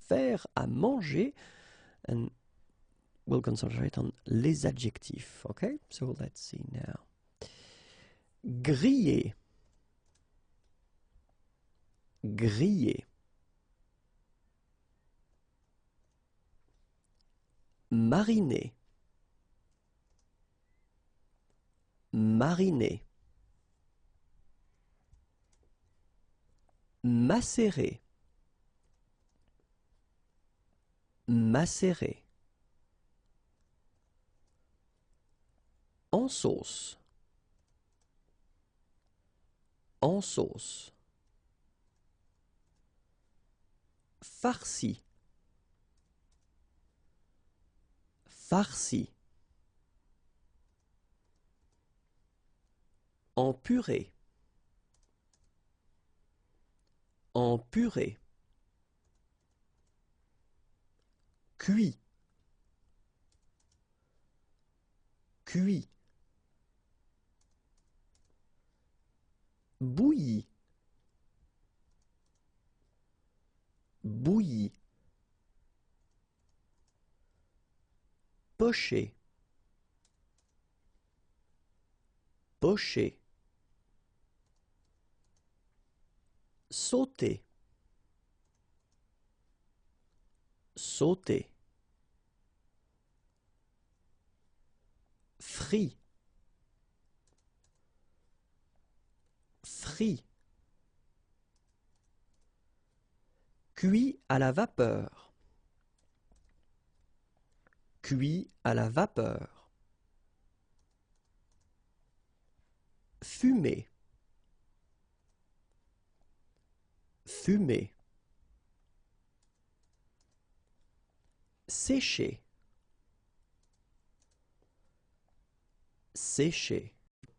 faire à manger. And we'll concentrate on les adjectifs. Okay, so let's see now. Griller. Griller. Mariner. Mariner. Macérer. Macérer. En sauce. En sauce. Farci. Farci. En purée. En purée. Cuit. Cuit. Bouilli. Bouilli. Poché. Poché. Sauter. Sauter. Frit. Frit. Cuit à la vapeur. Cuit à la vapeur. Fumer. Fumer. Sécher. Sécher.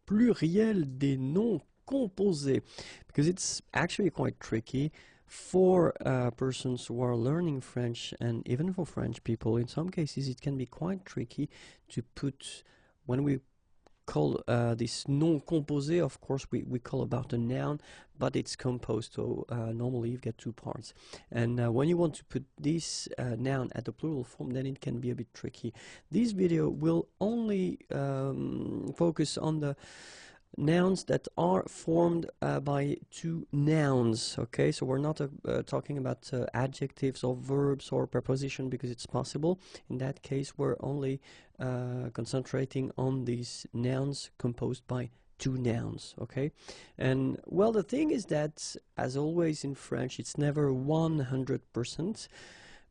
Pluriel des noms composés, because it's actually quite tricky for persons who are learning French, and even for French people. In some cases it can be quite tricky to put, when we call this non composé, of course we call about a noun, but it's composed, so normally you get two parts. And when you want to put this noun at the plural form, then it can be a bit tricky. This video will only focus on the nouns that are formed by two nouns. Okay, so we're not talking about adjectives or verbs or preposition, because it's possible. In that case, we're only concentrating on these nouns composed by two nouns. Okay, and well, the thing is that, as always in French, it's never 100%,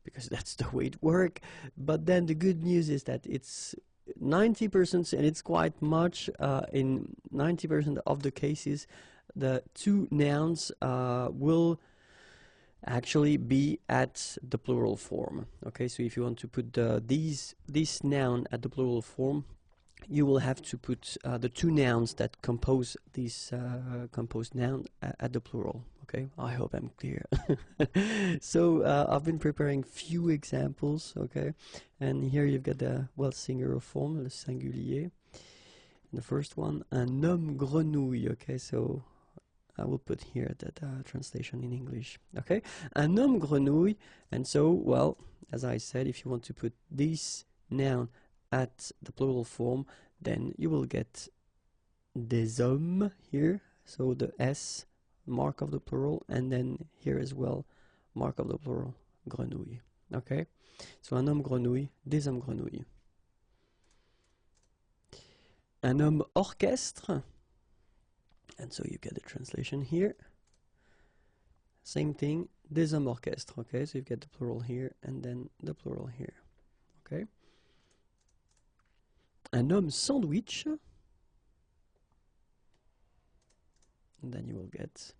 because that's the way it works. But then the good news is that it's 90%, and it's quite much. In 90% of the cases, the two nouns will actually be at the plural form. Okay, so if you want to put this noun at the plural form, you will have to put the two nouns that compose this composed noun at the plural. Okay, I hope I'm clear. So I've been preparing few examples. Okay, and here you've got the singular form, le singulier. And the first one, un homme grenouille. Okay, so I will put here that translation in English. Okay, un homme grenouille. And so, well, as I said, if you want to put this noun at the plural form, then you will get des hommes here, so the S, mark of the plural, and then here as well, mark of the plural, grenouille. Okay, so un homme grenouille, des hommes grenouilles. Un homme orchestre, and so you get the translation here. Same thing, des hommes orchestre. Okay, so you get the plural here and then the plural here. Okay. Un homme sandwich, and then you will get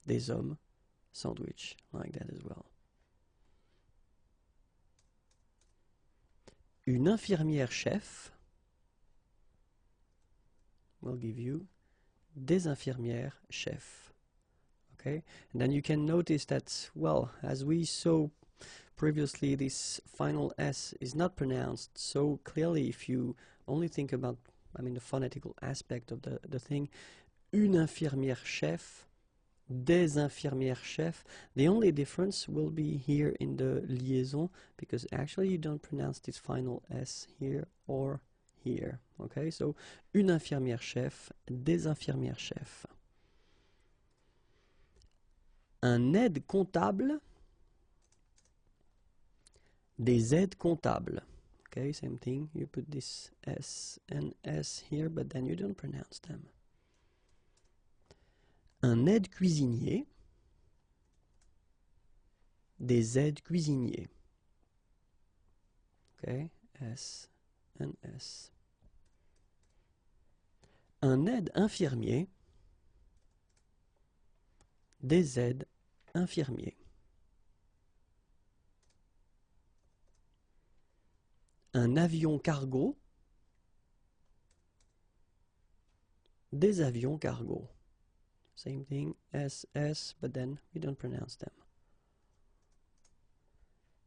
des hommes sandwich, like that as well. Une infirmière chef will give you des infirmières chefs. Okay, and then you can notice that, well, as we saw previously, this final S is not pronounced so clearly. If you only think about, I mean, the phonetical aspect of the thing, une infirmière chef, des infirmières chefs. The only difference will be here in the liaison, because actually you don't pronounce this final S here or here. Okay, so une infirmière chef, des infirmières chefs. Un aide comptable, des aides comptables. Okay, same thing. You put this S and S here, but then you don't pronounce them. Un aide cuisinier, des aides cuisiniers. Okay, S and S. Un aide infirmier, des aides infirmiers. Un avion cargo, des avions cargo. Same thing, S, but then we don't pronounce them.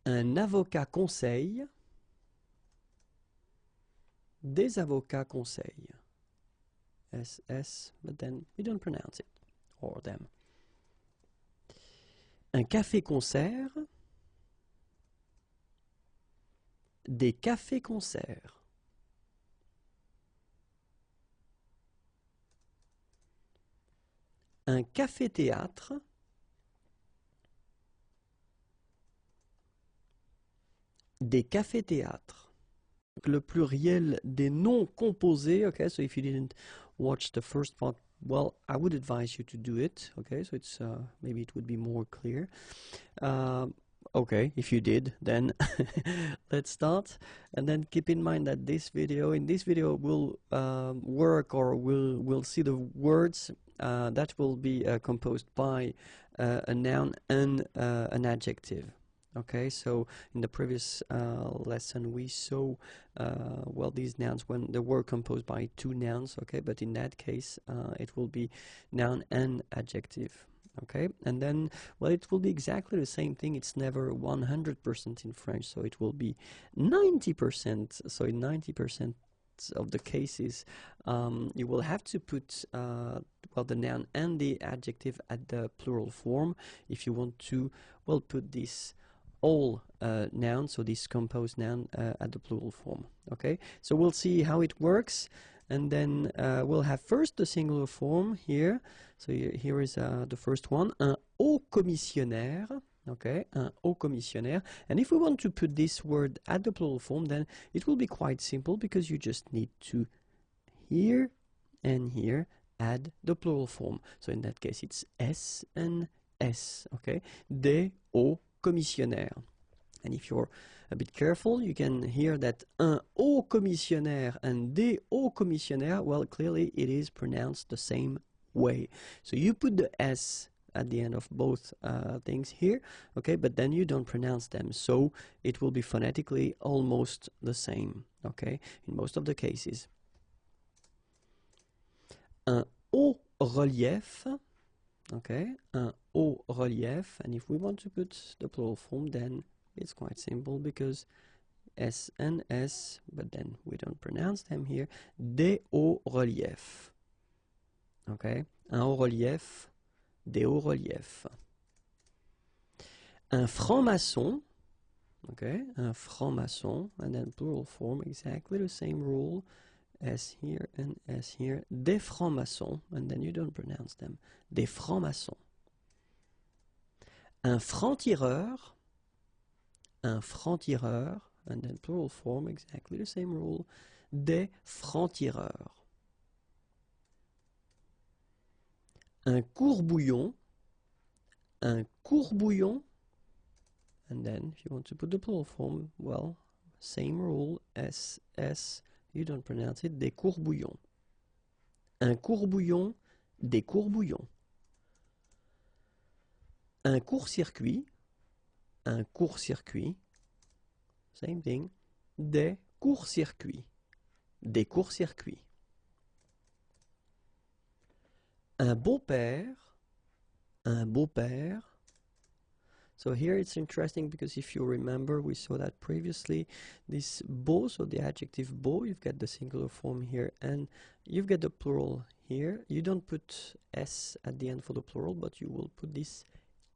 Un avocat conseil, des avocats conseils. S, but then we don't pronounce it, or them. Un café-concert, des cafés-concerts. Un café-théâtre, des cafés-théâtres. Le pluriel des noms composés, okay, so if you didn't watch the first part, well, I would advise you to do it, okay, so it's maybe it would be more clear. Okay, if you did, then let's start. And then keep in mind that in this video we'll work, or we'll see the words that will be composed by a noun and an adjective. Okay, so in the previous lesson we saw well, these nouns when they were composed by two nouns, okay, but in that case it will be noun and adjective. Okay, and then, well, it will be exactly the same thing. It's never 100% in French, so it will be 90%. So in 90% of the cases, you will have to put well, the noun and the adjective at the plural form if you want to, well, put this all noun, so this composed noun, at the plural form. Okay, so we'll see how it works. And then we'll have first the singular form here. So here is the first one, un haut commissionnaire. Okay, un haut commissionnaire. And if we want to put this word at the plural form, then it will be quite simple, because you just need to here and here add the plural form. So in that case, it's S and S. Okay, des hauts commissionnaires. And if you're a bit careful, you can hear that un haut commissionnaire and des hauts commissionnaires, well, clearly it is pronounced the same way. So you put the S at the end of both things here, okay, but then you don't pronounce them. So it will be phonetically almost the same, okay, in most of the cases. Un haut relief, okay, un haut relief, and if we want to put the plural form, then it's quite simple, because S and S, but then we don't pronounce them here. Des hauts reliefs. Okay, un haut relief, des hauts reliefs. Un franc-maçon. Okay, un franc-maçon, and then plural form, exactly the same rule. S here and S here. Des francs-maçons, and then you don't pronounce them. Des francs-maçons. Un franc-tireur. Un franc-tireur, and then plural form, exactly the same rule, des francs-tireurs. Un courbouillon, and then if you want to put the plural form, well, same rule, S, S, you don't pronounce it, des courbouillons. Un courbouillon, des courbouillons. Un court-circuit, un court-circuit, same thing, des courts-circuits, des courts-circuits. Un beau-père, un beau-père. So here it's interesting, because if you remember, we saw that previously, this beau, so the adjective beau, you've got the singular form here, and you've got the plural here, you don't put s at the end for the plural, but you will put this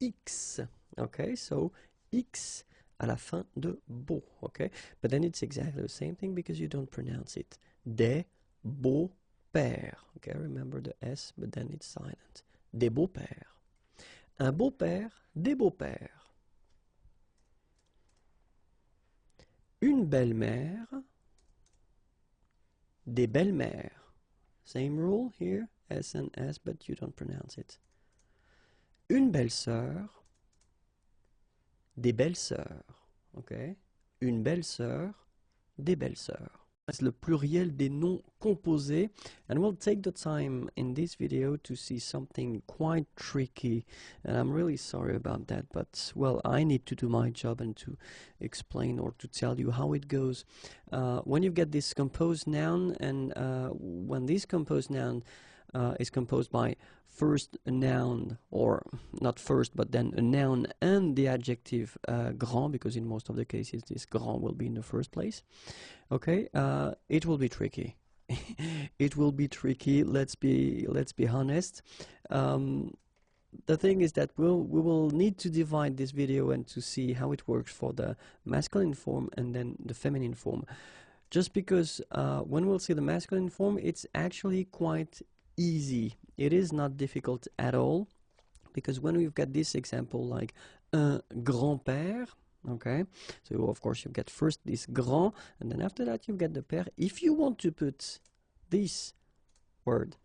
x. Okay, so x à la fin de beau. Okay, but then it's exactly the same thing because you don't pronounce it. Des beaux-pères. Okay, remember the s, but then it's silent. Des beaux-pères. Un beau-père, des beaux-pères. Une belle-mère, des belles-mères. Same rule here, S and S, but you don't pronounce it. Une belle-sœur, des belles-sœurs. Okay? Une belle-sœur, des belles-sœurs. That's le pluriel des noms composés, and we'll take the time in this video to see something quite tricky, and I'm really sorry about that, but well, I need to do my job and to explain or to tell you how it goes. When you get this composed noun, and when this composed noun is composed by first a noun, or not first but then a noun and the adjective grand, because in most of the cases this grand will be in the first place. Okay, it will be tricky. It will be tricky. Let's be honest. The thing is that we will need to divide this video and to see how it works for the masculine form and then the feminine form. Just because when we'll see the masculine form, it's actually quite easy. It is not difficult at all, because when we've got this example like un grand-père, okay, so of course you get first this grand, and then after that you get the père. If you want to put this word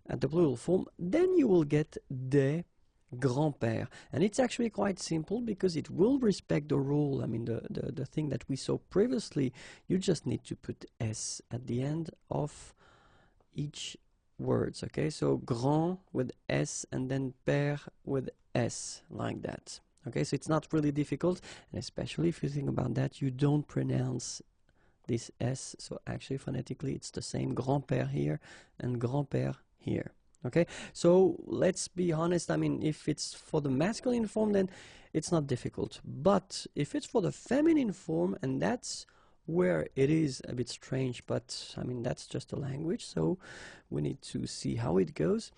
at the plural form, then you will get des grands-pères, and it's actually quite simple because it will respect the rule. I mean the thing that we saw previously. You just need to put s at the end of each words. Okay, so grand with s and then père with s, like that. Okay, so it's not really difficult, and especially if you think about that, you don't pronounce this s, so actually phonetically it's the same, grand-père here and grand-père here. Okay, so let's be honest. I mean, if it's for the masculine form, then it's not difficult, but if it's for the feminine form, and that's where it is a bit strange, but I mean that's just a language, so we need to see how it goes.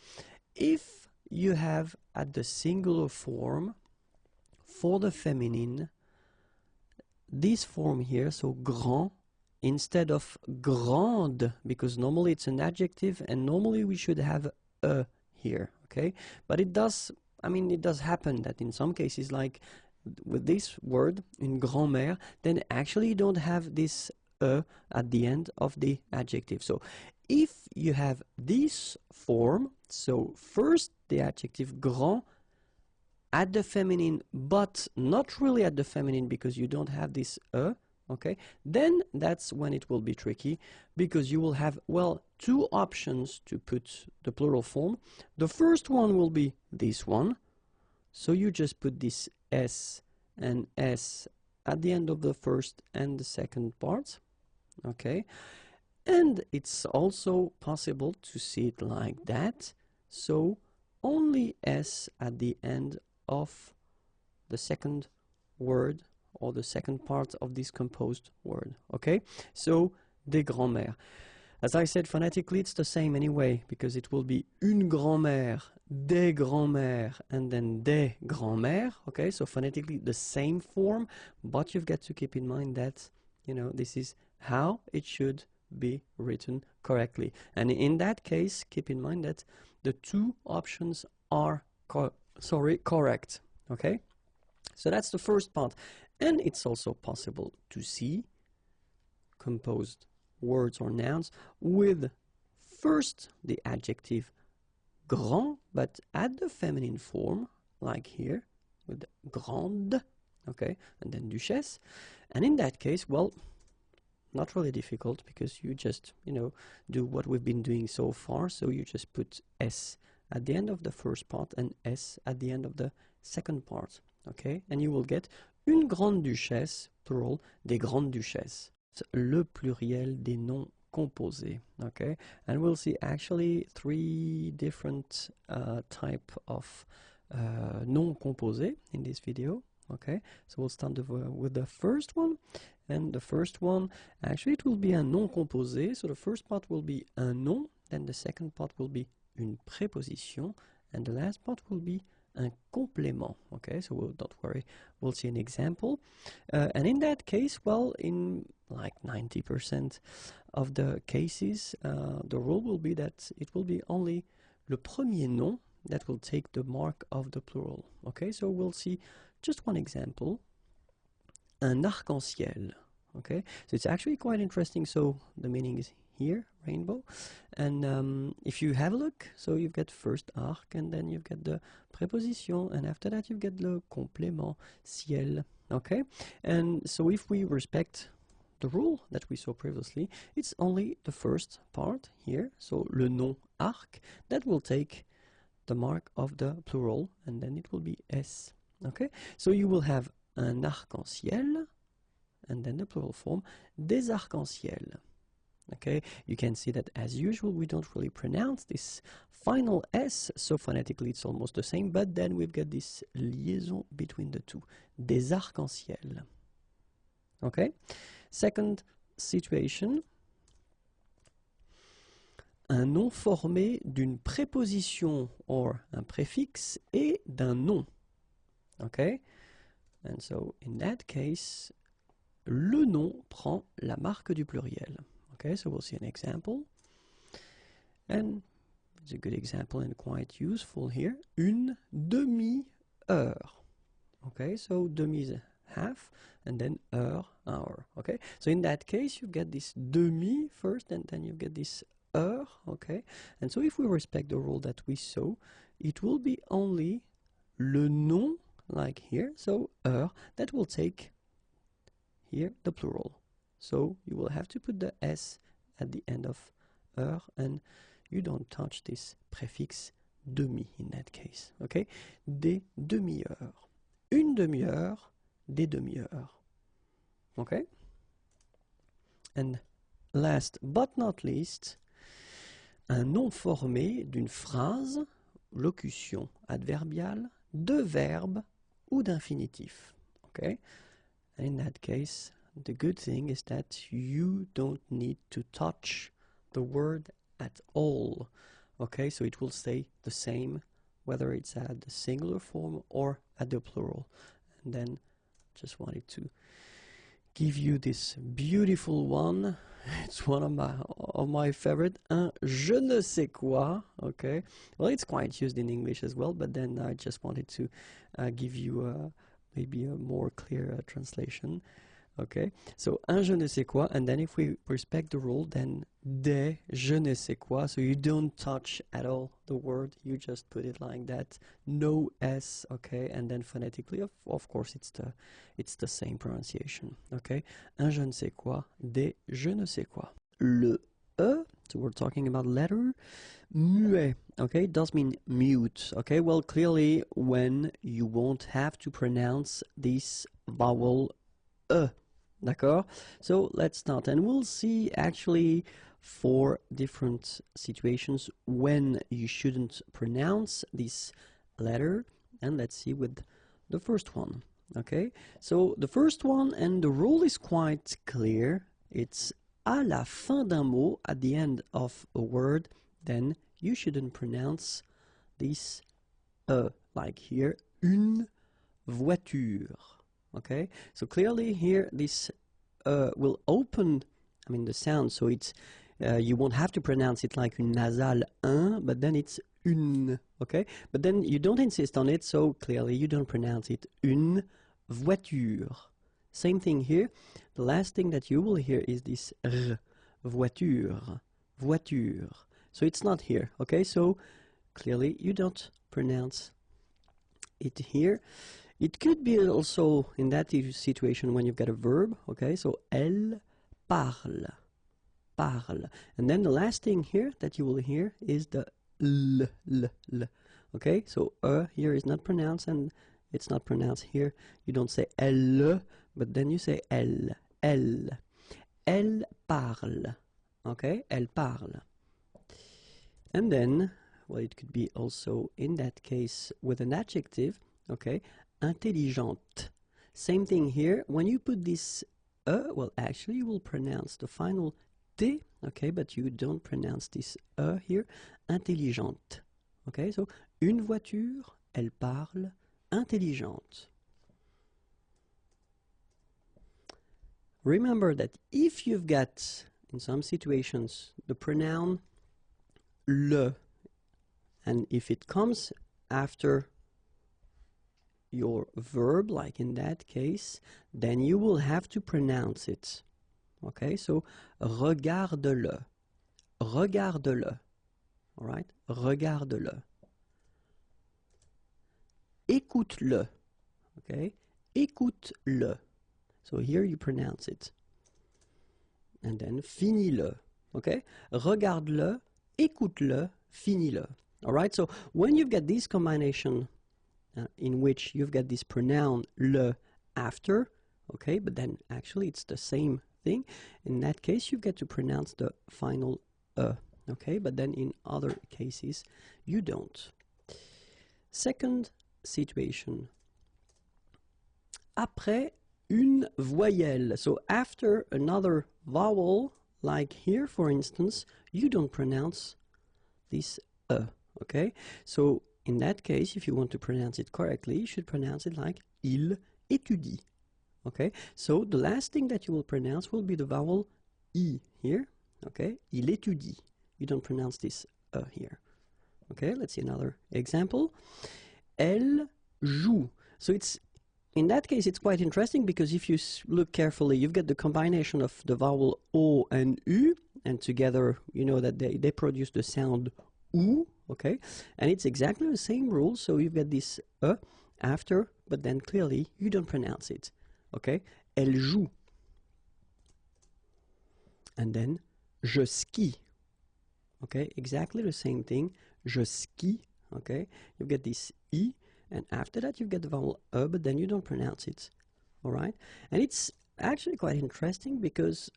If you have at the singular form for the feminine this form here, so grand instead of grande, because normally it's an adjective and normally we should have a here, okay, but it does, I mean it does happen that in some cases, like with this word in grand-mère, then actually you don't have this at the end of the adjective. So if you have this form, so first the adjective grand at the feminine, but not really at the feminine because you don't have this okay, then that's when it will be tricky, because you will have, well, two options to put the plural form. The first one will be this one, so you just put this s and s at the end of the first and the second part. Okay, and it's also possible to see it like that, so only s at the end of the second word or the second part of this composed word. Okay, so des grands-mères. As I said, phonetically it's the same anyway, because it will be une grand-mère, des grands-mères, and then des grands-mères. Okay, so phonetically the same form, but you've got to keep in mind that, you know, this is how it should be written correctly. And in that case, keep in mind that the two options are correct. Okay, so that's the first part. And it's also possible to see composed words or nouns with first the adjective grand, but at the feminine form, like here with grande, okay, and then duchesse. And in that case, well, not really difficult, because you just, you know, do what we've been doing so far. So you just put s at the end of the first part and s at the end of the second part, okay, and you will get une grande duchesse, plural, des grandes duchesses. Le pluriel des noms composés, okay, and we'll see actually three different type of noms composés in this video. Okay, so we'll start with the first one, and the first one, actually it will be un nom composé. So the first part will be un nom, then the second part will be une préposition, and the last part will be un complément. Okay, so don't worry, we'll see an example. And in that case, well, in like 90% of the cases, the rule will be that it will be only le premier nom that will take the mark of the plural. Okay, so we'll see just one example. Un arc-en-ciel. Okay, so it's actually quite interesting. So the meaning is here, rainbow, and if you have a look, so you've got first arc, and then you've got the préposition, and after that you've got le complément, ciel. Okay, and so if we respect the rule that we saw previously, it's only the first part here, so le nom arc, that will take the mark of the plural, and then it will be S. Okay, so you will have un arc-en-ciel, and then the plural form, des arcs-en-ciel. Okay, you can see that as usual we don't really pronounce this final S, so phonetically it's almost the same, but then we've got this liaison between the two, des arcs-en-ciel. Okay, second situation, un nom formé d'une préposition or un préfixe et d'un nom. Okay, and so in that case, le nom prend la marque du pluriel. Okay, so we'll see an example, and it's a good example and quite useful here. Une demi-heure. Okay, so demi is half, and then heure, hour. Okay, so in that case you get this demi first, and then you get this heure. Okay, and so if we respect the rule that we saw, it will be only le nom, like here, so heure, that will take here the plural. So you will have to put the S at the end of heure, and you don't touch this préfixe demi in that case. Okay, des demi-heures, une demi-heure, des demi-heures. Okay, and last but not least, un nom formé d'une phrase, locution adverbiale, de verbe ou d'infinitif. Okay, and in that case, the good thing is that you don't need to touch the word at all. Okay, so it will stay the same whether it's at the singular form or at the plural. And then just wanted to give you this beautiful one. It's one of my favorite, un je ne sais quoi. Okay, well, it's quite used in English as well, but then I just wanted to give you maybe a more clear translation. Okay, so un je ne sais quoi, and then if we respect the rule, then des je ne sais quoi, so you don't touch at all the word, you just put it like that, no S. Okay, and then phonetically, of course, it's the same pronunciation. Okay, un je ne sais quoi, des je ne sais quoi. Le E, so we're talking about letter, muet. Okay, it does mean mute. Okay, well, clearly when you won't have to pronounce this vowel E. D'accord? So let's start, and we'll see actually 4 different situations when you shouldn't pronounce this letter, and let's see with the first one. Okay, so the first one, and the rule is quite clear, it's à la fin d'un mot, at the end of a word, then you shouldn't pronounce this like here, une voiture. Okay, so clearly here this will open, I mean, the sound, so it's you won't have to pronounce it like une nasale un, but then it's une. Okay, but then you don't insist on it, so clearly you don't pronounce it une voiture. Same thing here. The last thing that you will hear is this r, voiture, voiture. So it's not here. Okay, so clearly you don't pronounce it here. It could be also in that situation when you've got a verb. Okay, so elle parle, parle. And then the last thing here that you will hear is the l, l, l. Okay, so here is not pronounced, and it's not pronounced here. You don't say elle, but then you say elle, elle. Elle parle. Okay, elle parle. And then, well, it could be also in that case with an adjective. Okay, intelligente. Same thing here. When you put this well, actually you will pronounce the final okay, but you don't pronounce this here, intelligente. Okay, so une voiture, elle parle intelligente. Remember that if you've got, in some situations, the pronoun le, and if it comes after your verb, like in that case, then you will have to pronounce it. Okay, so regarde-le, regarde-le, all right, regarde-le. Écoute-le, okay, écoute-le. So here you pronounce it. And then finis-le, okay? Regarde-le, écoute-le, finis-le. All right, so when you've got this combination in which you've got this pronoun le after, okay, but then actually it's the same thing. In that case, you get to pronounce the final okay, but then in other cases, you don't. Second situation. Après une voyelle. So after another vowel, like here, for instance, you don't pronounce this okay? So in that case, if you want to pronounce it correctly, you should pronounce it like il étudie. Okay? So the last thing that you will pronounce will be the vowel I here. Okay? Il étudie. You don't pronounce this here. Okay? Let's see another example. Elle joue. So it's in that case, it's quite interesting because if you look carefully, you've got the combination of the vowel O and U, and together you know that they produce the sound OU, okay? And it's exactly the same rule, so you've got this after, but then clearly you don't pronounce it, okay? Elle joue. And then, je skie, okay? Exactly the same thing, je skie, okay? You've got this I, and after that you've got the vowel but then you don't pronounce it, all right? And it's actually quite interesting because,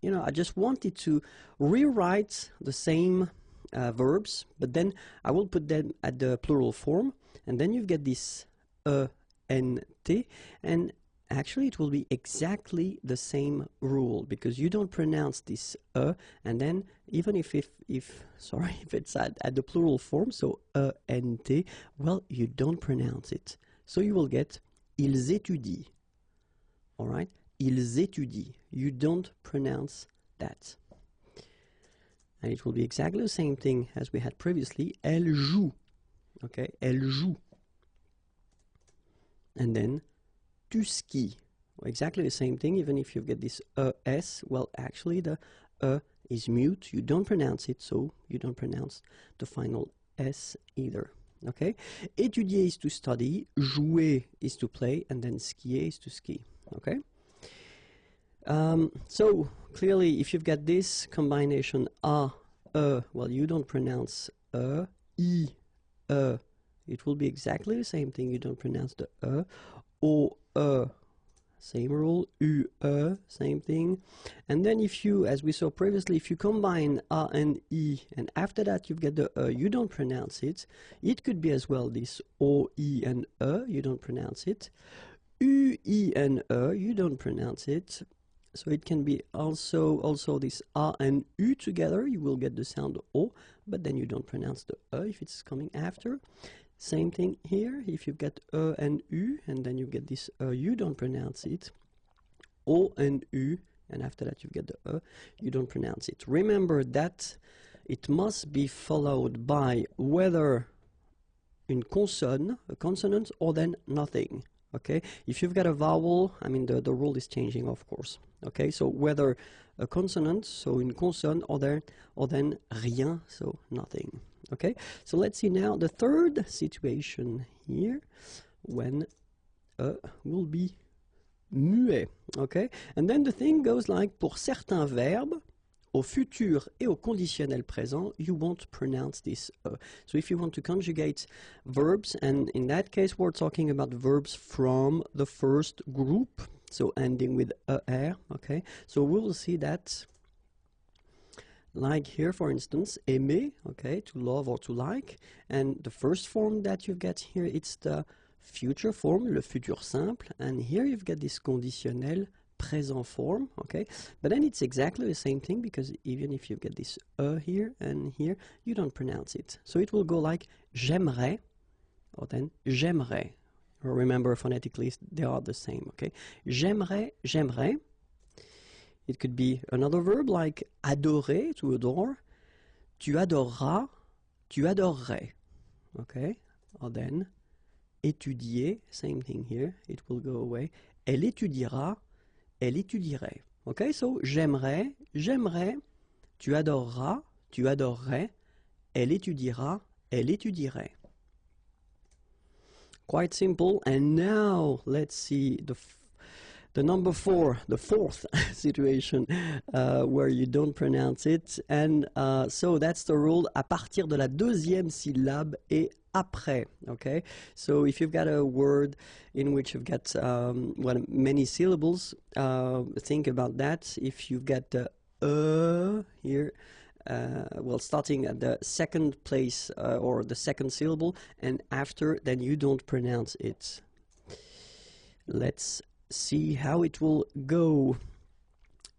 you know, I just wanted to rewrite the same verbs, but then I will put them at the plural form, and then you've got this and t, and actually it will be exactly the same rule because you don't pronounce this and then even if it's at the plural form, so and t, well, you don't pronounce it, so you will get ils étudient, all right? Ils étudient. You don't pronounce that, and it will be exactly the same thing as we had previously. Elle joue, okay? Elle joue. And then tu skis. Well, exactly the same thing, even if you get this s, well, actually the is mute. You don't pronounce it, so you don't pronounce the final s either, okay? Étudier is to study, jouer is to play, and then skier is to ski, okay? So clearly, if you've got this combination well, you don't pronounce I, it will be exactly the same thing. You don't pronounce the O, same rule. U, same thing. And then if you, as we saw previously, if you combine A and I, and after that you've got the you don't pronounce it. It could be as well this O, I, and you don't pronounce it. U, I, and you don't pronounce it. So it can be also this A and U together. You will get the sound O, but then you don't pronounce the if it's coming after. Same thing here. If you've got and U, and then you get this you don't pronounce it. O and U, and after that you get the you don't pronounce it. Remember that it must be followed by whether a consonant, or then nothing. Okay, if you've got a vowel, I mean the rule is changing, of course. Okay, so whether a consonant, so une consonne, or then rien, so nothing. Okay, so let's see now the third situation here when will be muet. Okay, and then the thing goes like, pour certains verbes, au futur et au conditionnel présent, you won't pronounce this So if you want to conjugate verbs, and in that case we're talking about verbs from the first group, so ending with er, okay? So we will see that, like here, for instance, aimer, okay, to love or to like, and the first form that you get here, it's the future form, le futur simple, and here you've got this conditionnel present form, okay? But then it's exactly the same thing, because even if you get this here and here, you don't pronounce it. So it will go like j'aimerais, or then j'aimerais. Remember, phonetically, they are the same, okay? J'aimerais, j'aimerais. It could be another verb like adorer, to adore. Tu adoreras, tu adorerais, okay? Or then étudier, same thing here, it will go away. Elle étudiera, elle étudierait. Okay, so j'aimerais, j'aimerais, tu adoreras, tu adorerais, elle étudiera, elle étudierait. Quite simple. And now let's see the number 4, the fourth situation where you don't pronounce it. And so that's the rule, à partir de la deuxième syllabe et après, okay? So if you've got a word in which you've got many syllables, think about that. If you've got the here, well, starting at the second place or the second syllable and after, then you don't pronounce it. Let's see how it will go.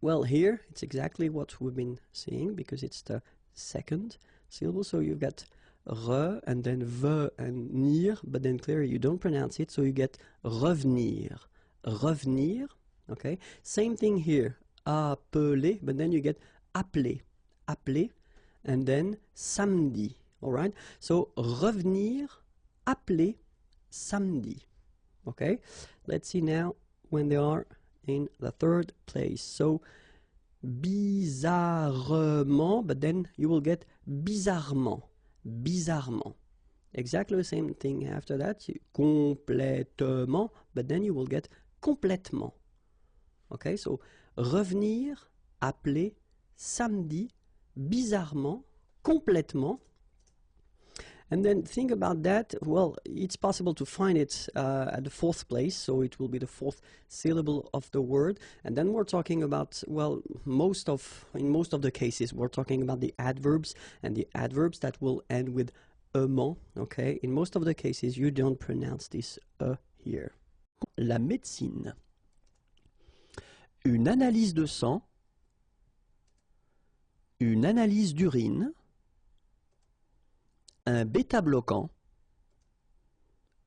Well, here it's exactly what we've been seeing, because it's the second syllable. So you've got re and then ve and nir, but then clearly you don't pronounce it, so you get revenir, revenir. Okay, same thing here, appeler, but then you get appeler, appeler, and then samedi. All right, so revenir, appeler, samedi. Okay, let's see now when they are in the third place. So bizarrement, but then you will get bizarrement, bizarrement. Exactly the same thing after that, complètement, but then you will get complètement. Okay, so revenir, appeler, samedi, bizarrement, complètement. And then think about that. Well, it's possible to find it at the fourth place, so it will be the fourth syllable of the word. And then we're talking about, well, in most of the cases, we're talking about the adverbs, and the adverbs that will end with ement, okay? In most of the cases, you don't pronounce this here. La médecine. Une analyse de sang, une analyse d'urine, un bêta-bloquant,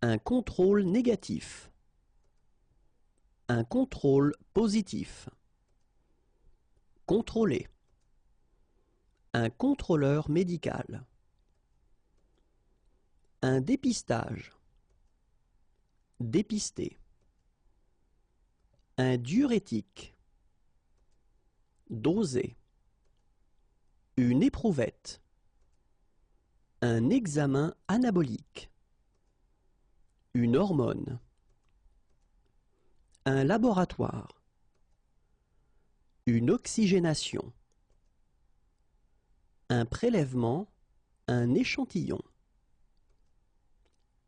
un contrôle négatif, un contrôle positif, contrôler, un contrôleur médical, un dépistage, dépister, un diurétique, doser, une éprouvette, un examen anabolique, une hormone, un laboratoire, une oxygénation, un prélèvement, un échantillon,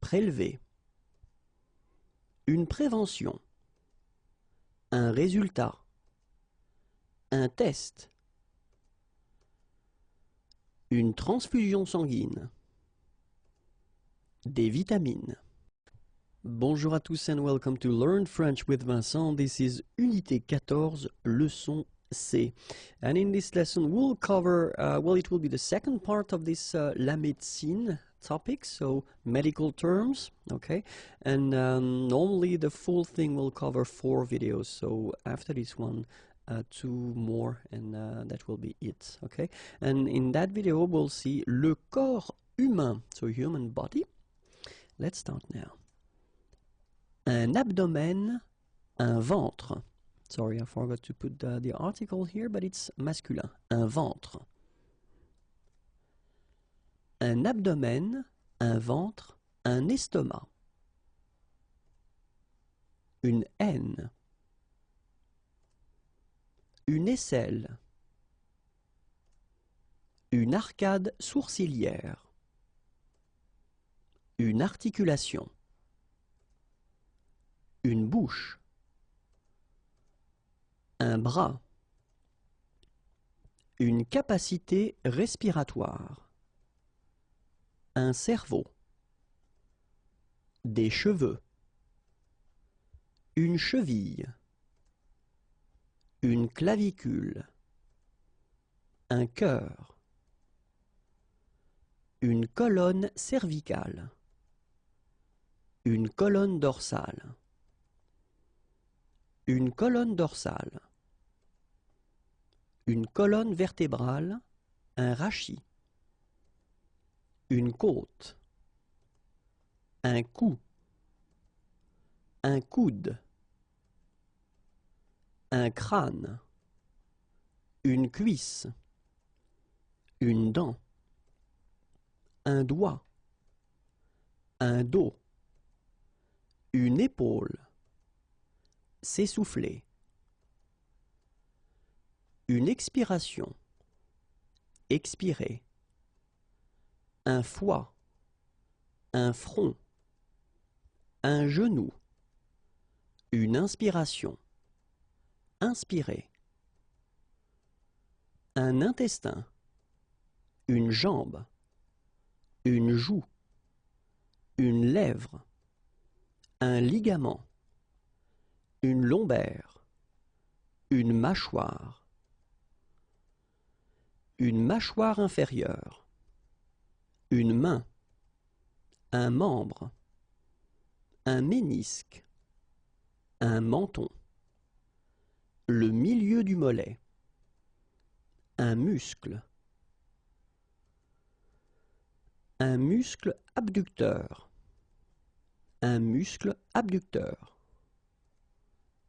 prélever, une prévention, un résultat, un test, une transfusion sanguine, des vitamines. Bonjour à tous and welcome to Learn French with Vincent. This is Unité 14, leçon C. And in this lesson we'll cover, well, it will be the second part of this la médecine topic, so medical terms, okay? And normally the full thing will cover 4 videos, so after this one, 2 more, and that will be it, okay? And in that video we'll see le corps humain, so human body. Let's start now. Un abdomen, un ventre. Sorry, I forgot to put the article here, but it's masculin. Un ventre. Un abdomen, un ventre, un estomac. Une haine. Une aisselle. Une arcade sourcilière. Une articulation. Une bouche. Un bras. Une capacité respiratoire. Un cerveau. Des cheveux. Une cheville. une clavicule, un cœur, une colonne cervicale, une colonne dorsale, une colonne dorsale, une colonne vertébrale, un rachis, une côte, un cou, un coude, un crâne, une cuisse, une dent, un doigt, un dos, une épaule, s'essouffler, une expiration, expirer, un foie, un front, un genou, une inspiration, inspirer, un intestin, une jambe, une joue, une lèvre, un ligament, une lombaire, une mâchoire inférieure, une main, un membre, un ménisque, un menton, le milieu du mollet, un muscle abducteur, un muscle abducteur,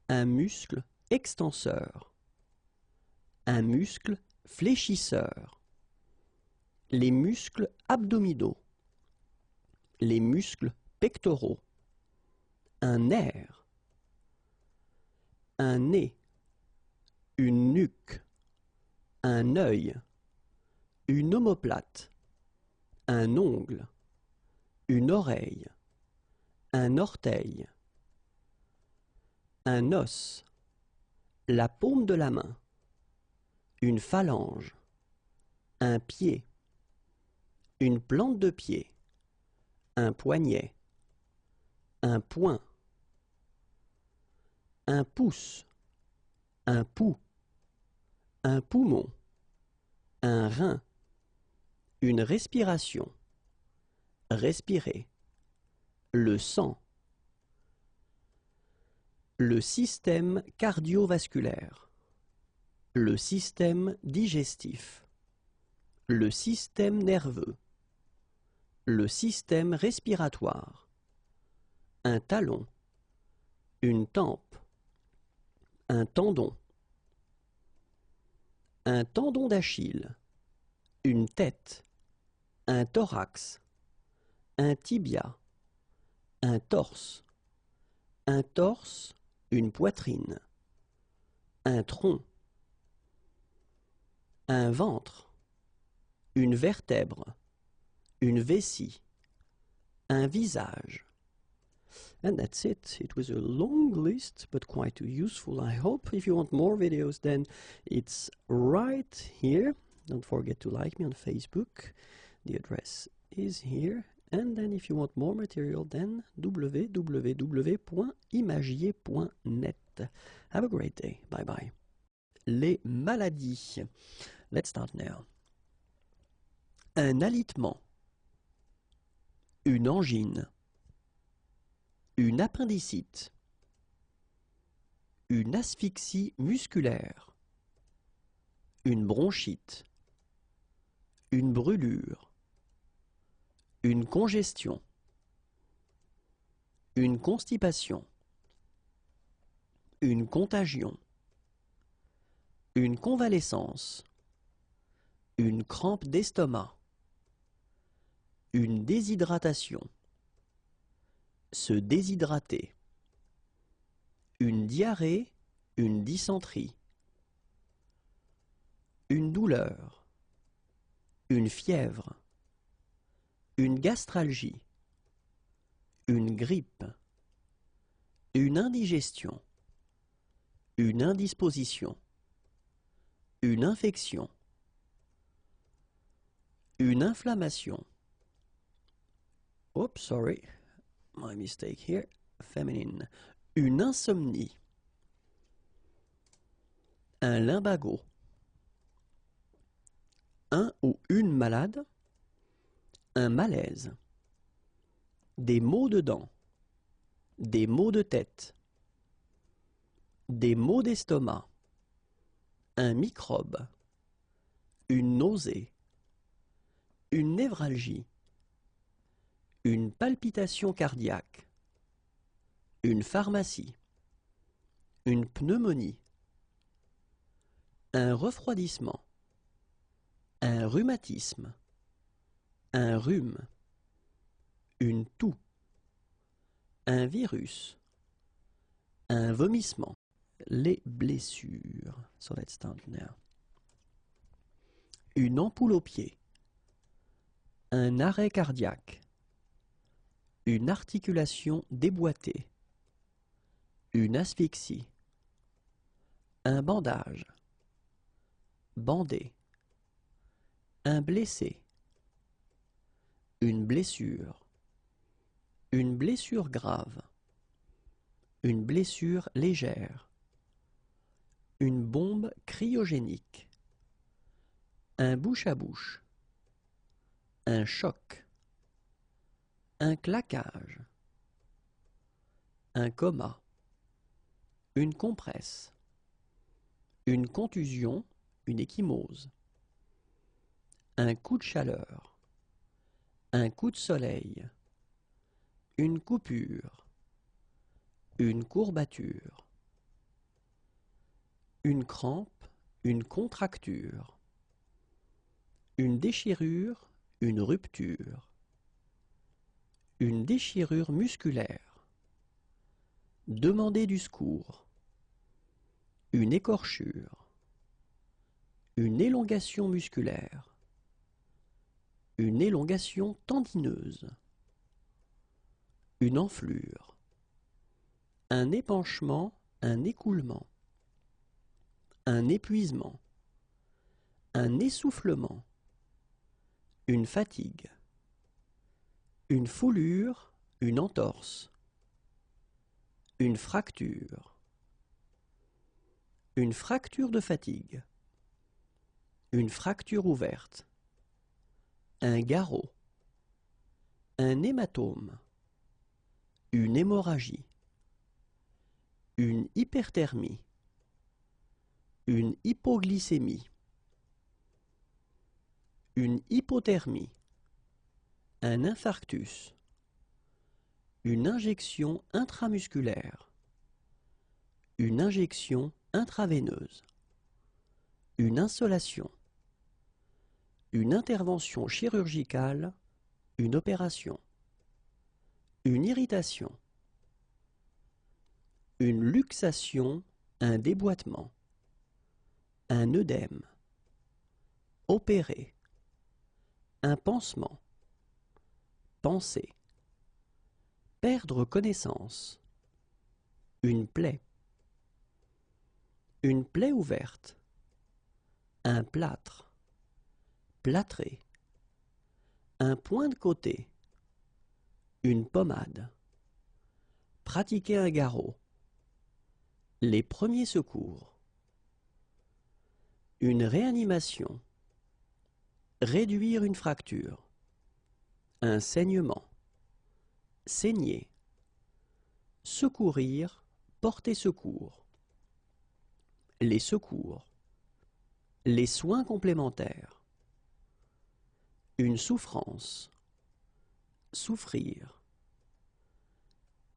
un muscle extenseur, un muscle fléchisseur, les muscles abdominaux, les muscles pectoraux, un nerf, un nez, une nuque, un œil, une omoplate, un ongle, une oreille, un orteil, un os, la paume de la main, une phalange, un pied, une plante de pied, un poignet, un poing, un pouce, un pouls, un poumon, un rein, une respiration, respirer, le sang, le système cardiovasculaire, le système digestif, le système nerveux, le système respiratoire, un talon, une tempe, un tendon d'Achille, une tête, un thorax, un tibia, un torse, une poitrine, un tronc, un ventre, une vertèbre, une vessie, un visage. And that's it. It was a long list, but quite useful, I hope. If you want more videos, then it's right here. Don't forget to like me on Facebook. The address is here. And then if you want more material, then www.imagier.net. Have a great day. Bye-bye. Les maladies. Let's start now. Un alitement. Une angine. Une appendicite. Une asphyxie musculaire. Une bronchite. Une brûlure. Une congestion. Une constipation. Une contagion. Une convalescence. Une crampe d'estomac. Une déshydratation. Se déshydrater. Une diarrhée, une dysenterie. Une douleur. Une fièvre. Une gastralgie. Une grippe. Une indigestion. Une indisposition. Une infection. Une inflammation. Oops, sorry. My mistake here. Feminine. Une insomnie. un lumbago, un ou une malade, un malaise, des maux de dents, des maux de tête, des maux d'estomac, un microbe, une nausée, une névralgie, une palpitation cardiaque, une pharmacie, une pneumonie, un refroidissement, un rhumatisme, un rhume, une toux, un virus, un vomissement, les blessures. So let's start now. Une ampoule au pied, un arrêt cardiaque, une articulation déboîtée, une asphyxie, un bandage, bandé, un blessé, une blessure grave, une blessure légère, une bombe cryogénique, un bouche à bouche, un choc, un claquage, un coma, une compresse, une contusion, une ecchymose, un coup de chaleur, un coup de soleil, une coupure, une courbature, une crampe, une contracture, une déchirure, une rupture, une déchirure musculaire, demander du secours, une écorchure, une élongation musculaire, une élongation tendineuse, une enflure, un épanchement, un écoulement, un épuisement, un essoufflement, une fatigue, une foulure, une entorse, une fracture de fatigue, une fracture ouverte, un garrot, un hématome, une hémorragie, une hyperthermie, une hypoglycémie, une hypothermie, un infarctus, une injection intramusculaire, une injection intraveineuse, une insolation, une intervention chirurgicale, une opération, une irritation, une luxation, un déboîtement, un œdème, opérer, un pansement, penser, perdre connaissance, une plaie ouverte, un plâtre, plâtré, un point de côté, une pommade, pratiquer un garrot, les premiers secours, une réanimation, réduire une fracture, un saignement, saigner, secourir, porter secours, les soins complémentaires, une souffrance, souffrir,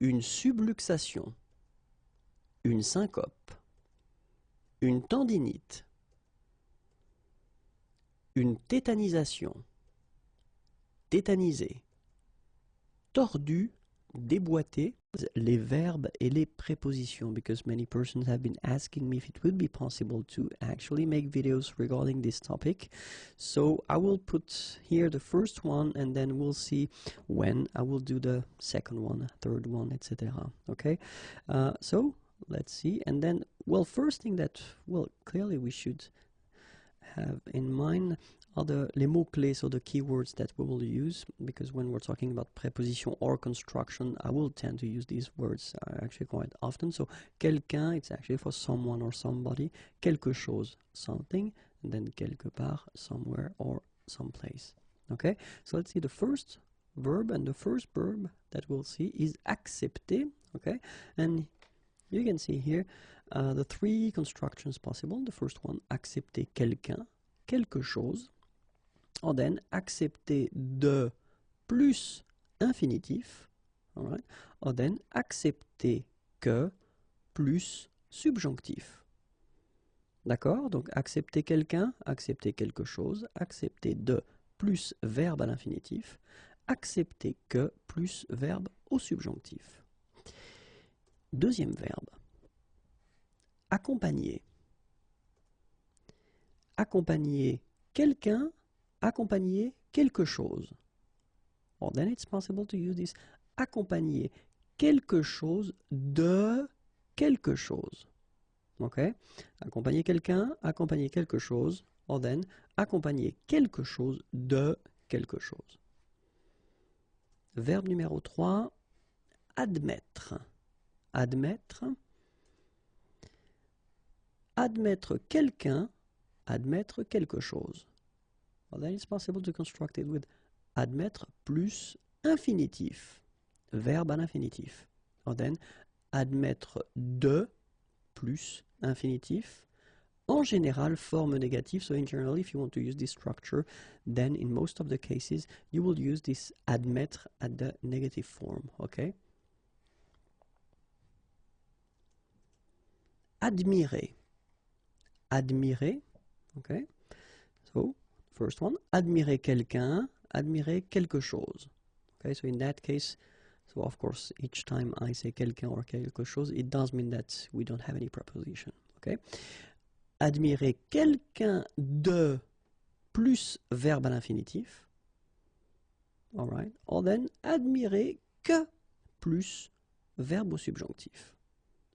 une subluxation, une syncope, une tendinite, une tétanisation, tétaniser, tordu, déboîté, les verbes et les prépositions, because many persons have been asking me if it would be possible to actually make videos regarding this topic. So I will put here the first one and then we'll see when I will do the second one, third one, etc. Okay, so let's see. And then, well, first thing that, well, clearly we should have in mind are les mots-clés, so the keywords that we will use, because when we're talking about preposition or construction, I will tend to use these words actually quite often. So, quelqu'un, it's actually for someone or somebody. Quelque chose, something. And then quelque part, somewhere or someplace. Okay, so let's see the first verb, and the first verb that we'll see is accepter. Okay, and you can see here the three constructions possible. The first one, accepter quelqu'un, quelque chose. Or then accepter de plus infinitif. All right. Or then accepter que plus subjonctif. D'accord? Donc accepter quelqu'un, accepter quelque chose, accepter de plus verbe à l'infinitif, accepter que plus verbe au subjonctif. Deuxième verbe. Accompagner. Accompagner quelqu'un, accompagner quelque chose. Or then it's possible to use this accompagner quelque chose de quelque chose. Ok? Accompagner quelqu'un, accompagner quelque chose, or then accompagner quelque chose de quelque chose. Verbe numéro 3, admettre. Admettre. Admettre quelqu'un, admettre quelque chose. Or then it's possible to construct it with admettre plus infinitif. Verbe à l'infinitif. Or then admettre de plus infinitif. En général, forme négative. So in general, if you want to use this structure, then in most of the cases, you will use this admettre at the negative form. Okay? Admirer. Admirer. Okay? So, first one, admirer quelqu'un, admirer quelque chose. Okay? So in that case, so of course, each time I say quelqu'un or quelque chose, it does mean that we don't have any preposition. Okay? Admirer quelqu'un de plus verbe à l'infinitif. All right. Or then admirer que plus verbe au subjonctif.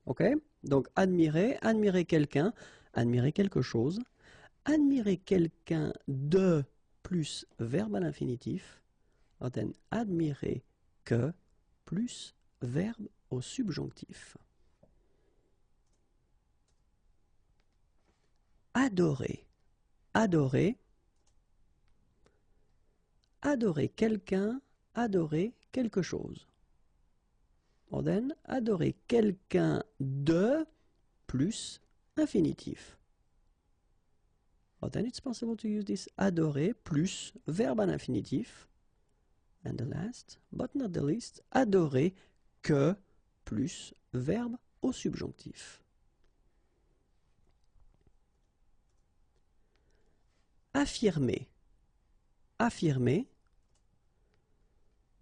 Ok? Donc admirer, admirer quelqu'un, admirer quelque chose, admirer quelqu'un de plus verbe à l'infinitif. Or then admirer que plus verbe au subjonctif. Adorer. Adorer. Adorer quelqu'un, adorer quelque chose. Or then, adorer quelqu'un de plus infinitif. Or then it's possible to use this adorer plus verbe à l'infinitif. And the last, but not the least, adorer que plus verbe au subjonctif. Affirmer. Affirmer.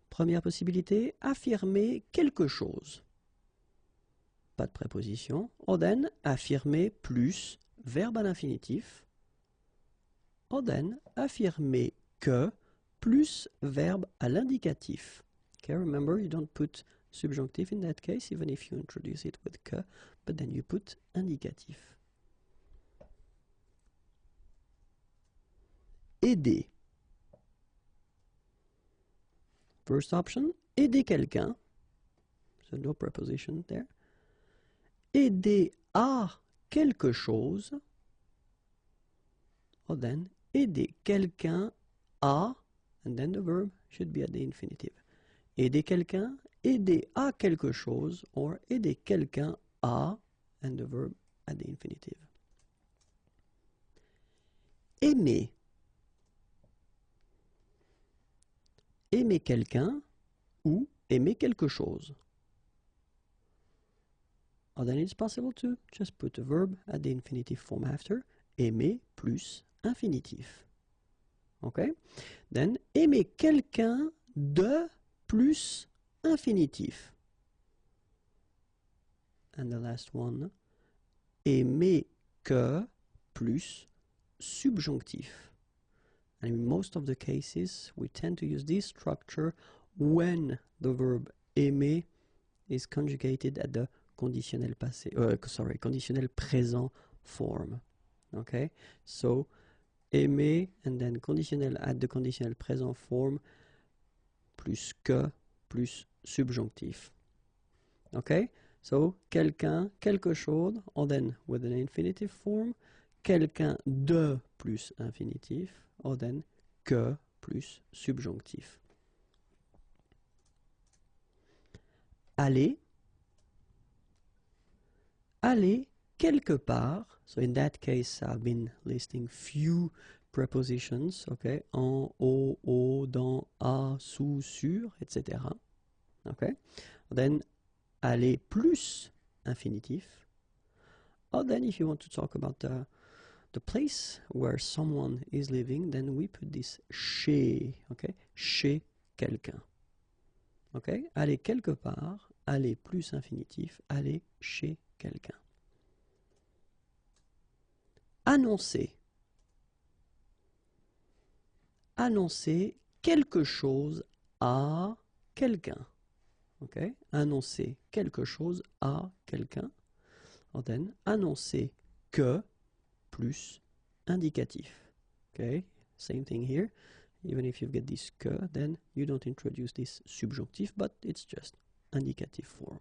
Première possibilité, affirmer quelque chose. Pas de préposition. Or then, affirmer plus verbe à l'infinitif. Or then, affirmer que plus verbe à l'indicatif. Okay, remember, you don't put subjunctive in that case, even if you introduce it with que, but then you put indicatif. Aider. First option, aider quelqu'un. So no preposition there. Aider à quelque chose. Or then, aider quelqu'un à, and then the verb should be at the infinitive. Aider quelqu'un, aider à quelque chose, or aider quelqu'un à, and the verb at the infinitive. Aimer. Aimer quelqu'un ou aimer quelque chose. Or then it's possible to just put a verb at the infinitive form after. Aimer plus infinitif. Okay? Then aimer quelqu'un de plus infinitif. And the last one, aimer que plus subjonctif. And in most of the cases, we tend to use this structure when the verb aimer is conjugated at the conditionnel passé, conditionnel présent form. Okay, so aimer, and then conditionnel add the conditional present form, plus que, plus subjonctif. Okay, so quelqu'un, quelque chose, or then with an infinitive form, quelqu'un de plus infinitif, or then que plus subjonctif. Aller, aller quelque part. So in that case, I've been listing few prepositions, okay, en, au, dans, à, sous, sur, etc. Okay, then aller plus infinitif. Or then if you want to talk about the place where someone is living, then we put this chez, okay, chez quelqu'un. Okay, aller quelque part, aller plus infinitif, aller chez quelqu'un. Annoncer. Annoncer quelque chose à quelqu'un. Okay, annoncer quelque chose à quelqu'un. And then annoncer que plus indicatif. Okay, same thing here. Even if you get this que, then you don't introduce this subjunctive, but it's just indicative form.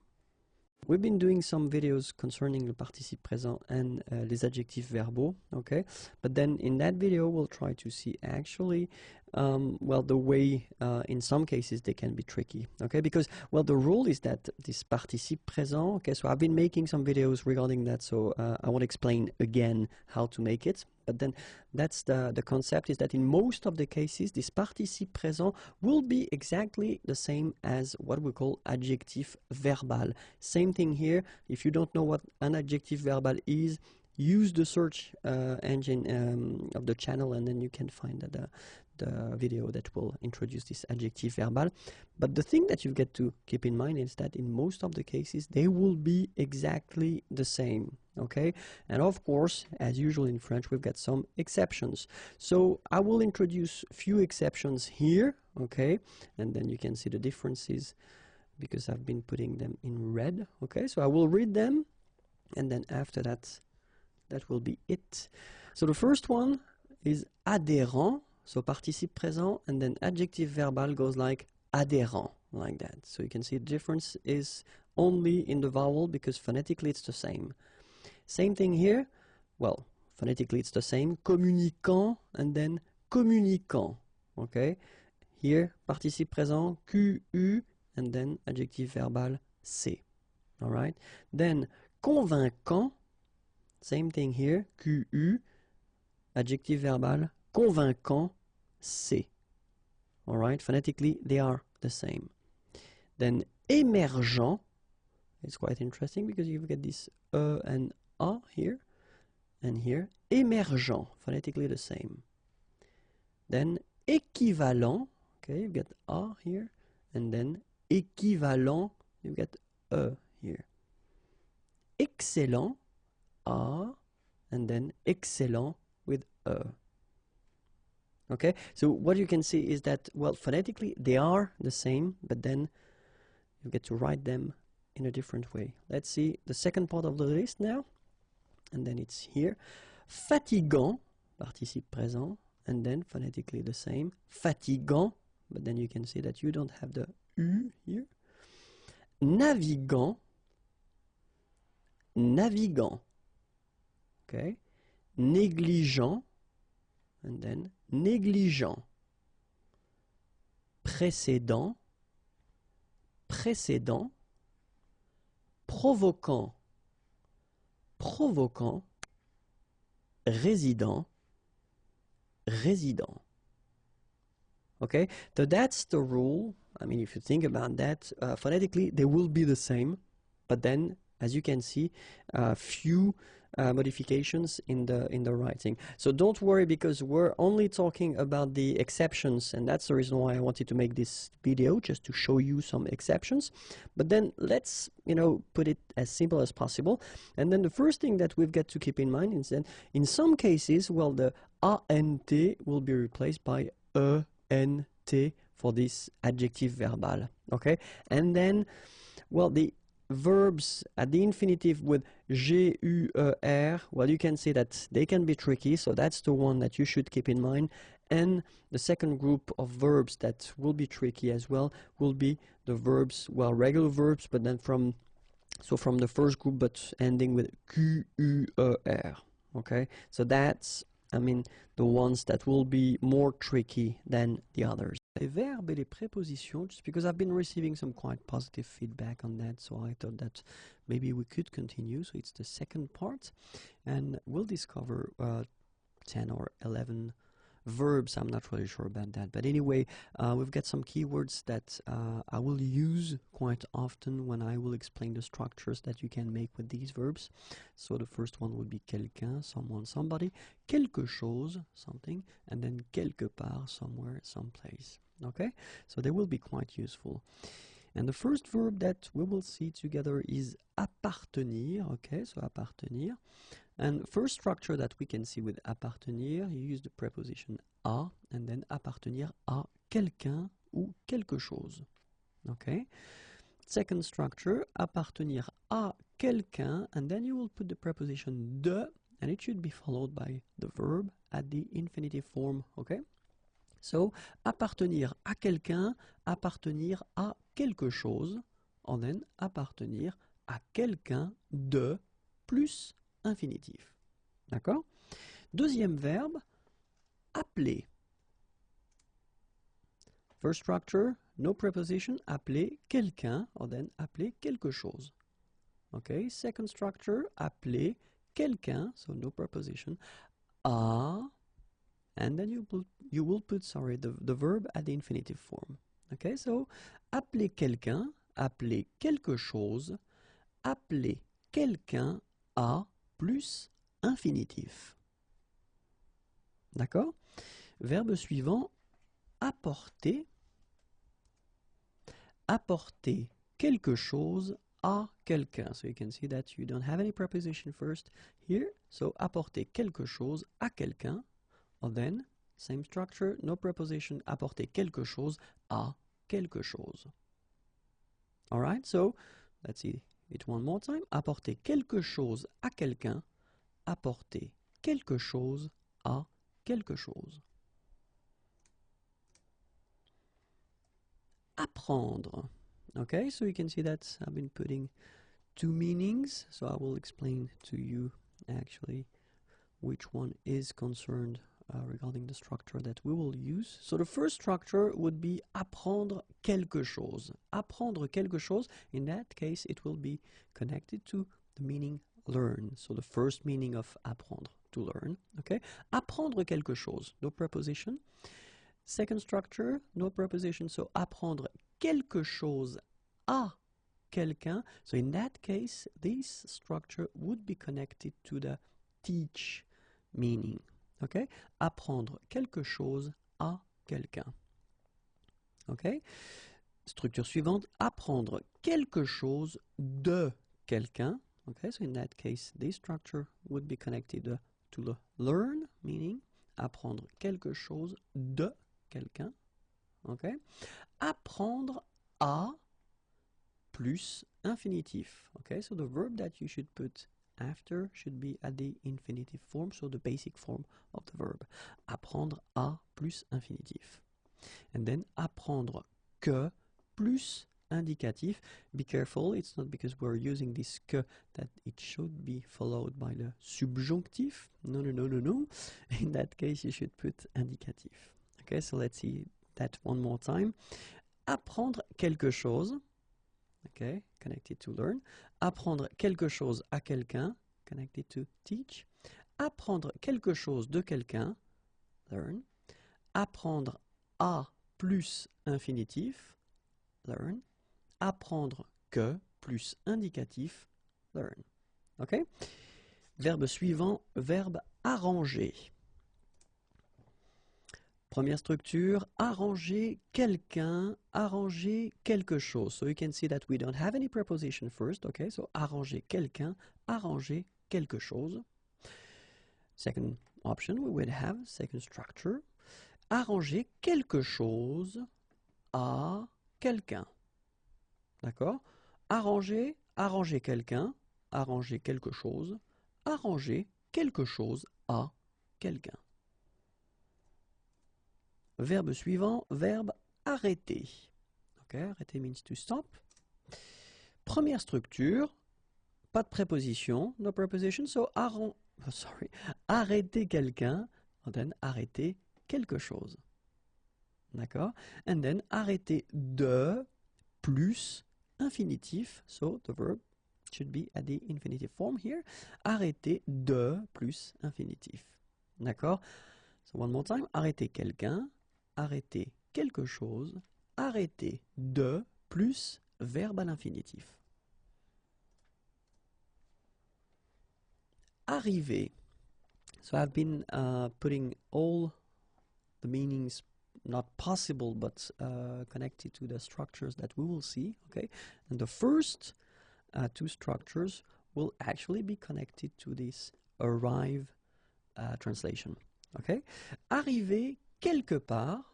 We've been doing some videos concerning le participe présent and les adjectifs verbaux, okay? But then in that video, we'll try to see actually, well, the way in some cases they can be tricky, okay? Because, well, the rule is that this participe présent, okay? So I've been making some videos regarding that, so I won't explain again how to make it. But then that's the concept, is that in most of the cases, this participe présent will be exactly the same as what we call adjectif verbal. Same thing here. If you don't know what an adjectif verbal is, use the search engine of the channel, and then you can find the video that will introduce this adjectif verbal. But the thing that you've got to keep in mind is that in most of the cases, they will be exactly the same. Okay, and of course, as usual in French, we've got some exceptions. So I will introduce a few exceptions here, okay, and then you can see the differences because I've been putting them in red. Okay, so I will read them, and then after that, that will be it. So the first one is adhérent, so participe présent, and then adjective verbal goes like adhérent, like that. So you can see the difference is only in the vowel because phonetically it's the same. Same thing here, well, phonetically it's the same, communicant and then communicant, okay? Here, participe présent, QU, and then adjective verbal, C, all right? Then, convaincant, same thing here, QU, adjective verbal, convaincant, C, all right? Phonetically, they are the same. Then, émergent, it's quite interesting because you've got this and A here, and here, émergent, phonetically the same. Then, équivalent, okay, you've got A here, and then équivalent, you've got E here. Excellent, A, and then excellent with E. Okay, so what you can see is that, well, phonetically they are the same, but then you get to write them in a different way. Let's see the second part of the list now. And then it's here. Fatigant, participe présent, and then phonetically the same. Fatigant, but then you can see that you don't have the U here. Navigant, navigant, okay. Négligent, and then négligent. Précédent, précédent. Provoquant, provoquant. Résident, résident. Okay, so that's the rule. I mean, if you think about that, phonetically they will be the same, but then, as you can see, few modifications in the writing. So don't worry, because we're only talking about the exceptions, and that's the reason why I wanted to make this video, just to show you some exceptions. But then let's, put it as simple as possible. And then the first thing that we've got to keep in mind is that in some cases, well, the ANT will be replaced by ENT for this adjective verbal, okay? And then, well, the verbs at the infinitive with G-U-E-R, well, you can see that they can be tricky, so that's the one that you should keep in mind. And the second group of verbs that will be tricky as well will be the verbs, well, regular verbs, but then from the first group, but ending with Q-U-E-R. Okay, so that's, I mean, the ones that will be more tricky than the others. Les verbes et les prépositions, just because I've been receiving some quite positive feedback on that, so I thought that maybe we could continue. So it's the second part, and we'll discover 10 or 11 verbs. I'm not really sure about that, but anyway, we've got some keywords that I will use quite often when I will explain the structures that you can make with these verbs. So the first one would be quelqu'un, someone, somebody, quelque chose, something, and then quelque part, somewhere, someplace. Okay, so they will be quite useful. And the first verb that we will see together is appartenir. Okay, so appartenir. And first structure that we can see with appartenir, you use the preposition à, and then appartenir à quelqu'un ou quelque chose. Okay. Second structure, appartenir à quelqu'un, and then you will put the preposition de, and it should be followed by the verb at the infinitive form. Okay. So, appartenir à quelqu'un, appartenir à quelque chose, and then appartenir à quelqu'un de plus infinitif. D'accord? Deuxième verbe, appeler. First structure, no preposition, appeler quelqu'un, or then appeler quelque chose. Okay, second structure, appeler quelqu'un, so no preposition, à, and then you will put the verb at the infinitive form. Okay, so appeler quelqu'un, appeler quelque chose, appeler quelqu'un à plus infinitif. D'accord? Verbe suivant, apporter. Apporter quelque chose à quelqu'un. So you can see that you don't have any preposition first here. So apporter quelque chose à quelqu'un. Or then, same structure, no preposition, apporter quelque chose à quelque chose. Alright, so let's see it one more time. Apporter quelque chose à quelqu'un. Apporter quelque chose à quelque chose. Apprendre. Okay, so you can see that I've been putting two meanings. So I will explain to you actually which one is concerned regarding the structure that we will use. So the first structure would be apprendre quelque chose. Apprendre quelque chose, in that case it will be connected to the meaning learn. So the first meaning of apprendre, to learn. Okay, apprendre quelque chose, no preposition. Second structure, no preposition, so apprendre quelque chose à quelqu'un. So in that case, this structure would be connected to the teach meaning. Okay? Apprendre quelque chose à quelqu'un. Okay? Structure suivante, apprendre quelque chose de quelqu'un. Okay, so in that case, this structure would be connected to the learn meaning. Apprendre quelque chose de quelqu'un. Okay? Apprendre à plus infinitif. Okay, so the verb that you should put after should be at the infinitive form, so the basic form of the verb. Apprendre à plus infinitif. And then apprendre que plus indicatif. Be careful, it's not because we're using this que that it should be followed by the subjunctif. No, no, no, no, no. In that case, you should put indicatif. Okay, so let's see that one more time. Apprendre quelque chose. Okay, connected to learn. Apprendre quelque chose à quelqu'un, connected to teach. Apprendre quelque chose de quelqu'un, learn. Apprendre à plus infinitif, learn. Apprendre que plus indicatif, learn. Okay? Verbe suivant, verbe arranger. Première structure, arranger quelqu'un, arranger quelque chose. So you can see that we don't have any preposition first, okay? So arranger quelqu'un, arranger quelque chose. Second option, we would have, second structure, arranger quelque chose à quelqu'un. D'accord? Arranger arranger quelqu'un, arranger quelque chose, arranger quelque chose à quelqu'un. Verbe suivant, verbe arrêter. Okay, arrêter means to stop. Première structure, pas de préposition, no preposition, so arrêter quelqu'un, and then arrêter quelque chose. D'accord? And then arrêter de plus infinitif, so the verb should be at the infinitive form here. Arrêter de plus infinitif. D'accord? So one more time, arrêter quelqu'un, arrêter quelque chose, arrêter de plus verbe à l'infinitif. Arriver. So I've been putting all the meanings not possible but connected to the structures that we will see, okay? And the first two structures will actually be connected to this arrive translation, okay? Arriver quelque part,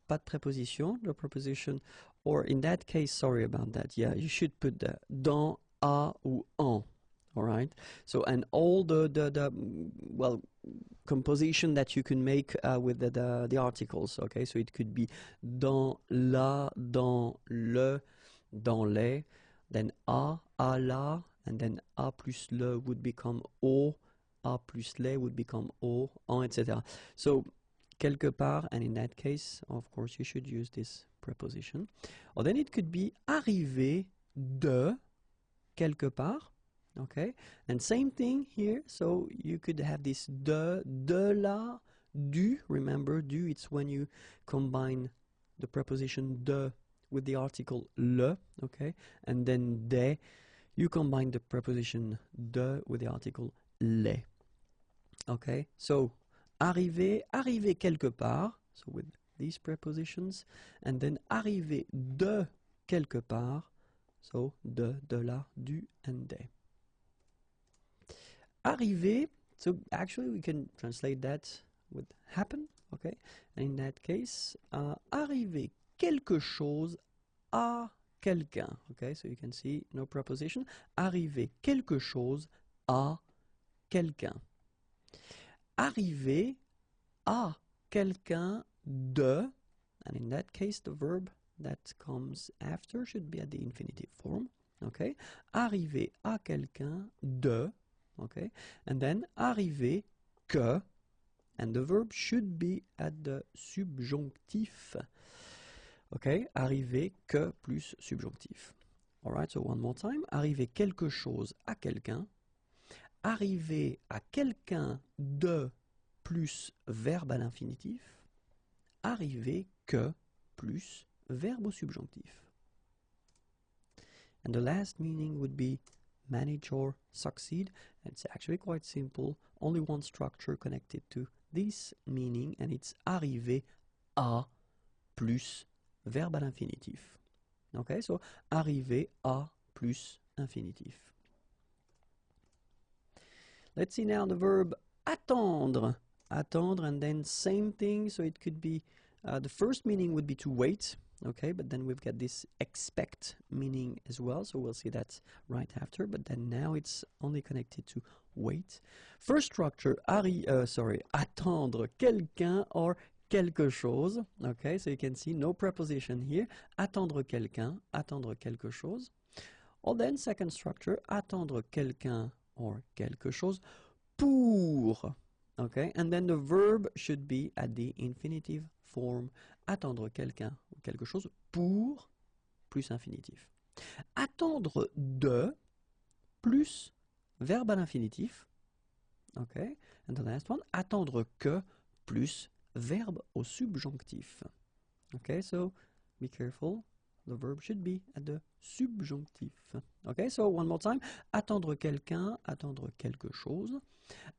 pas de préposition, the preposition, or in that case, sorry about that, yeah, you should put the dans, à ou en. All right. So and all the well composition that you can make with the articles. Okay. So it could be dans la, dans le, dans les, then à la, and then à plus le would become au, à plus les would become au, en, etc. So quelque part, and in that case, of course, you should use this preposition. Or then it could be arriver de quelque part. Okay, and same thing here, so you could have this de la, du, remember du, it's when you combine the preposition de with the article le, okay, and then des, you combine the preposition de with the article les, okay, so arriver quelque part, so with these prepositions, and then arriver de quelque part, so de la, du, and des. Arriver, so actually we can translate that with happen, okay? And in that case, arriver quelque chose à quelqu'un, okay? So you can see no preposition. Arriver quelque chose à quelqu'un. Arriver à quelqu'un de, and in that case the verb that comes after should be at the infinitive form, okay? Arriver à quelqu'un de, okay, and then arriver que, and the verb should be at the subjonctif. Okay, arriver que plus subjonctif. All right, so one more time. Arriver quelque chose à quelqu'un. Arriver à quelqu'un de plus verbe à l'infinitif. Arriver que plus verbe au subjonctif. And the last meaning would be manage or succeed. It's actually quite simple, only one structure connected to this meaning, and it's arriver à plus verbe à l'infinitif. Okay, so arriver à plus infinitif. Let's see now the verb attendre. Attendre, and then same thing, so it could be, the first meaning would be to wait. Okay, but then we've got this expect meaning as well, so we'll see that right after, but then now it's only connected to wait. First structure, attendre quelqu'un or quelque chose. Okay, so you can see no preposition here. Attendre quelqu'un, attendre quelque chose. Or then second structure, attendre quelqu'un or quelque chose pour. Okay, and then the verb should be at the infinitive form. Attendre quelqu'un ou quelque chose pour plus infinitif. Attendre de plus verbe à l'infinitif. Okay, and the last one, attendre que plus verbe au subjonctif. Okay, so be careful. The verb should be at the subjonctif. Okay, so one more time. Attendre quelqu'un, attendre quelque chose.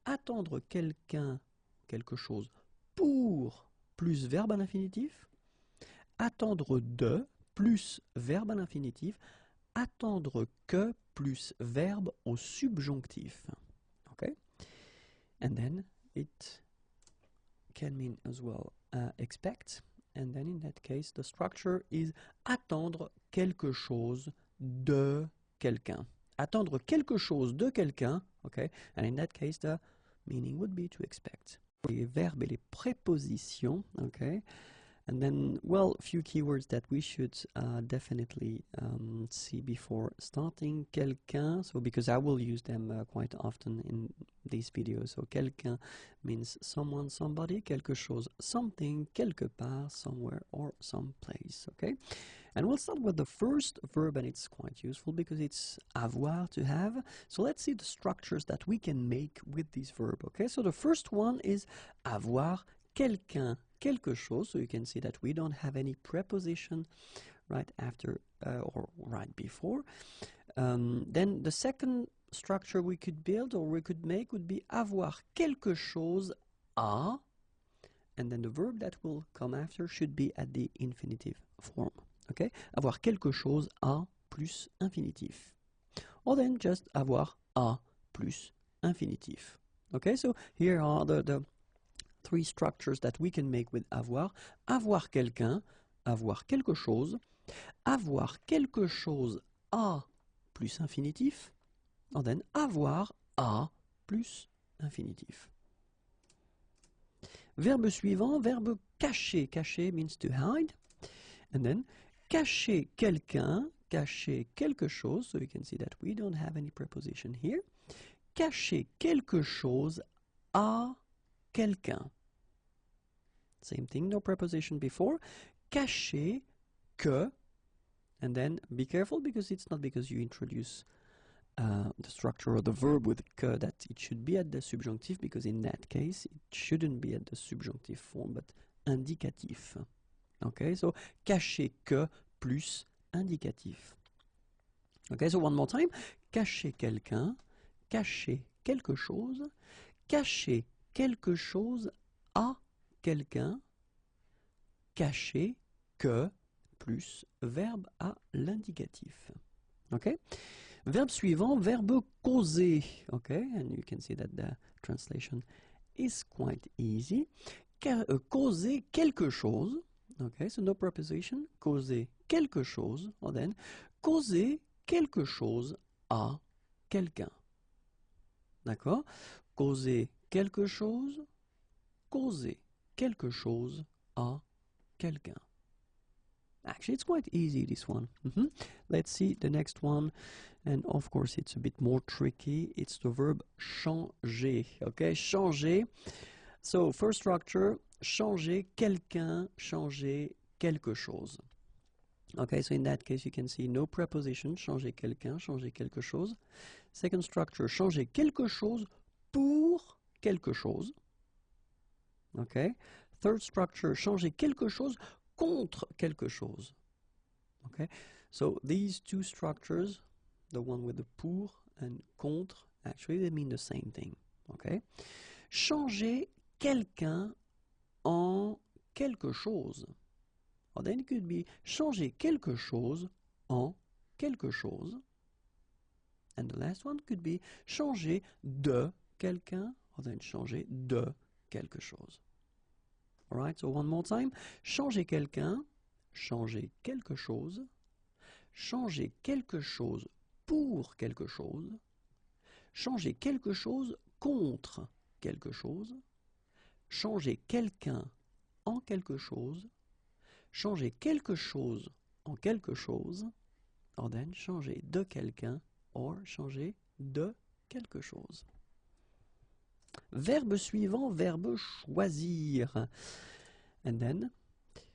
Attendre quelqu'un, quelque chose pour plus verbe à l'infinitif. Attendre de plus verbe à l'infinitif. Attendre que plus verbe au subjonctif. Okay, and then it can mean as well expect. And then in that case, the structure is attendre quelque chose de quelqu'un. attendre quelque chose de quelqu'un, okay? And in that case, the meaning would be to expect. Les verbes et les prépositions, okay? And then, well, a few keywords that we should definitely see before starting. Quelqu'un, so because I will use them quite often in these videos. So quelqu'un means someone, somebody, quelque chose, something, quelque part, somewhere, or someplace, okay? And we'll start with the first verb, and it's quite useful because it's avoir, to have. So let's see the structures that we can make with this verb, okay? So the first one is avoir quelqu'un, quelque chose. So you can see that we don't have any preposition right after or right before. Then the second structure we could build or we could make would be avoir quelque chose à, and then the verb that will come after should be at the infinitive form. Okay, avoir quelque chose à plus infinitif. Or then just avoir à plus infinitif. Okay, so here are the three structures that we can make with avoir. Avoir quelqu'un, avoir quelque chose à plus infinitif, or then avoir à plus infinitif. Verbe suivant, verbe cacher. Cacher means to hide. And then cacher quelqu'un, cacher quelque chose. So you can see that we don't have any preposition here. Cacher quelque chose à quelqu'un. Same thing, no preposition before. Cacher que, and then be careful because it's not because you introduce the structure of the verb with que that it should be at the subjunctive, because in that case it shouldn't be at the subjunctive form but indicatif. Okay, so cacher que plus indicatif. Okay, so one more time. Cacher quelqu'un, cacher quelque chose à quelqu'un, cacher que plus verbe à l'indicatif. Okay? Verbe suivant, verbe causer. Okay, and you can see that the translation is quite easy. Causer quelque chose. Okay, so no preposition. Causer quelque chose, or then causer quelque chose à quelqu'un. D'accord? Causer quelque chose à quelqu'un. Actually, it's quite easy, this one. Let's see the next one. And of course, it's a bit more tricky. It's the verb changer. Okay, changer. So, first structure, changer quelqu'un, changer quelque chose. Okay, so in that case, you can see no preposition, changer quelqu'un, changer quelque chose. Second structure, changer quelque chose pour quelque chose. Okay. Third structure, changer quelque chose contre quelque chose. Okay, so these two structures, the one with the pour and contre, actually they mean the same thing. Okay, changer quelqu'un en quelque chose. Or then it could be changer quelque chose en quelque chose. And the last one could be changer de quelqu'un, or then changer de quelque chose. Alright, so one more time. Changer quelqu'un, changer quelque chose, changer quelque chose pour quelque chose, changer quelque chose contre quelque chose, changer quelqu'un en quelque chose, changer quelque chose en quelque chose, or then changer de quelqu'un, or changer de quelque chose. Verbe suivant, verbe choisir. And then,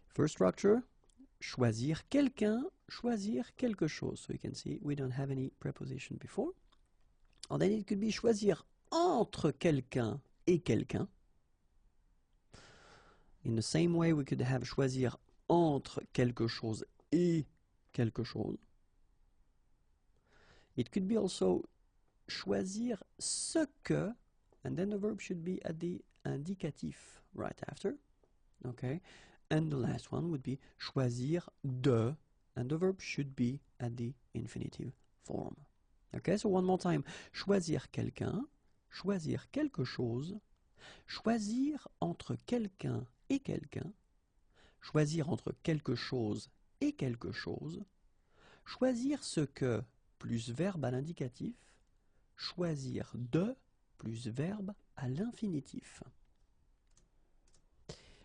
first structure, choisir quelqu'un, choisir quelque chose. So you can see we don't have any preposition before. And then it could be choisir entre quelqu'un et quelqu'un. In the same way, we could have choisir entre quelque chose et quelque chose. It could be also choisir ce que, and then the verb should be at the indicatif right after. Okay, and the last one would be choisir de, and the verb should be at the infinitive form. Okay, so one more time. Choisir quelqu'un, choisir quelque chose, choisir entre quelqu'un et quelqu'un, choisir entre quelque chose et quelque chose, choisir ce que plus verbe à l'indicatif. Choisir de plus verbe à l'infinitif.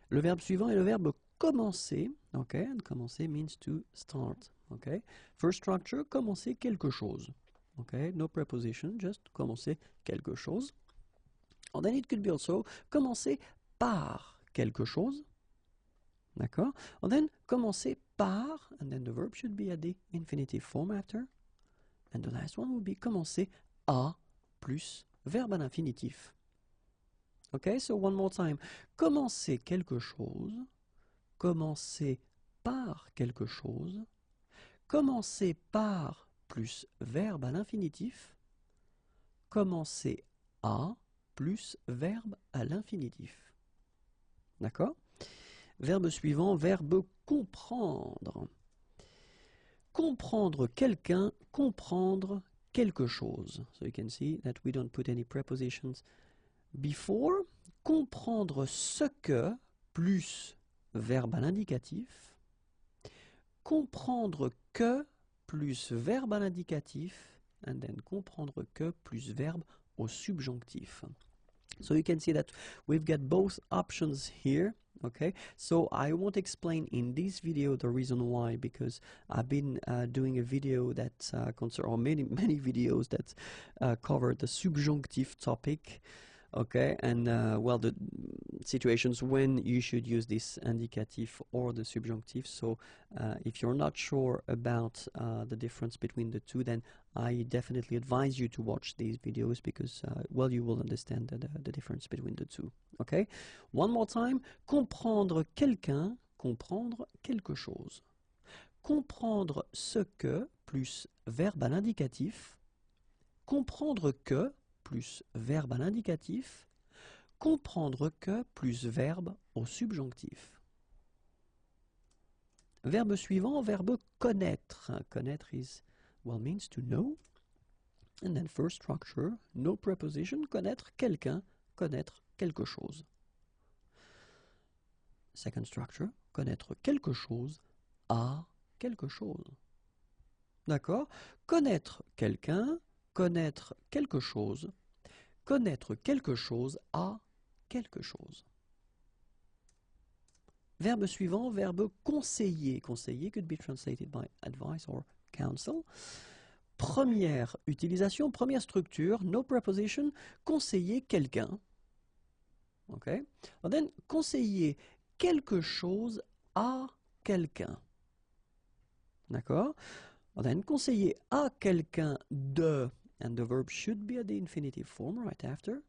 Le verbe suivant est le verbe commencer. Ok, and commencer means to start. Ok, first structure, commencer quelque chose. Ok, no preposition, just commencer quelque chose. And then it could be also commencer par quelque chose. D'accord? And then commencer par, and then the verb should be at the infinitive form after. And the last one would be commencer à plus verbe à l'infinitif. Okay, so one more time. Commencer quelque chose, commencer par quelque chose, commencer par plus verbe à l'infinitif, commencer à plus verbe à l'infinitif. D'accord? Verbe suivant, verbe comprendre. Comprendre quelqu'un, comprendre quelque chose. So you can see that we don't put any prepositions before. Comprendre ce que plus verbe à l'indicatif. Comprendre que plus verbe à l'indicatif. And then comprendre que plus verbe au subjonctif. So you can see that we've got both options here. Okay, so I won't explain in this video the reason why, because I've been doing a video that or many videos that cover the subjunctive topic. Okay, and well, the situations when you should use this indicative or the subjunctive. So if you're not sure about the difference between the two, then I definitely advise you to watch these videos, because well, you will understand the difference between the two. Okay, one more time. Comprendre quelqu'un, comprendre quelque chose. Comprendre ce que plus verbe à l'indicatif. Comprendre que plus verbe à l'indicatif, comprendre que plus verbe au subjonctif. Verbe suivant, verbe connaître. Connaître is, well, means to know. And then first structure, no preposition, connaître quelqu'un, connaître quelque chose. Second structure, connaître quelque chose à quelque chose. D'accord? Connaître quelqu'un, connaître quelque chose. Connaître quelque chose à quelque chose. Verbe suivant, verbe conseiller. Conseiller could be translated by advice or counsel. Première utilisation, première structure, no preposition, conseiller quelqu'un. Ok? And then, conseiller quelque chose à quelqu'un. D'accord? And then, conseiller à quelqu'un de. And the verb should be at the infinitive form right after.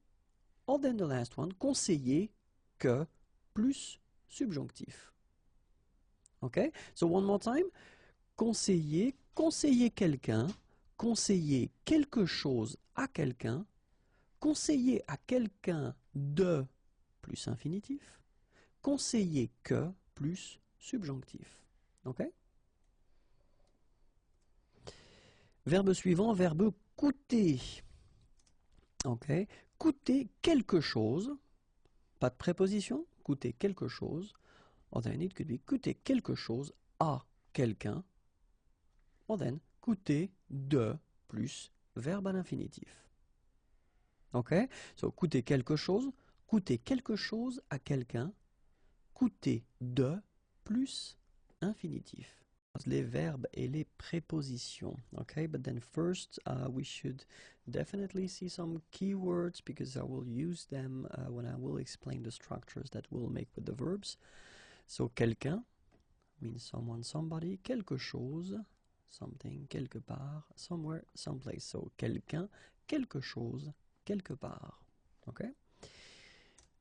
Or then the last one, conseiller que plus subjonctif. Okay? So one more time. Conseiller, conseiller quelqu'un, conseiller quelque chose à quelqu'un, conseiller à quelqu'un de plus infinitif, conseiller que plus subjonctif. Okay? Verbe suivant, verbe coûter. Ok, coûter quelque chose, pas de préposition, coûter quelque chose. Or then it could be coûter quelque chose à quelqu'un. Or then coûter de plus verbe à l'infinitif. Ok, so coûter quelque chose à quelqu'un, coûter de plus infinitif. Les verbes et les prépositions. Okay, but then first we should definitely see some keywords, because I will use them when I will explain the structures that we'll make with the verbs. So quelqu'un means someone, somebody. Quelque chose, something, quelque part, somewhere, someplace. So quelqu'un, quelque chose, quelque part. Okay.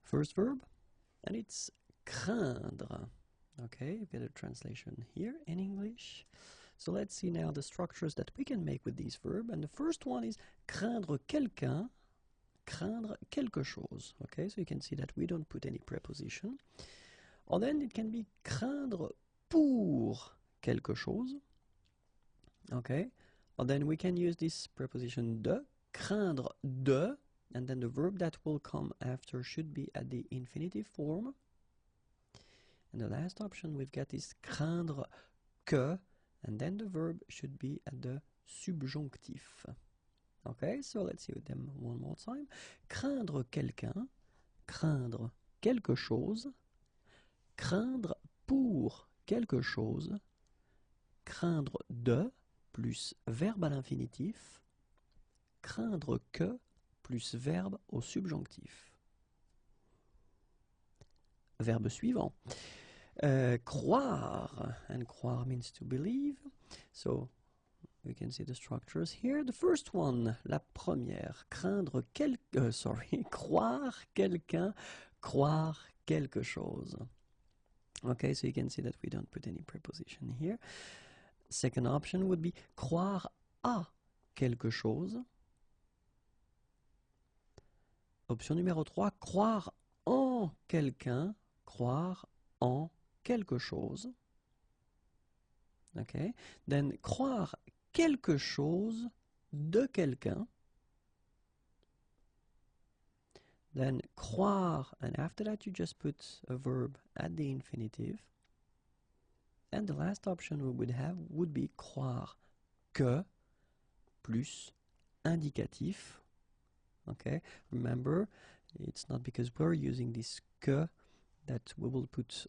First verb, and it's craindre. Okay, a bit of translation here in English. So let's see now the structures that we can make with this verb. And the first one is craindre quelqu'un, craindre quelque chose. Okay, so you can see that we don't put any preposition. Or then it can be craindre pour quelque chose. Okay, or then we can use this preposition de, craindre de, and then the verb that will come after should be at the infinitive form. And the last option we've got is craindre que, and then the verb should be at the subjonctif. Okay, so let's see them one more time. Craindre quelqu'un, craindre quelque chose, craindre pour quelque chose, craindre de plus verbe à l'infinitif, craindre que plus verbe au subjonctif. Verbe suivant. Croire, and croire means to believe, so we can see the structures here. The first one, la première, craindre croire quelqu'un, croire quelque chose. Okay, so you can see that we don't put any preposition here. Second option would be croire à quelque chose. Option numéro 3, croire en quelqu'un, croire en quelque chose. Okay, then croire quelque chose de quelqu'un. Then croire, and after that you just put a verb at the infinitive. And the last option we would have would be croire que plus indicatif. Okay, remember, it's not because we're using this que that we will put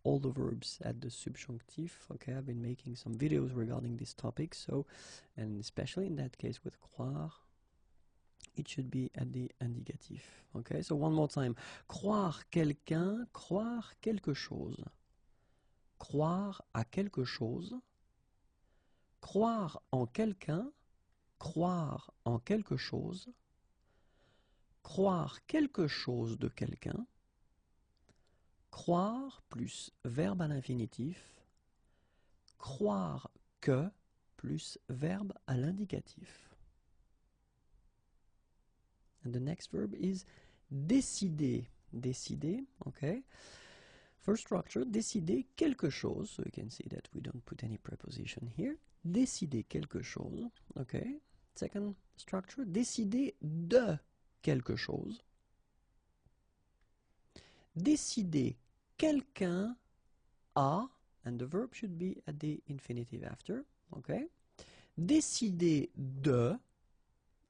all the verbs at the subjunctive. Okay, I've been making some videos regarding this topic, so, and especially in that case with croire, it should be at the indicatif. Okay, so one more time. Croire quelqu'un, croire quelque chose. Croire à quelque chose. Croire en quelqu'un, croire en quelque chose. Croire quelque chose de quelqu'un. Croire plus verbe à l'infinitif. Croire que plus verbe à l'indicatif. And the next verb is décider. Décider, okay. First structure, décider quelque chose. So you can see that we don't put any preposition here. Décider quelque chose, okay. Second structure, décider de quelque chose. Décider quelqu'un a, and the verb should be at the infinitive after, okay. Décider de,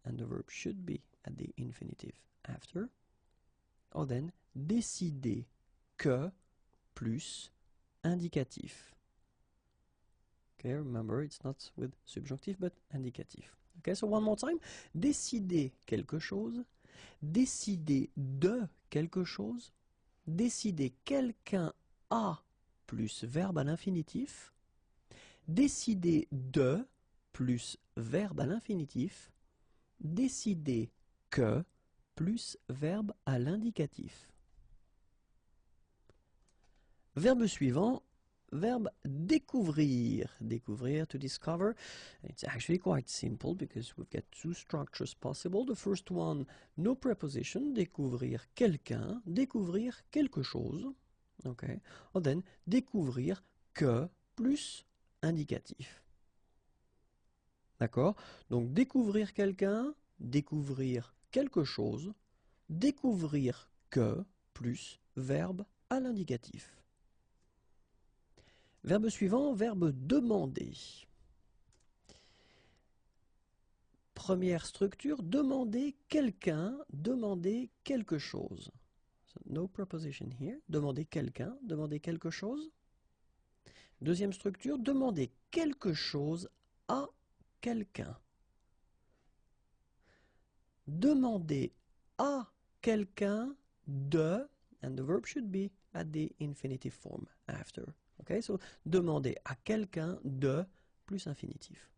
and the verb should be at the infinitive after. Or then, décider que plus indicatif. Okay, remember, it's not with subjunctive, but indicatif. Okay, so one more time. Décider quelque chose. Décider de quelque chose. Décider quelqu'un a plus verbe à l'infinitif. Décider de plus verbe à l'infinitif. Décider que plus verbe à l'indicatif. Verbe suivant, verbe découvrir. Découvrir, to discover. It's actually quite simple because we've got two structures possible. The first one, no preposition, découvrir quelqu'un, découvrir quelque chose. Okay. Or then, découvrir que plus indicatif. D'accord? Donc, découvrir quelqu'un, découvrir quelque chose, découvrir que plus verbe à l'indicatif. Verbe suivant, verbe demander. Première structure, demander quelqu'un, demander quelque chose. So, no preposition here. Demander quelqu'un, demander quelque chose. Deuxième structure, demander quelque chose à quelqu'un. Demander à quelqu'un de, and the verb should be at the infinitive form after. Okay, so demander à quelqu'un de plus infinitif.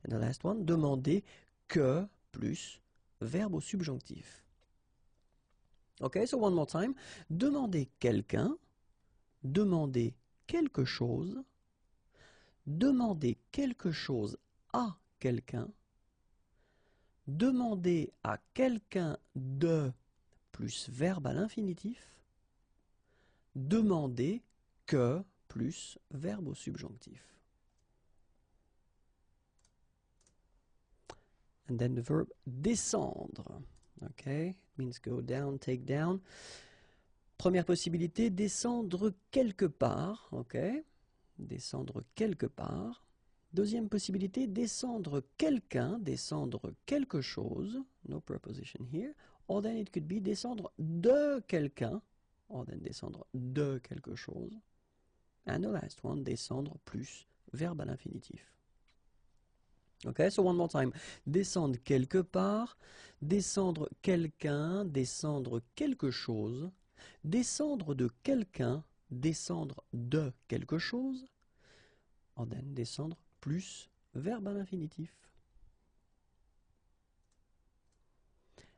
And the last one, demander que plus verbe au subjonctif. Okay, so one more time. Demander quelqu'un, demander quelque chose, demander quelque chose à quelqu'un, demander à quelqu'un de plus verbe à l'infinitif, demander que plus verbe au subjonctif. And then the verb descendre. Okay, it means go down, take down. Première possibilité, descendre quelque part. Okay, descendre quelque part. Deuxième possibilité, descendre quelqu'un, descendre quelque chose, no preposition here, or then it could be descendre de quelqu'un, or then descendre de quelque chose. And the last one, descendre plus, verbe à l'infinitif. Okay, so one more time. Descendre quelque part, descendre quelqu'un, descendre quelque chose, descendre de quelqu'un, descendre de quelque chose, or then descendre plus, verbe à l'infinitif.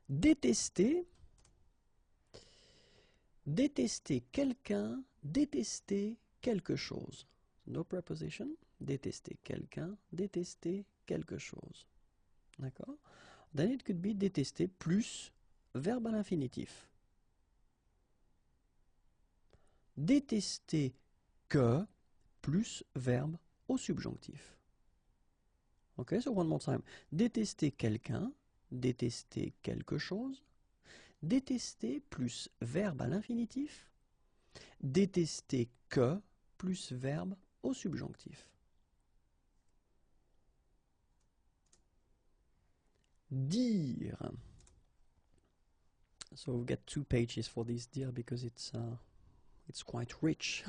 Détester, détester quelqu'un, détester quelque chose. No preposition. Détester quelqu'un, détester quelque chose. D'accord? Then it could be détester plus, verbe à l'infinitif. Détester que plus verbe au subjonctif. Okay, so one more time. Détester quelqu'un, détester quelque chose. Détester plus verbe à l'infinitif. Détester que plus verbe au subjonctif. Dire. So we've got 2 pages for this dire because it's quite rich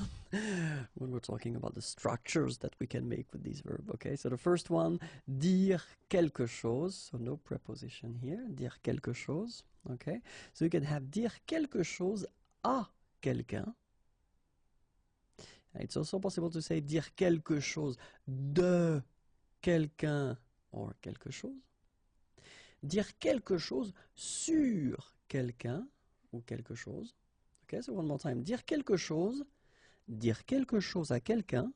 when we're talking about the structures that we can make with this verb. Okay, so the first one, dire quelque chose. So no preposition here. Dire quelque chose. Okay, so you can have dire quelque chose à quelqu'un. It's also possible to say dire quelque chose de quelqu'un or quelque chose. Dire quelque chose sur quelqu'un ou quelque chose. Okay, so one more time. Dire quelque chose à quelqu'un,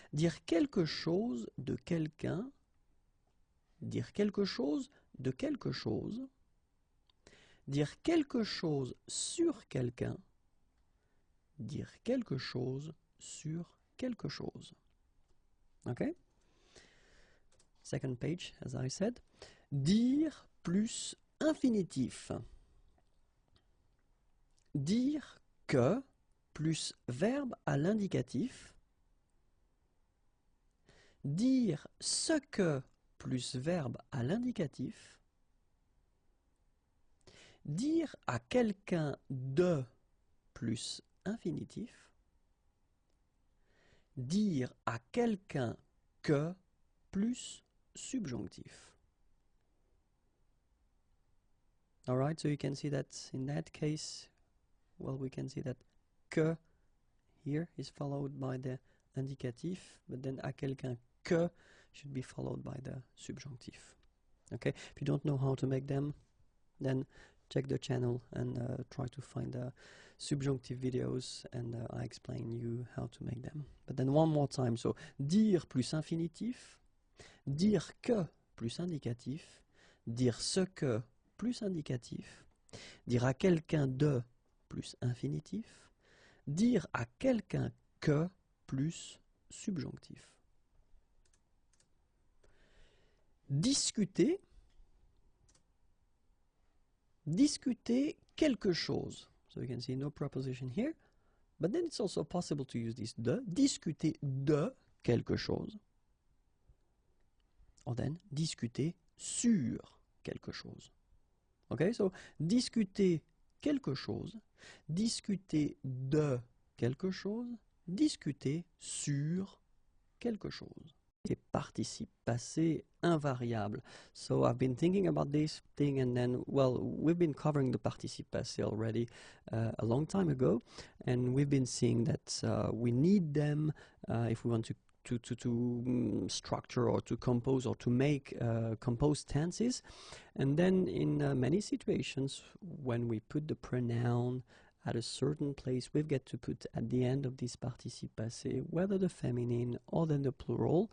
dire quelque chose de quelqu'un, dire quelque chose de quelque chose, dire quelque chose sur quelqu'un, dire quelque chose sur quelque chose. Okay? Second page, as I said. Dire plus infinitif. Dire que plus verbe à l'indicatif. Dire ce que plus verbe à l'indicatif. Dire à quelqu'un de plus infinitif. Dire à quelqu'un que plus subjonctif. All right, so you can see that in that case, well, we can see that que here is followed by the indicatif, but then à quelqu'un que should be followed by the subjunctif. Okay, if you don't know how to make them, then check the channel and try to find the subjunctive videos and I explain you how to make them. But then one more time, so dire plus infinitif, dire que plus indicatif, dire ce que plus indicatif, dire à quelqu'un de plus infinitif, dire à quelqu'un que plus subjonctif. Discuter, discuter quelque chose. So you can see no preposition here, but then it's also possible to use this de, discuter de quelque chose, or then discuter sur quelque chose. Okay, so discuter quelque chose, discuter de quelque chose, discuter sur quelque chose. Et participe passé invariable. So I've been thinking about this thing and then, well, we've been covering the participe passé already a long time ago, and we've been seeing that we need them if we want to structure or to compose or to make composed tenses. And then in many situations, when we put the pronoun at a certain place, we've got to put at the end of this participe passé whether the feminine or then the plural.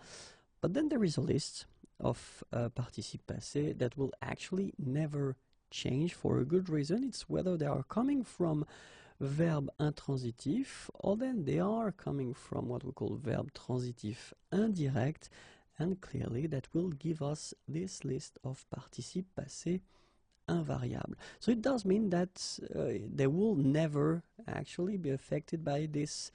But then there is a list of participe passé that will actually never change for a good reason. It's whether they are coming from verbe intransitif, or then they are coming from what we call verbe transitif indirect, and clearly that will give us this list of participe passé invariable. So it does mean that they will never actually be affected by this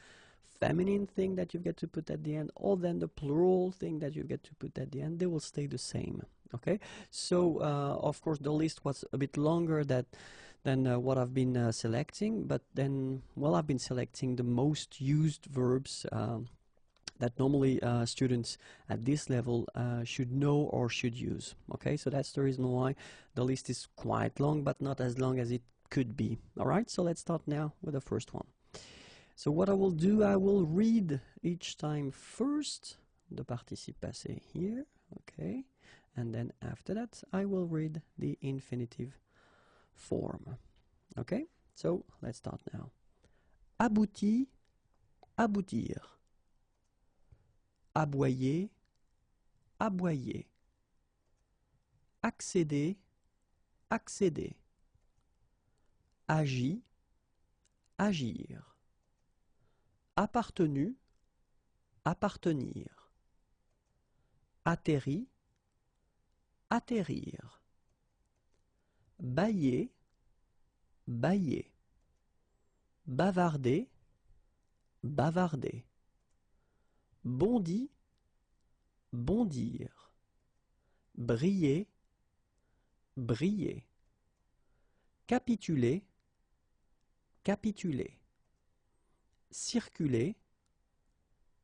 feminine thing that you get to put at the end, or then the plural thing that you get to put at the end, they will stay the same. Okay, so of course the list was a bit longer than what I've been selecting, but then, well, I've been selecting the most used verbs that normally students at this level should know or should use. Okay, so that's the reason why the list is quite long, but not as long as it could be. All right, so let's start now with the first one. So what I will do, I will read each time first the participe passé here, okay, and then after that I will read the infinitive form. Okay, so let's start now. Abouti, aboutir. Aboyer, aboyer. Accéder, accéder. Agi, agir. Appartenu, appartenir. Atterri, atterrir. Bailler, bailler. Bavarder, bavarder. Bondi, bondir. Briller, briller. Capituler, capituler. Circuler,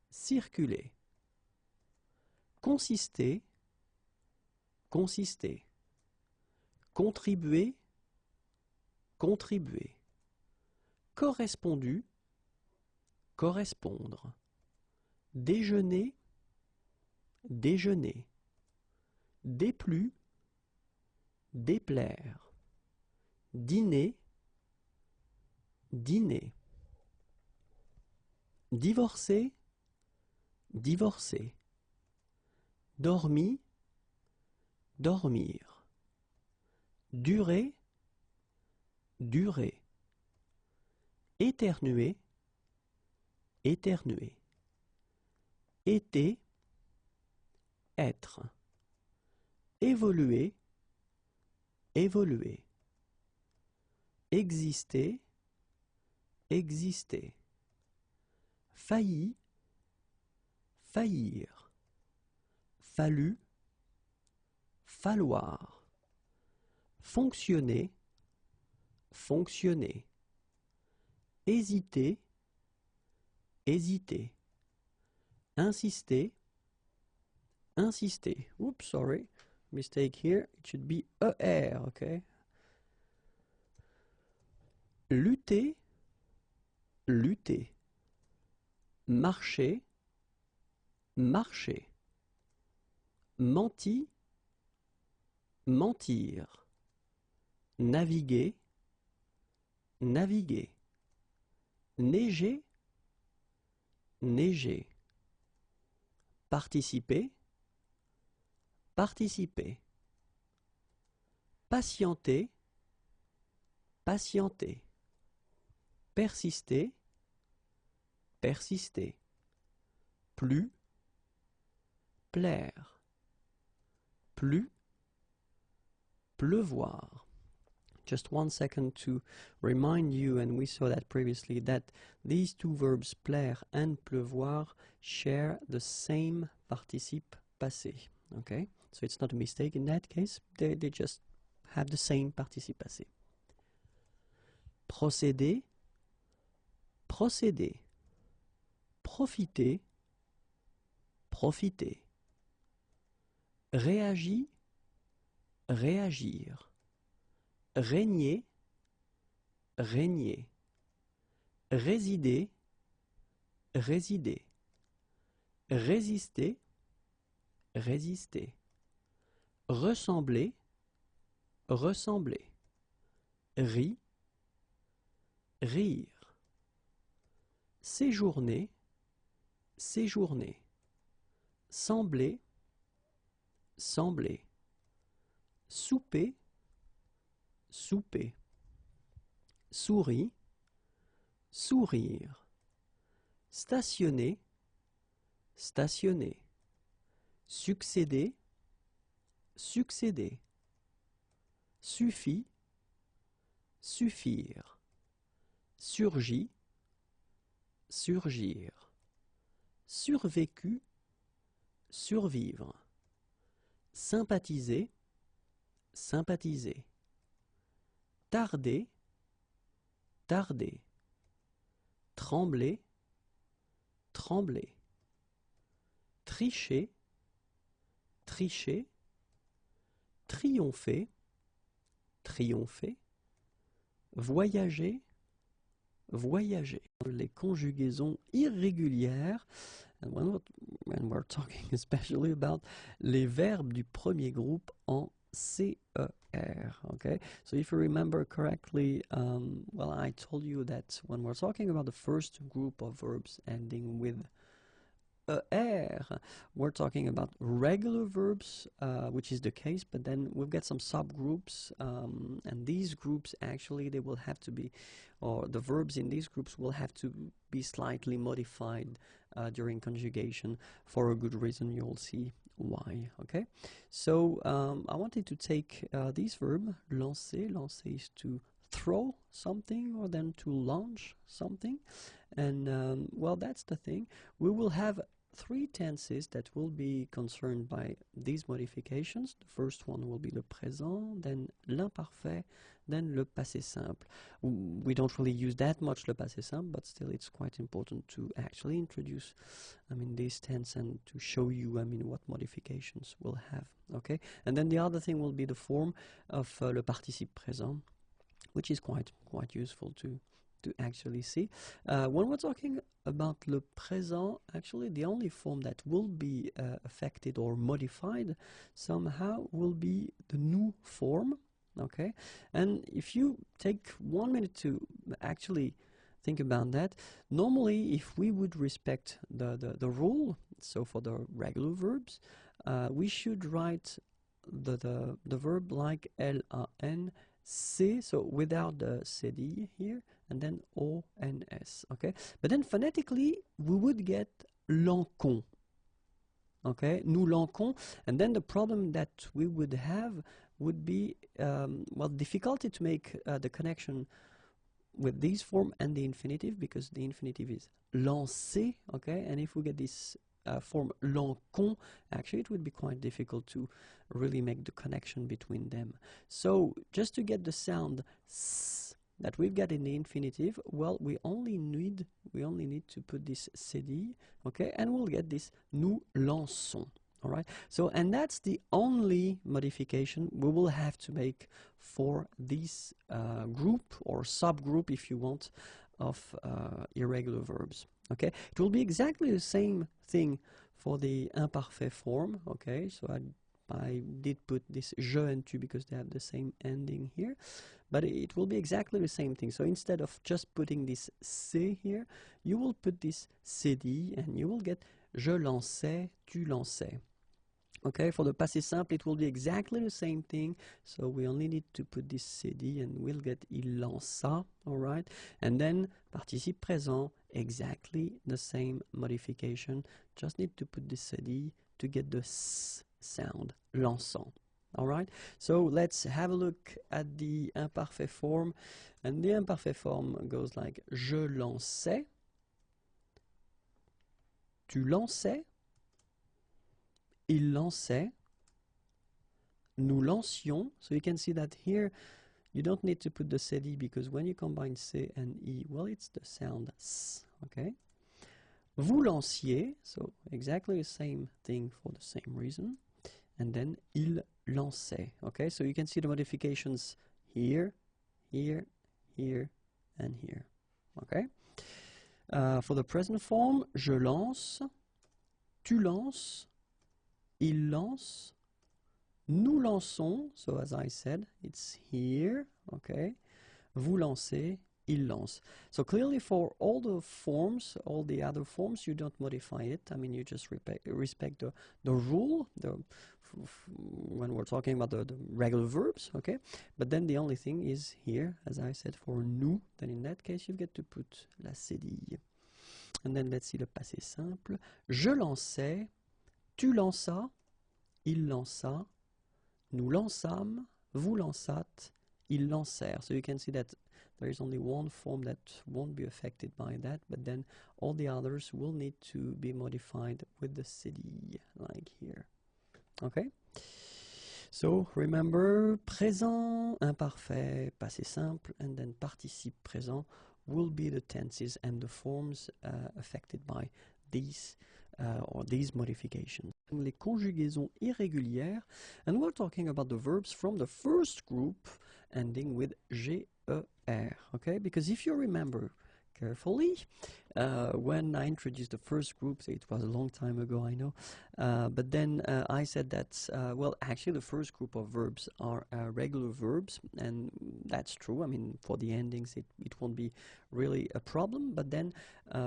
circuler. Consister, consister. Contribuer, contribuer. Correspondu, correspondre. Déjeuner, déjeuner. Déplu, déplaire. Dîner, dîner. Divorcer, divorcer. Dormi, dormir. Durer, durer. Éternuer, éternuer. Été, être. Évoluer, évoluer. Exister, exister. Failli, faillir. Fallu, falloir. Fonctionner, fonctionner. Hésiter, hésiter. Insister, insister. Oops, sorry. Mistake here. It should be ER, okay? Lutter, lutter. Marcher, marcher. Menti, mentir. Naviguer, naviguer. Neiger, neiger. Participer, participer. Patienter, patienter. Persister, persister. Plus, plaire. Plus, pleuvoir. Just 1 second to remind you, and we saw that previously, that these two verbs, plaire and pleuvoir, share the same participe passé. Okay? So it's not a mistake in that case, they just have the same participe passé. Procéder, procéder. Profiter, profiter. Réagir, réagir. Régner, régner. Résider, résider. Résister, résister. Ressembler, ressembler. Rire, rire. Séjourner, séjourner. Sembler, sembler. Souper, souper. Souris, sourire. Stationner, stationner. Succéder, succéder. Suffit, suffire. Surgit, surgir. Survécu, survivre. Sympathiser, sympathiser. Tarder, tarder. Trembler, trembler. Tricher, tricher. Triompher, triompher. Voyager, voyager. Les conjugaisons irrégulières, and when we're talking especially about les verbes du premier groupe en CER. Okay, so if you remember correctly, well, I told you that when we're talking about the first group of verbs ending with ER, we're talking about regular verbs, which is the case, but then we've got some subgroups, and these groups actually, they will have to be, or the verbs in these groups will have to be slightly modified during conjugation for a good reason. You'll see why. Okay, so I wanted to take this verb, lancer. Lancer is to throw something or then to launch something, and well, that's the thing. We will have three tenses that will be concerned by these modifications. The first one will be le présent, then l'imparfait, then le passé simple. We don't really use that much le passé simple, but still it's quite important to actually introduce, this tense and to show you, what modifications we'll have. Okay, and then the other thing will be the form of le participe présent, which is quite useful to actually see. When we're talking about le présent, actually the only form that will be affected or modified somehow will be the nous form. Okay, and if you take 1 minute to actually think about that, normally if we would respect the rule, so for the regular verbs, we should write the verb like LAN C, so without the CD here, and then ONS, okay? But then phonetically, we would get l'encon, okay? Nous l'encon, and then the problem that we would have would be, well, difficulty to make the connection with this form and the infinitive, because the infinitive is lancer, okay? And if we get this form l'encon, actually it would be quite difficult to really make the connection between them. So just to get the sound s that we've got in the infinitive, well, we only need to put this cd, okay, and we'll get this nous lançons. All right, so and that's the only modification we will have to make for this group or subgroup, if you want, of irregular verbs. Okay, it will be exactly the same thing for the imparfait form. Okay, so I did put this je and tu because they have the same ending here, but it will be exactly the same thing. So instead of just putting this c here, you will put this cd and you will get je lançais, tu lançais. Okay, for the passé simple, it will be exactly the same thing. So we only need to put this cd and we'll get il lança, all right? And then participe présent, exactly the same modification. Just need to put the cd to get the s sound, lançant. All right, so let's have a look at the imparfait form. And the imparfait form goes like je lançais, tu lançais, il lançait, nous lancions. So you can see that here you don't need to put the cd because when you combine c and e, well, it's the sound s, okay? Vous lanciez, so exactly the same thing for the same reason. And then il lançait, okay? So you can see the modifications here, here, here, and here, okay? For the present form, je lance, tu lances, il lance, nous lançons, so as I said, it's here, okay? Vous lancez, il lance. So clearly for all the forms, all the other forms, you don't modify it. I mean, you just respect the rule, when we're talking about the regular verbs, okay? But then the only thing is here, as I said, for nous, then in that case, you get to put la cédille. And then let's see le passé simple. Je lançais, tu lanças, il lança, nous lançâmes, vous lançâtes, ils lancèrent. So you can see that there is only one form that won't be affected by that, but then all the others will need to be modified with the city, like here. Okay? So remember, présent imparfait, passé simple, and then participe présent will be the tenses and the forms affected by these or these modifications. Les conjugaisons irrégulières, and we're talking about the verbs from the first group ending with GER, okay? Because if you remember carefully, when I introduced the first group, it was a long time ago, I know, but then I said that, well, actually the first group of verbs are regular verbs, and that's true. I mean, for the endings, it won't be really a problem, but then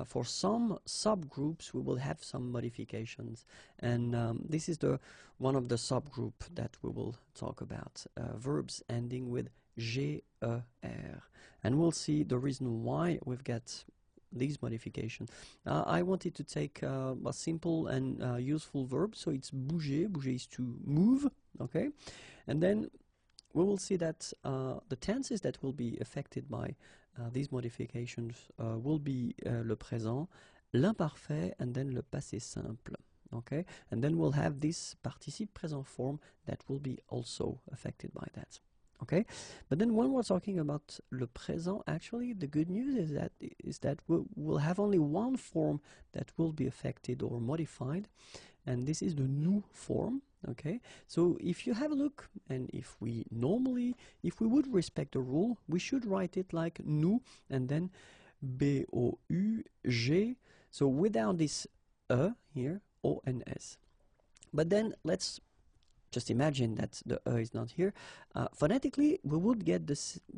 for some subgroups, we will have some modifications, and this is one of the subgroup that we will talk about, verbs ending with GER, and we'll see the reason why we've got these modifications. I wanted to take a simple and useful verb, so it's bouger. Bouger is to move, okay? And then we will see that the tenses that will be affected by these modifications will be le présent, l'imparfait, and then le passé simple, okay? And then we'll have this participe présent form that will be also affected by that. Okay, but then when we're talking about le présent, actually the good news is that we'll have only one form that will be affected or modified, and this is the nous form. Okay, so if you have a look, and if we would respect the rule, we should write it like nous and then B-O-U-G, so without this E here, O and S. But then let's just imagine that the E is not here. Phonetically, we would get the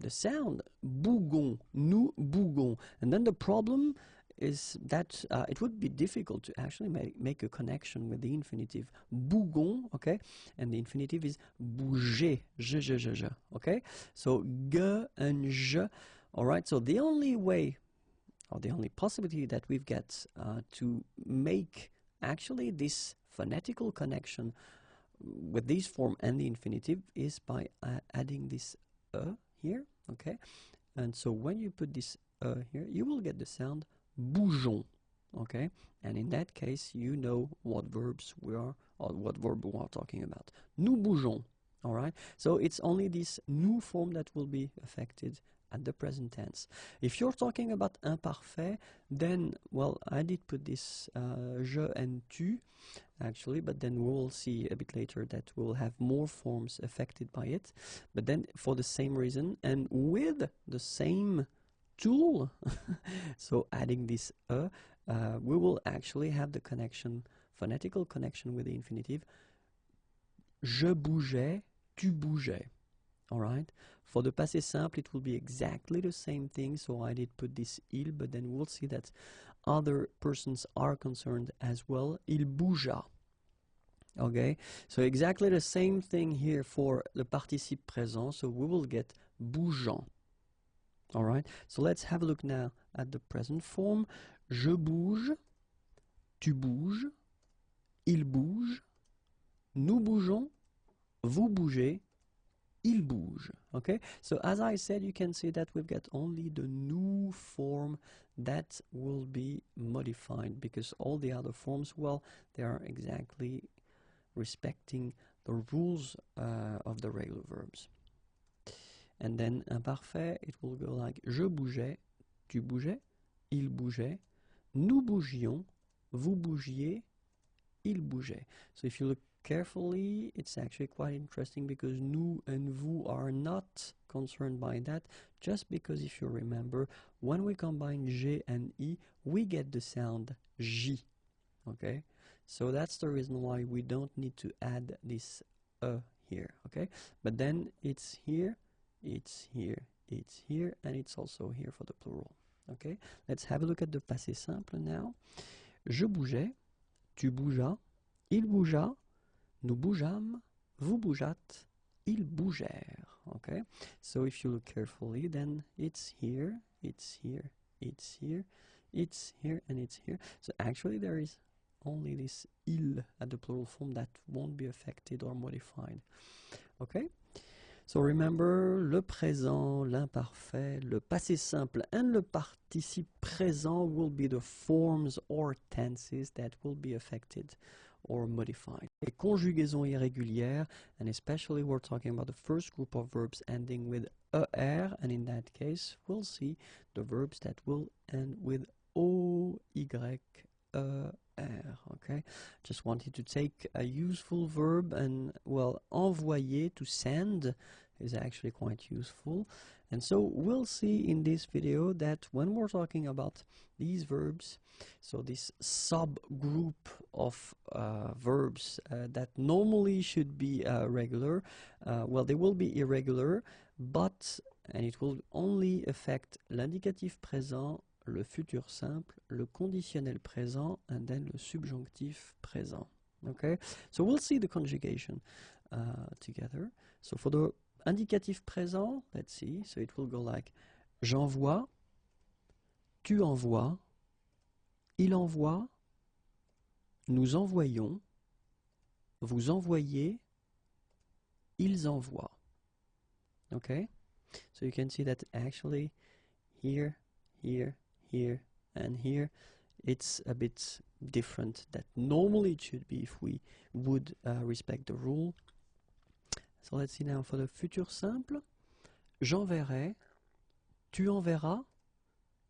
sound bougon, nous bougon. And then the problem is that it would be difficult to actually make a connection with the infinitive bougon, okay? And the infinitive is bouger, je, okay? So ge and je, all right? So the only way, or the only possibility that we've got to make actually this phonetical connection with this form and the infinitive is by adding this here, okay? And so when you put this here, you will get the sound bougeons, okay? And in that case, you know what verbs we are, or what verb we are talking about. Nous bougeons, all right? So it's only this nous form that will be affected at the present tense. If you're talking about imparfait, then, well, I did put this je and tu, actually, but then we will see a bit later that we'll have more forms affected by it, but then for the same reason and with the same tool, so adding this we will actually have the connection, phonetical connection with the infinitive. Je bougeais, tu bougeais. All right. For the passé simple, it will be exactly the same thing. So I did put this il, but then we'll see that other persons are concerned as well. Il bougea. Okay. So exactly the same thing here for the participe présent. So we will get bougeant. All right. So let's have a look now at the present form. Je bouge, tu bouges, il bouge, nous bougeons, vous bougez, il bouge. Okay, so as I said, you can see that we've got only the nous form that will be modified, because all the other forms, well, they are exactly respecting the rules of the regular verbs. And then imparfait, it will go like je bougeais, tu bougeais, il bougeait, nous bougions, vous bougiez, il bougeait. So if you look carefully, it's actually quite interesting, because nous and vous are not concerned by that, just because if you remember, when we combine G and I, we get the sound J. Okay, so that's the reason why we don't need to add this here. Okay, but then it's here, it's here, it's here, and it's also here for the plural. Okay, let's have a look at the passé simple now. Je bougeais, tu bougeas, il bougea, nous bougeâmes, vous bougeâtes, ils bougèrent. Okay, so if you look carefully, then it's here, it's here, it's here, it's here, and it's here. So actually there is only this il at the plural form that won't be affected or modified. Okay, So remember, le présent, l'imparfait, le passé simple, and le participe présent will be the forms or tenses that will be affected or modified. Les conjugaisons irrégulières, and especially we're talking about the first group of verbs ending with er, and in that case, we'll see the verbs that will end with o, y, r. Okay, just wanted to take a useful verb, and well, envoyer, to send, is actually quite useful. And so we'll see in this video that when we're talking about these verbs, so this subgroup of verbs that normally should be regular, well, they will be irregular, but, and it will only affect l'indicatif présent, le futur simple, le conditionnel présent, and then le subjonctif présent. Okay, so we'll see the conjugation together. So for the indicatif présent, let's see, so it will go like j'envoie, tu envoies, il envoie, nous envoyons, vous envoyez, ils envoient. Okay, so you can see that actually here, here, and here, it's a bit different that normally it should be if we would respect the rule. So let's see now for the futur simple. J'enverrai, tu enverras,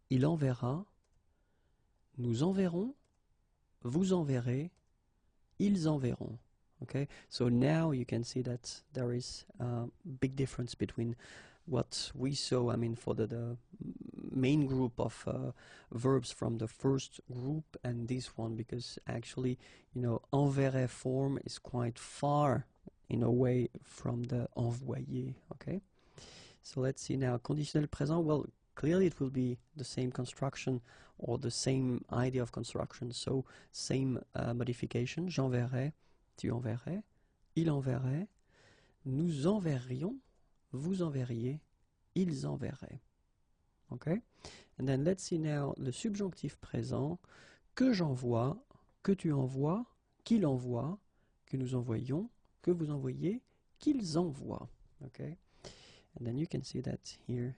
il enverra, nous enverrons, vous enverrez, ils enverront. Okay, so now you can see that there is a big difference between what we saw, I mean, for the main group of verbs from the first group and this one, because actually, you know, enverrai form is quite far in a way from the envoyer. Okay, so let's see now conditionnel présent. Well, clearly it will be the same construction or the same idea of construction, so same modification. J'enverrai, tu enverrais, il enverrait, nous enverrions, vous enverriez, ils enverraient. Okay, and then let's see now le subjonctif présent, que j'envoie, que tu envoies, qu'il envoie, que nous envoyons, que vous envoyez, qu'ils envoient. Okay, and then you can see that here,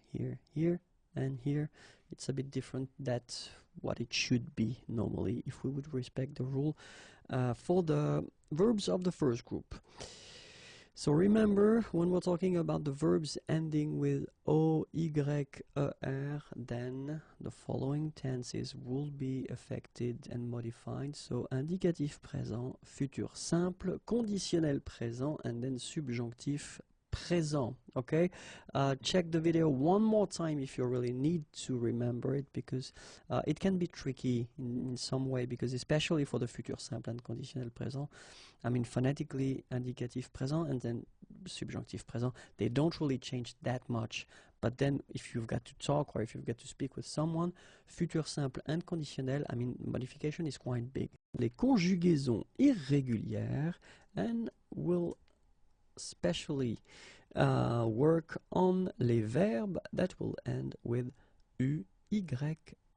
and here, it's a bit different that what it should be normally if we would respect the rule for the verbs of the first group. So remember, when we're talking about the verbs ending with o, y, er, then the following tenses will be affected and modified. So indicatif présent, futur simple, conditionnel présent, and then subjonctif présent. Okay, check the video one more time if you really need to remember it, because it can be tricky in some way, because especially for the futur simple and conditionnel présent, I mean, phonetically, indicatif présent and then subjonctif présent, they don't really change that much. But then if you've got to talk or if you've got to speak with someone, futur simple and conditionnel, I mean, modification is quite big. Les conjugaisons irrégulières, and we'll especially work on les verbes that will end with U, Y,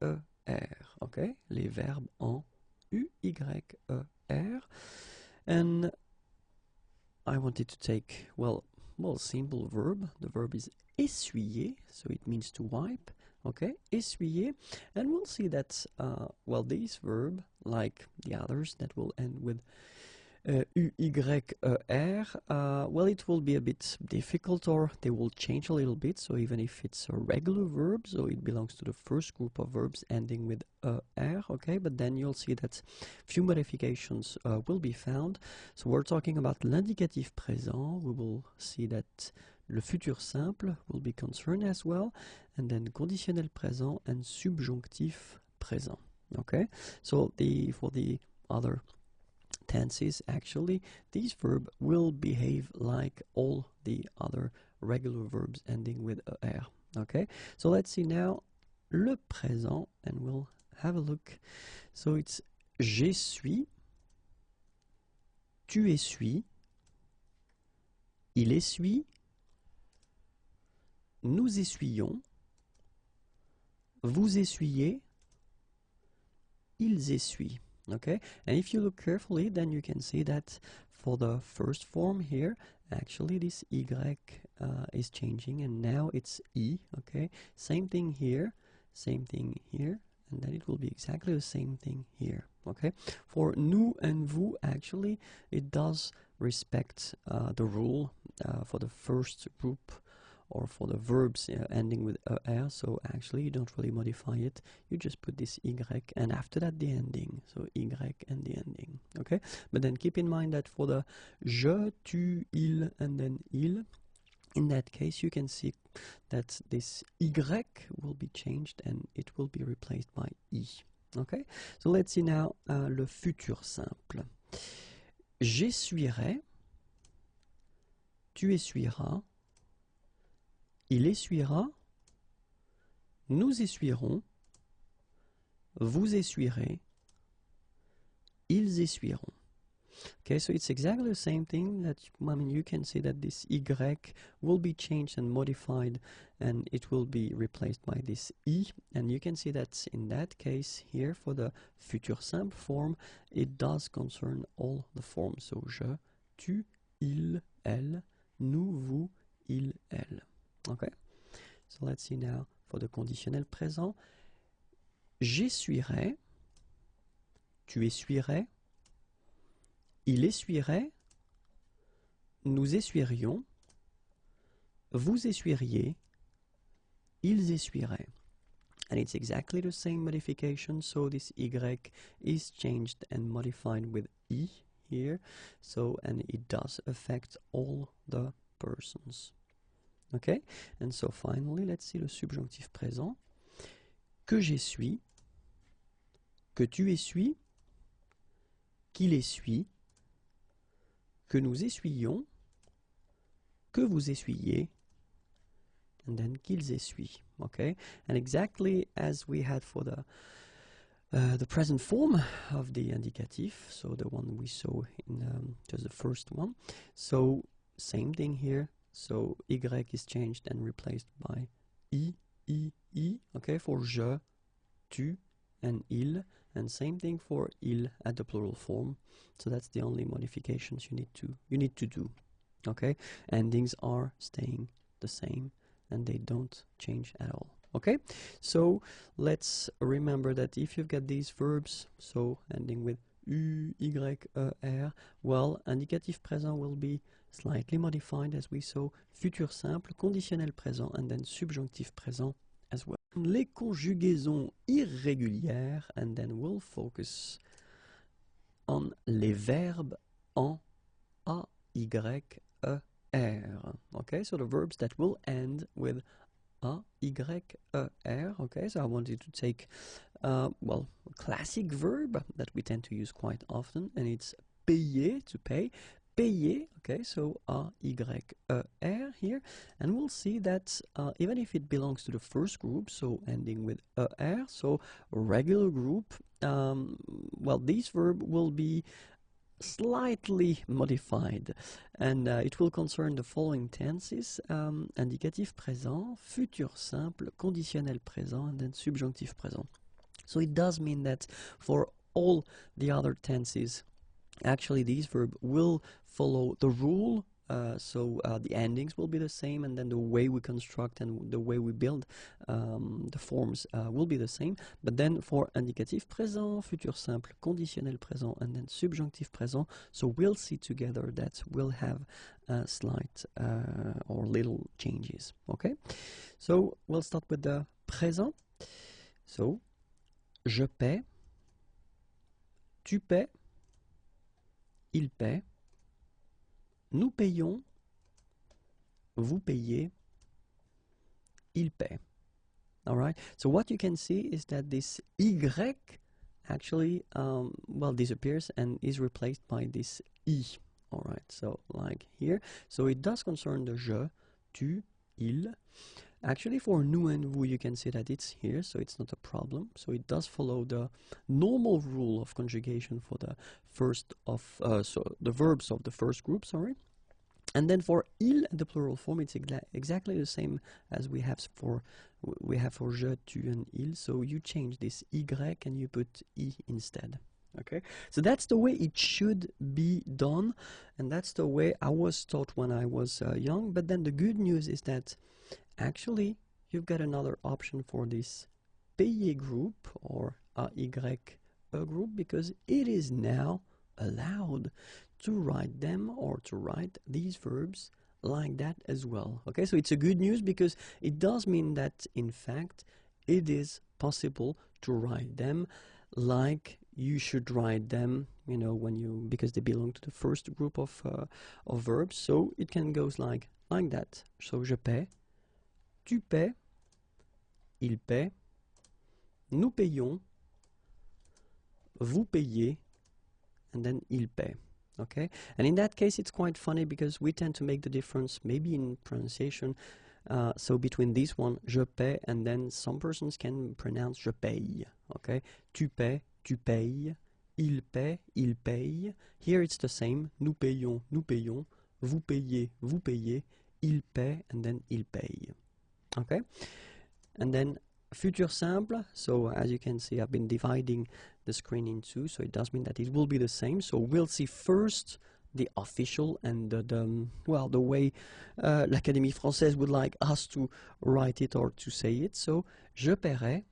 E, R. Okay, les verbes en U, Y, E, R. And I wanted to take, well, simple verb. The verb is essuyer, so it means to wipe. Okay, essuyer. And we'll see that, well, this verb, like the others that will end with U, Y, E, R, well, it will be a bit difficult, or they will change a little bit. So even if it's a regular verb, so it belongs to the first group of verbs ending with R, okay, but then you'll see that few modifications will be found. So we're talking about l'indicatif présent. We will see that le futur simple will be concerned as well, and then conditionnel présent and subjonctif présent. Okay, so for the other tenses, actually, this verb will behave like all the other regular verbs ending with er. Okay, so let's see now le présent, and we'll have a look. So it's j'essuie, tu essuies, il essuie, nous essuyons, vous essuyez, ils essuient. Okay, and if you look carefully, then you can see that for the first form here, actually this y is changing, and now it's e. Okay, same thing here, and then it will be exactly the same thing here. Okay, for nous and vous, actually it does respect the rule for the first group, or for the verbs ending with er, so actually you don't really modify it, you just put this y and after that the ending, so y and the ending. Okay, but then keep in mind that for the je, tu, il, and then il, in that case you can see that this y will be changed and it will be replaced by i. Okay, so let's see now le futur simple. J'essuierai, tu essuieras, il essuiera, nous essuierons, vous essuierez, ils essuieront. Okay, so it's exactly the same thing. That, I mean, you can see that this y will be changed and modified, and it will be replaced by this i. And you can see that in that case here, for the futur simple form, it does concern all the forms. So je, tu, il, elle, nous, vous, il, elle. Okay, so let's see now for the conditionnel présent. J'essuierai, tu essuierais, il essuierait, nous essuierions, vous essuieriez, ils essuieraient. And it's exactly the same modification, so this y is changed and modified with i here, so, and it does affect all the persons. Okay, and so finally, let's see le subjonctif présent. Que j'essuie, que tu essuies, qu'il essuie, que nous essuyons, que vous essuyez, and then qu'ils essuient. Okay, and exactly as we had for the present form of the indicatif, so the one we saw in just the first one. So same thing here. So y is changed and replaced by i. Okay, for je, tu, and il, and same thing for il at the plural form. So that's the only modifications you need to do. Okay, endings are staying the same and they don't change at all. Okay, so let's remember that if you've got these verbs, so ending with u, y, er, well, indicatif présent will be slightly modified as we saw, futur simple, conditionnel présent, and then subjonctif présent as well. Les conjugaisons irrégulières, and then we'll focus on les verbes en a, y, e, r. Okay, so the verbs that will end with a, y, e, r. Okay, so I wanted to take, well, a classic verb that we tend to use quite often, and it's payer, to pay. Payer, okay, so a, y, e, r here, and we'll see that even if it belongs to the first group, so ending with e, r, so regular group, well, this verb will be slightly modified, and it will concern the following tenses: indicatif présent, futur simple, conditionnel présent, and then subjonctif présent. So it does mean that for all the other tenses, actually these verbs will follow the rule, so the endings will be the same, and then the way we construct and the way we build the forms will be the same. But then for indicatif présent, futur simple, conditionnel présent, and then subjonctif présent, so we'll see together that we'll have slight or little changes. Okay, so we'll start with the présent. So je paie, tu paies, il paie, nous payons, vous payez, il paie. All right, so what you can see is that this y actually well, disappears and is replaced by this i. All right, so like here, so it does concern the je, tu, il. Actually, for nous and vous, you can see that it's here, so it's not a problem. So it does follow the normal rule of conjugation for the first of, so the verbs of the first group, sorry. And then for il, the plural form, it's exactly the same as we have for je, tu, and il. So you change this y and you put i instead. Okay, so that's the way it should be done, and that's the way I was taught when I was young. But then the good news is that actually you've got another option for this payer group or AY group, because it is now allowed to write them or to write these verbs like that as well. Okay, so it's a good news because it does mean that in fact it is possible to write them like you should write them, you know, when you, because they belong to the first group of verbs. So it can go like that. So je paie, tu paies, il paie, nous payons, vous payez, and then il paie. Okay, and in that case it's quite funny because we tend to make the difference maybe in pronunciation. So between this one, je paie, and then some persons can pronounce je paye. Okay, tu paies, tu payes, il paie, il paye. Here it's the same. Nous payons, nous payons, vous payez, vous payez, il paie, and then il paye. Okay, and then futur simple. So as you can see, I've been dividing the screen in two, so it does mean that it will be the same. So we'll see first the official and the way l'Académie française would like us to write it or to say it. So je paierai,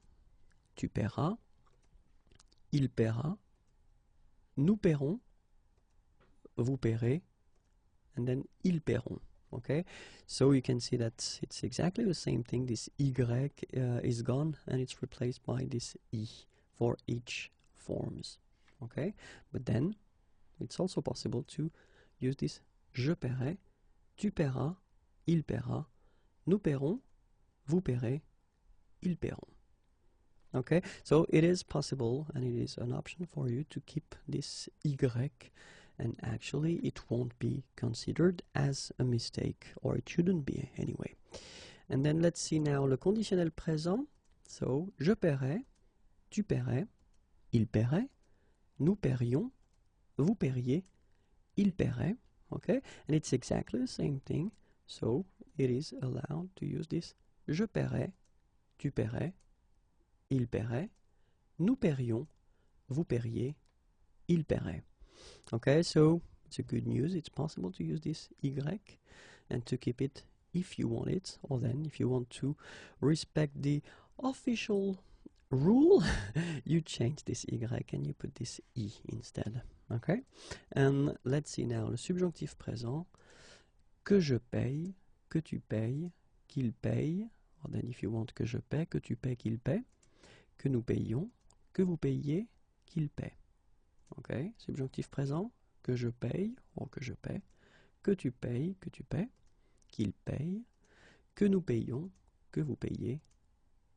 tu paieras, il paiera, nous paierons, vous paierez, and then ils paieront. Okay, so you can see that it's exactly the same thing. This Y is gone and it's replaced by this I for each forms. Okay, but then it's also possible to use this je paierai, tu paieras, il paiera, nous paierons, vous paierez, ils paieront. Okay, so it is possible and it is an option for you to keep this Y, and actually it won't be considered as a mistake, or it shouldn't be anyway. And then let's see now le conditionnel présent. So je paierai, tu paierais, il paierait, nous paierions, vous paieriez, il paierait. Okay, and it's exactly the same thing. So it is allowed to use this je paierai, tu paierais, il paierait, nous paierions, vous paieriez, il paierait. Okay, so it's a good news. It's possible to use this Y and to keep it if you want it, or then if you want to respect the official rule, you change this Y and you put this I instead. Okay, and let's see now le subjonctif présent. Que je paye, que tu payes, qu'il paye, or then if you want que je paie, que tu paies, qu'il paie, que nous payons, que vous payiez, qu'il paie. Ok, subjonctif présent, que je paye, ou que je paie, que tu payes, que tu paies, qu'il paye, que nous payons, que vous payez,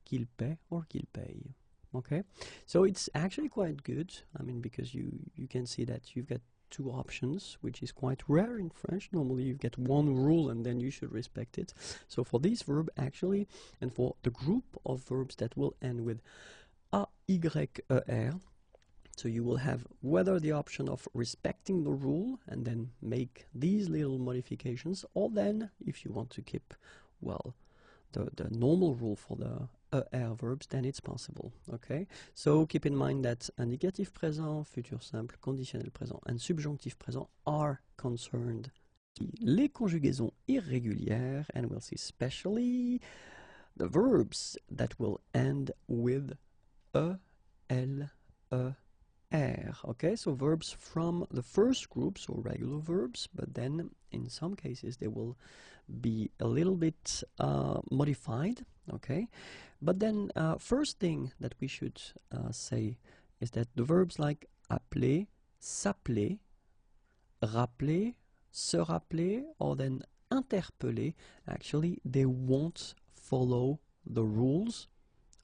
qu'il paie, or qu'il paye. Okay, so it's actually quite good. I mean, because you can see that you've got two options, which is quite rare in French. Normally you get one rule and then you should respect it. So for this verb actually, and for the group of verbs that will end with a, y, er, so you will have whether the option of respecting the rule and then make these little modifications, or then if you want to keep, well, the normal rule for the er verbs, then it's possible. Okay, so keep in mind that indicatif présent, futur simple, conditionnel présent and subjonctif présent are concerned. Les conjugaisons irrégulières, and we'll see especially the verbs that will end with e, l, e, er. Okay, so verbs from the first group, so regular verbs, but then in some cases they will be a little bit modified. Okay, but then first thing that we should say is that the verbs like appeler, s'appeler, rappeler, se rappeler, or then interpeller, actually they won't follow the rules,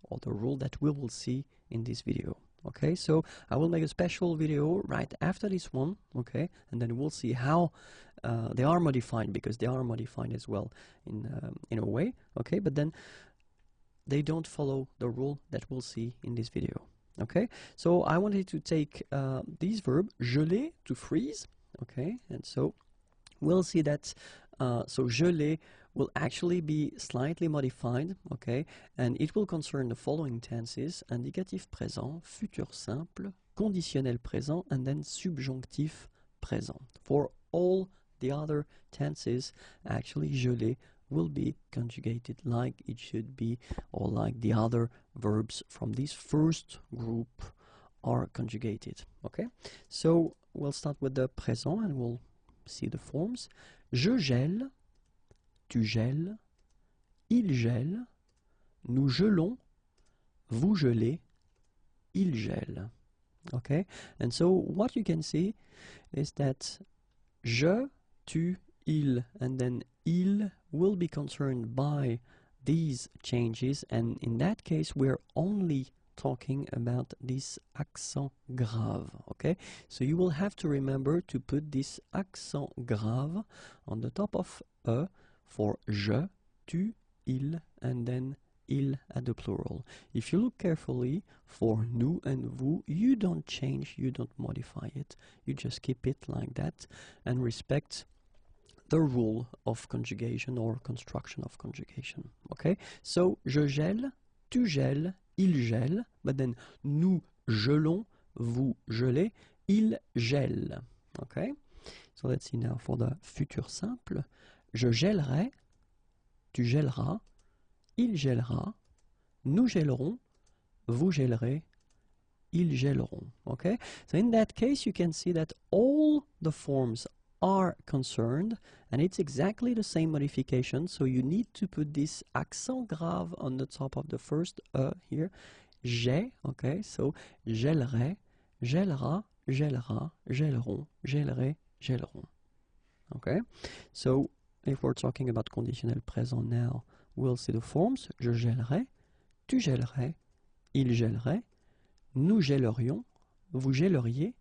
or the rule that we will see in this video. Okay, so I will make a special video right after this one, okay, and then we'll see how they are modified, because they are modified as well in a way, okay, but then they don't follow the rule that we'll see in this video. Okay, so I wanted to take this verb geler, to freeze, okay, and so we'll see that so geler will actually be slightly modified, okay, and it will concern the following tenses: indicatif présent, futur simple, conditionnel présent, and then subjonctif présent. For all the other tenses, actually, je l'ai will be conjugated like it should be, or like the other verbs from this first group are conjugated. Okay, so we'll start with the présent and we'll see the forms. Je gèle, tu gèles, il gèle, nous gelons, vous gelez, il gèle. Okay, and so what you can see is that je, tu, il, and then il will be concerned by these changes, and in that case we're only talking about this accent grave. Okay, so you will have to remember to put this accent grave on the top of e for je, tu, il, and then il at the plural. If you look carefully for nous and vous, you don't change, you don't modify it, you just keep it like that and respect the rule of conjugation or construction of conjugation. Okay, so je gèle, tu gèles, il gèle, but then nous gelons, vous gelez, il gèle. Okay, so let's see now for the futur simple. Je gèlerai, tu gèleras, il gèlera, nous gèlerons, vous gèlerez, ils gèleront. Okay, so in that case you can see that all the forms are concerned and it's exactly the same modification, so you need to put this accent grave on the top of the first here, j'ai. Okay, so gèlerai, gèlera, gèlera, gèleront, gèlerai, gèleront. Okay, so if we're talking about conditionnel présent now, we'll see the forms. Je gèlerai, tu gèlerais, il gèlerait, nous gèlerions, vous gèleriez,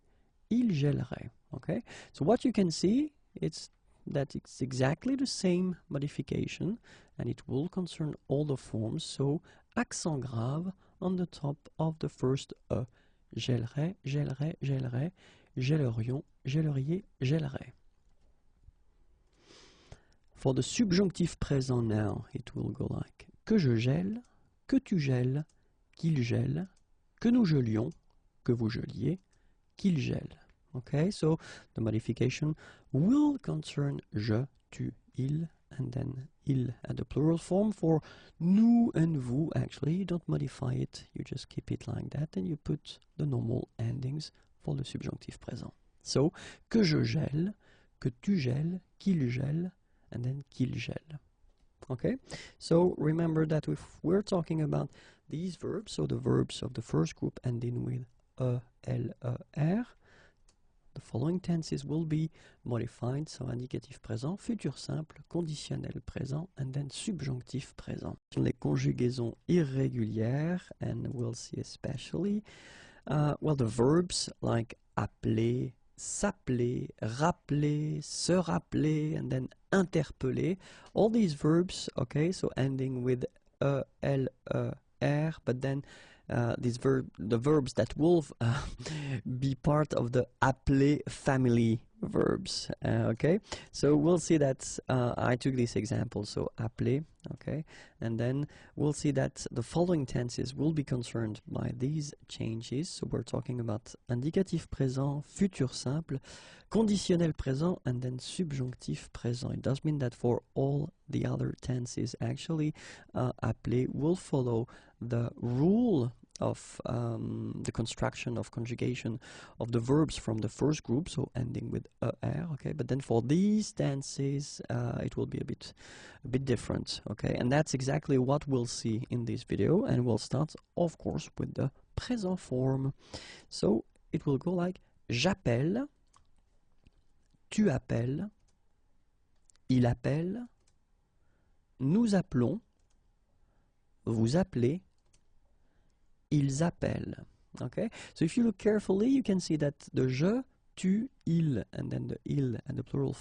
il gèlerait. Okay, so what you can see is that it's exactly the same modification and it will concern all the forms. So accent grave on the top of the first e. Gèlerait, gèlerait, gèlerait, gèlerions, gèleriez, gèlerait. For the subjonctif présent now, it will go like que je gèle, que tu gèles, qu'il gèle, que nous gelions, que vous geliez, qu'il gèle. Okay, so the modification will concern je, tu, il, and then il at the plural form. For nous and vous, actually, you don't modify it, you just keep it like that, and you put the normal endings for the subjonctif présent. So, que je gèle, que tu gèles, qu'il gèle, and then qu'il gèle. Okay, so remember that if we're talking about these verbs, so the verbs of the first group ending with e, l, r, the following tenses will be modified, so indicatif présent, futur simple, conditionnel présent, and then subjonctif présent. Les conjugaisons irrégulières, and we'll see especially, well, the verbs like appeler, s'appeler, rappeler, se rappeler, and then interpeller. All these verbs, okay, so ending with e, l, r, but then the verbs that will be part of the appeler family verbs. Okay, so we'll see that I took this example, so appeler, okay, and then we'll see that the following tenses will be concerned by these changes. So we're talking about indicatif présent, futur simple, conditionnel présent, and then subjonctif présent. It does mean that for all the other tenses, actually, appeler will follow the rule of the construction of conjugation of the verbs from the first group, so ending with er, okay, but then for these tenses it will be a bit different, okay, and that's exactly what we'll see in this video, and we'll start of course with the present form. So it will go like j'appelle, tu appelles, il appelle, nous appelons, vous appelez, ils appellent. Okay, so if you look carefully, you can see that the je, tu, il, and then the il and the plural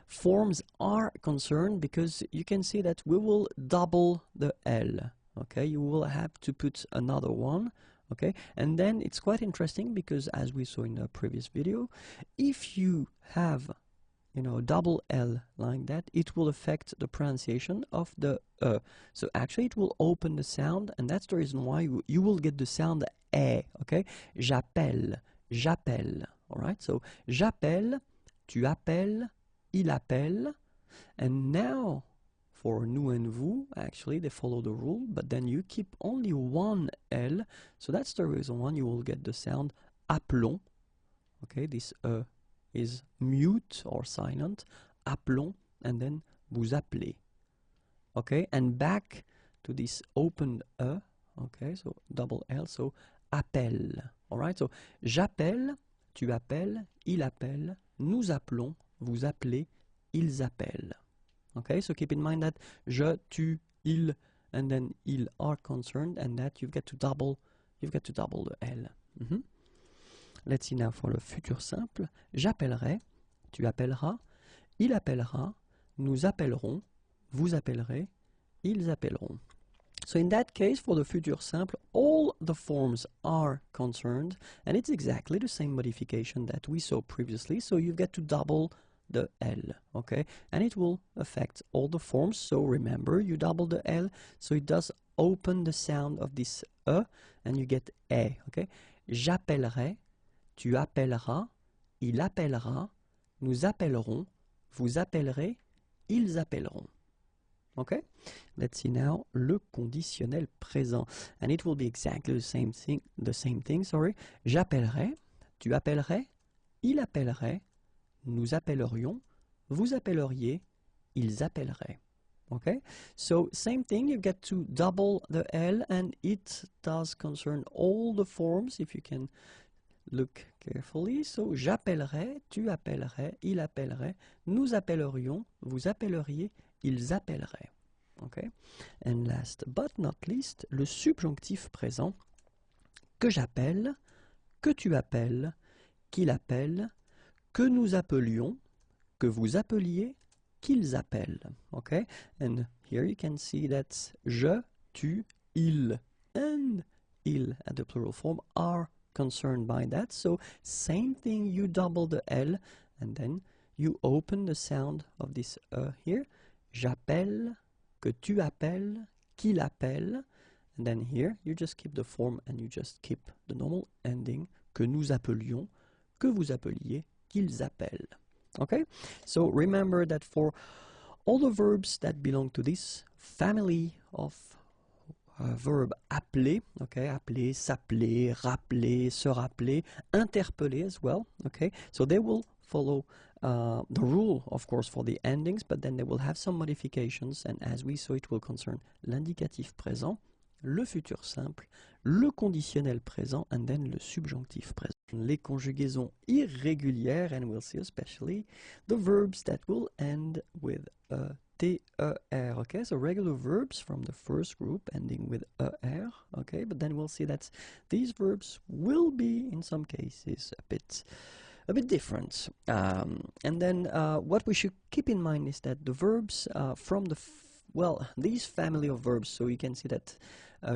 forms are concerned, because you can see that we will double the l. Okay, you will have to put another one. Okay, and then it's quite interesting because, as we saw in the previous video, if you have double L like that, it will affect the pronunciation of the E. So actually it will open the sound, and that's the reason why you will get the sound E, okay? J'appelle, j'appelle, alright? So j'appelle, tu appelles, il appelle, and now for nous and vous, actually they follow the rule, but then you keep only one L, so that's the reason why you will get the sound appelons, okay? This is mute or silent, appelons, and then vous appelez, okay? And back to this open E, okay? So double L, so appelle, alright? So j'appelle, tu appelles, il appelle, nous appelons, vous appelez, ils appellent. Okay, so keep in mind that je, tu, il, and then ils are concerned, and that you've got to double the L. Let's see now for le futur simple. J'appellerai, tu appelleras, il appellera, nous appellerons, vous appellerez, ils appelleront. So in that case, for the future simple, all the forms are concerned, and it's exactly the same modification that we saw previously, so you've got to double the L, okay? And it will affect all the forms, so remember, you double the L, so it does open the sound of this E, and you get E, okay? J'appellerai, tu appelleras, il appellera, nous appellerons, vous appellerez, ils appelleront. Okay, let's see now le conditionnel présent, and it will be exactly the same thing. Sorry, j'appellerai, tu appellerais, il appellerait, nous appellerions, vous appelleriez, ils appelleraient. Okay, so same thing. You get to double the L, and it does concern all the forms. If you can look carefully, so j'appellerai, tu appellerais, il appellerait, nous appellerions, vous appelleriez, ils appelleraient. Okay? And last but not least, le subjonctif présent, que j'appelle, que tu appelles, qu'il appelle, que nous appelions, que vous appeliez, qu'ils appellent. Okay? And here you can see that je, tu, il, and il at the plural form are concerned by that. So same thing, you double the L, and then you open the sound of this here. J'appelle, que tu appelles, qu'il appelle, and then here you just keep the form and you just keep the normal ending, que nous appelions, que vous appeliez, qu'ils appellent. Okay, so remember that for all the verbs that belong to this family of verb appeler, okay, appeler, s'appeler, rappeler, se rappeler, interpeller as well, okay, so they will follow the rule, of course, for the endings, but then they will have some modifications, and as we saw, it will concern l'indicatif présent, le futur simple, le conditionnel présent, and then le subjonctif présent. Les conjugaisons irrégulières, and we'll see especially the verbs that will end with TER, okay, so regular verbs from the first group ending with ER, okay, but then we'll see that these verbs will be, in some cases, a bit different. And then what we should keep in mind is that the verbs from the these family of verbs, so you can see that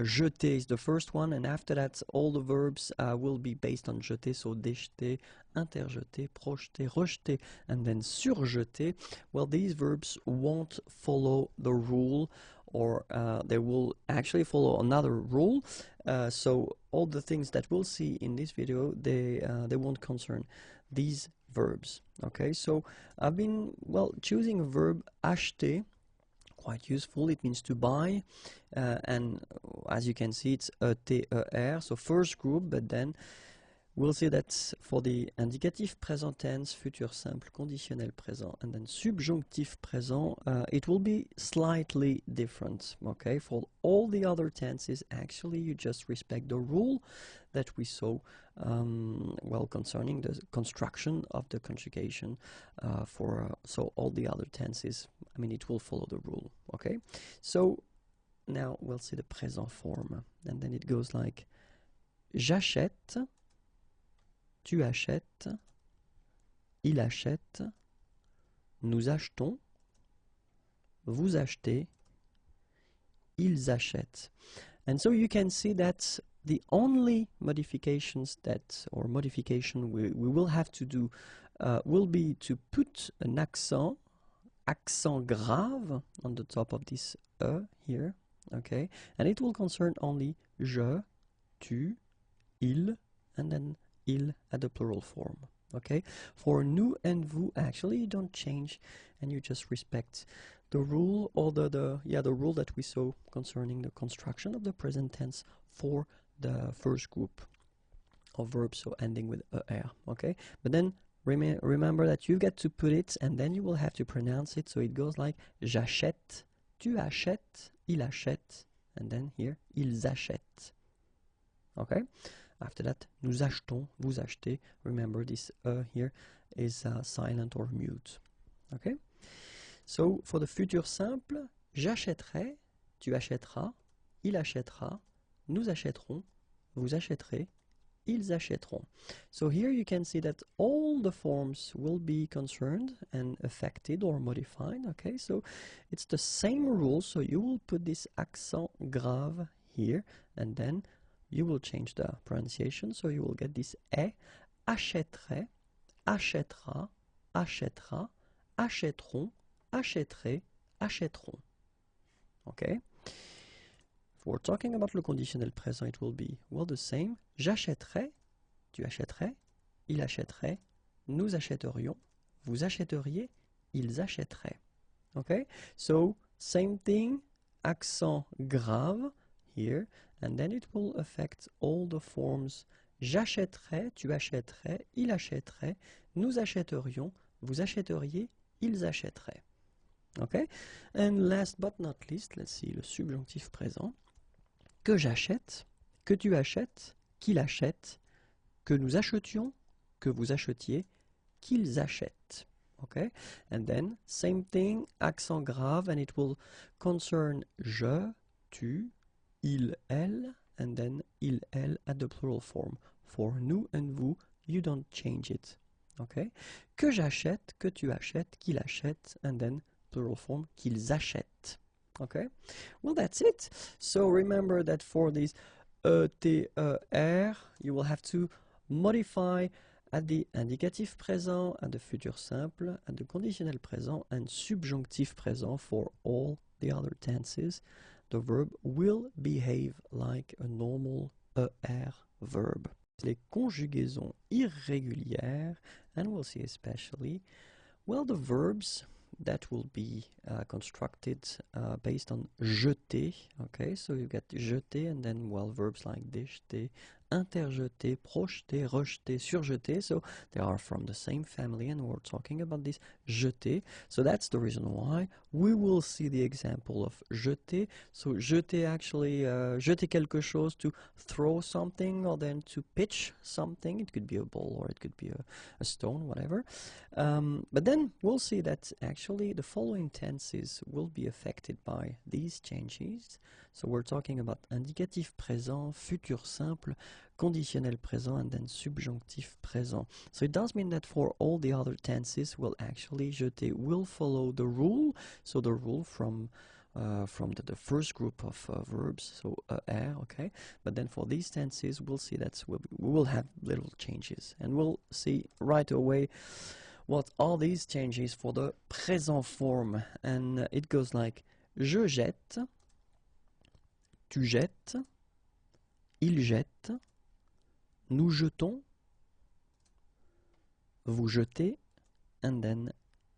jeter is the first one, and after that all the verbs will be based on jeter, so déjeter, interjeter, projeter, rejeter, and then surjeter. Well, these verbs won't follow the rule, or they will actually follow another rule, so all the things that we'll see in this video, they won't concern these verbs. Okay, so I've been choosing a verb acheter, quite useful. It means to buy, and as you can see, it's TER, so first group, but then we'll see that for the indicatif present tense, futur simple, conditionnel présent, and then subjonctif présent, it will be slightly different. Okay, for all the other tenses, actually, you just respect the rule that we saw, concerning the construction of the conjugation. So all the other tenses, I mean, it will follow the rule. Okay, so now we'll see the présent form, and then it goes like j'achète, tu achètes, il achète, nous achetons, vous achetez, ils achètent. And so you can see that the only modification we will have to do will be to put an accent grave on the top of this here, okay? And it will concern only je, tu, il, and then il at the plural form, okay? For nous and vous, actually, you don't change, and you just respect the rule, or the rule that we saw concerning the construction of the present tense for the first group of verbs, so ending with er, okay? But then remember that you get to put it, and then you will have to pronounce it, so it goes like j'achète, tu achètes, il achète, and then here, ils achètent, okay? After that, nous achetons, vous achetez. Remember this here is silent or mute, okay? So, for the futur simple, j'achèterai, tu achèteras, il achètera, nous achèterons, vous achèterez, ils achèteront. So here you can see that all the forms will be concerned and affected or modified, okay? So it's the same rule, so you will put this accent grave here, and then you will change the pronunciation, so you will get this est, achèterait, achètera, achètera, achèteront, achèterait, achèteront. Okay? If we're talking about le conditionnel présent, it will be, well, the same. J'achèterais, tu achèterais, il achèterait, nous achèterions, vous achèteriez, ils achèteraient. Okay? So, same thing, accent grave here, and then it will affect all the forms. J'achèterais, tu achèterais, il achèterait, nous achèterions, vous achèteriez, ils achèteraient. Okay? And last but not least, let's see, le subjonctif présent. Que j'achète, que tu achètes, qu'il achète, que nous achetions, que vous achetiez, qu'ils achètent. Okay? And then, same thing, accent grave, and it will concern je, tu, il, elle, and then il, elle at the plural form. For nous and vous, you don't change it. Okay? Que j'achète, que tu achètes, qu'il achète, and then plural form, qu'ils achètent. Okay? Well, that's it. So remember that for these t, r, you will have to modify at the indicatif présent, at the futur simple, at the conditionnel présent, and subjonctif présent for all the other tenses. The verb will behave like a normal er verb. Les conjugaisons irrégulières, and we'll see especially, well, the verbs that will be constructed based on jeter, okay, so you get jeter, and then, well, verbs like déjeter, interjeter, projeter, rejeter, surjeter, so they are from the same family, and we're talking about this jeter, so that's the reason why we will see the example of jeter. So jeter, actually, jeter quelque chose, to throw something, or then to pitch something. It could be a ball, or it could be a stone, whatever. But then we'll see that actually the following tenses will be affected by these changes. So we're talking about indicatif présent, futur simple, conditionnel présent, and then subjonctif présent. So it does mean that for all the other tenses, will actually jeter will follow the rule. So the rule from the first group of verbs, so er, okay. But then for these tenses, we'll see that we will have little changes, and we'll see right away what are these changes for the présent form. And it goes like je jette, tu jettes, il jette, nous jetons, vous jetez, and then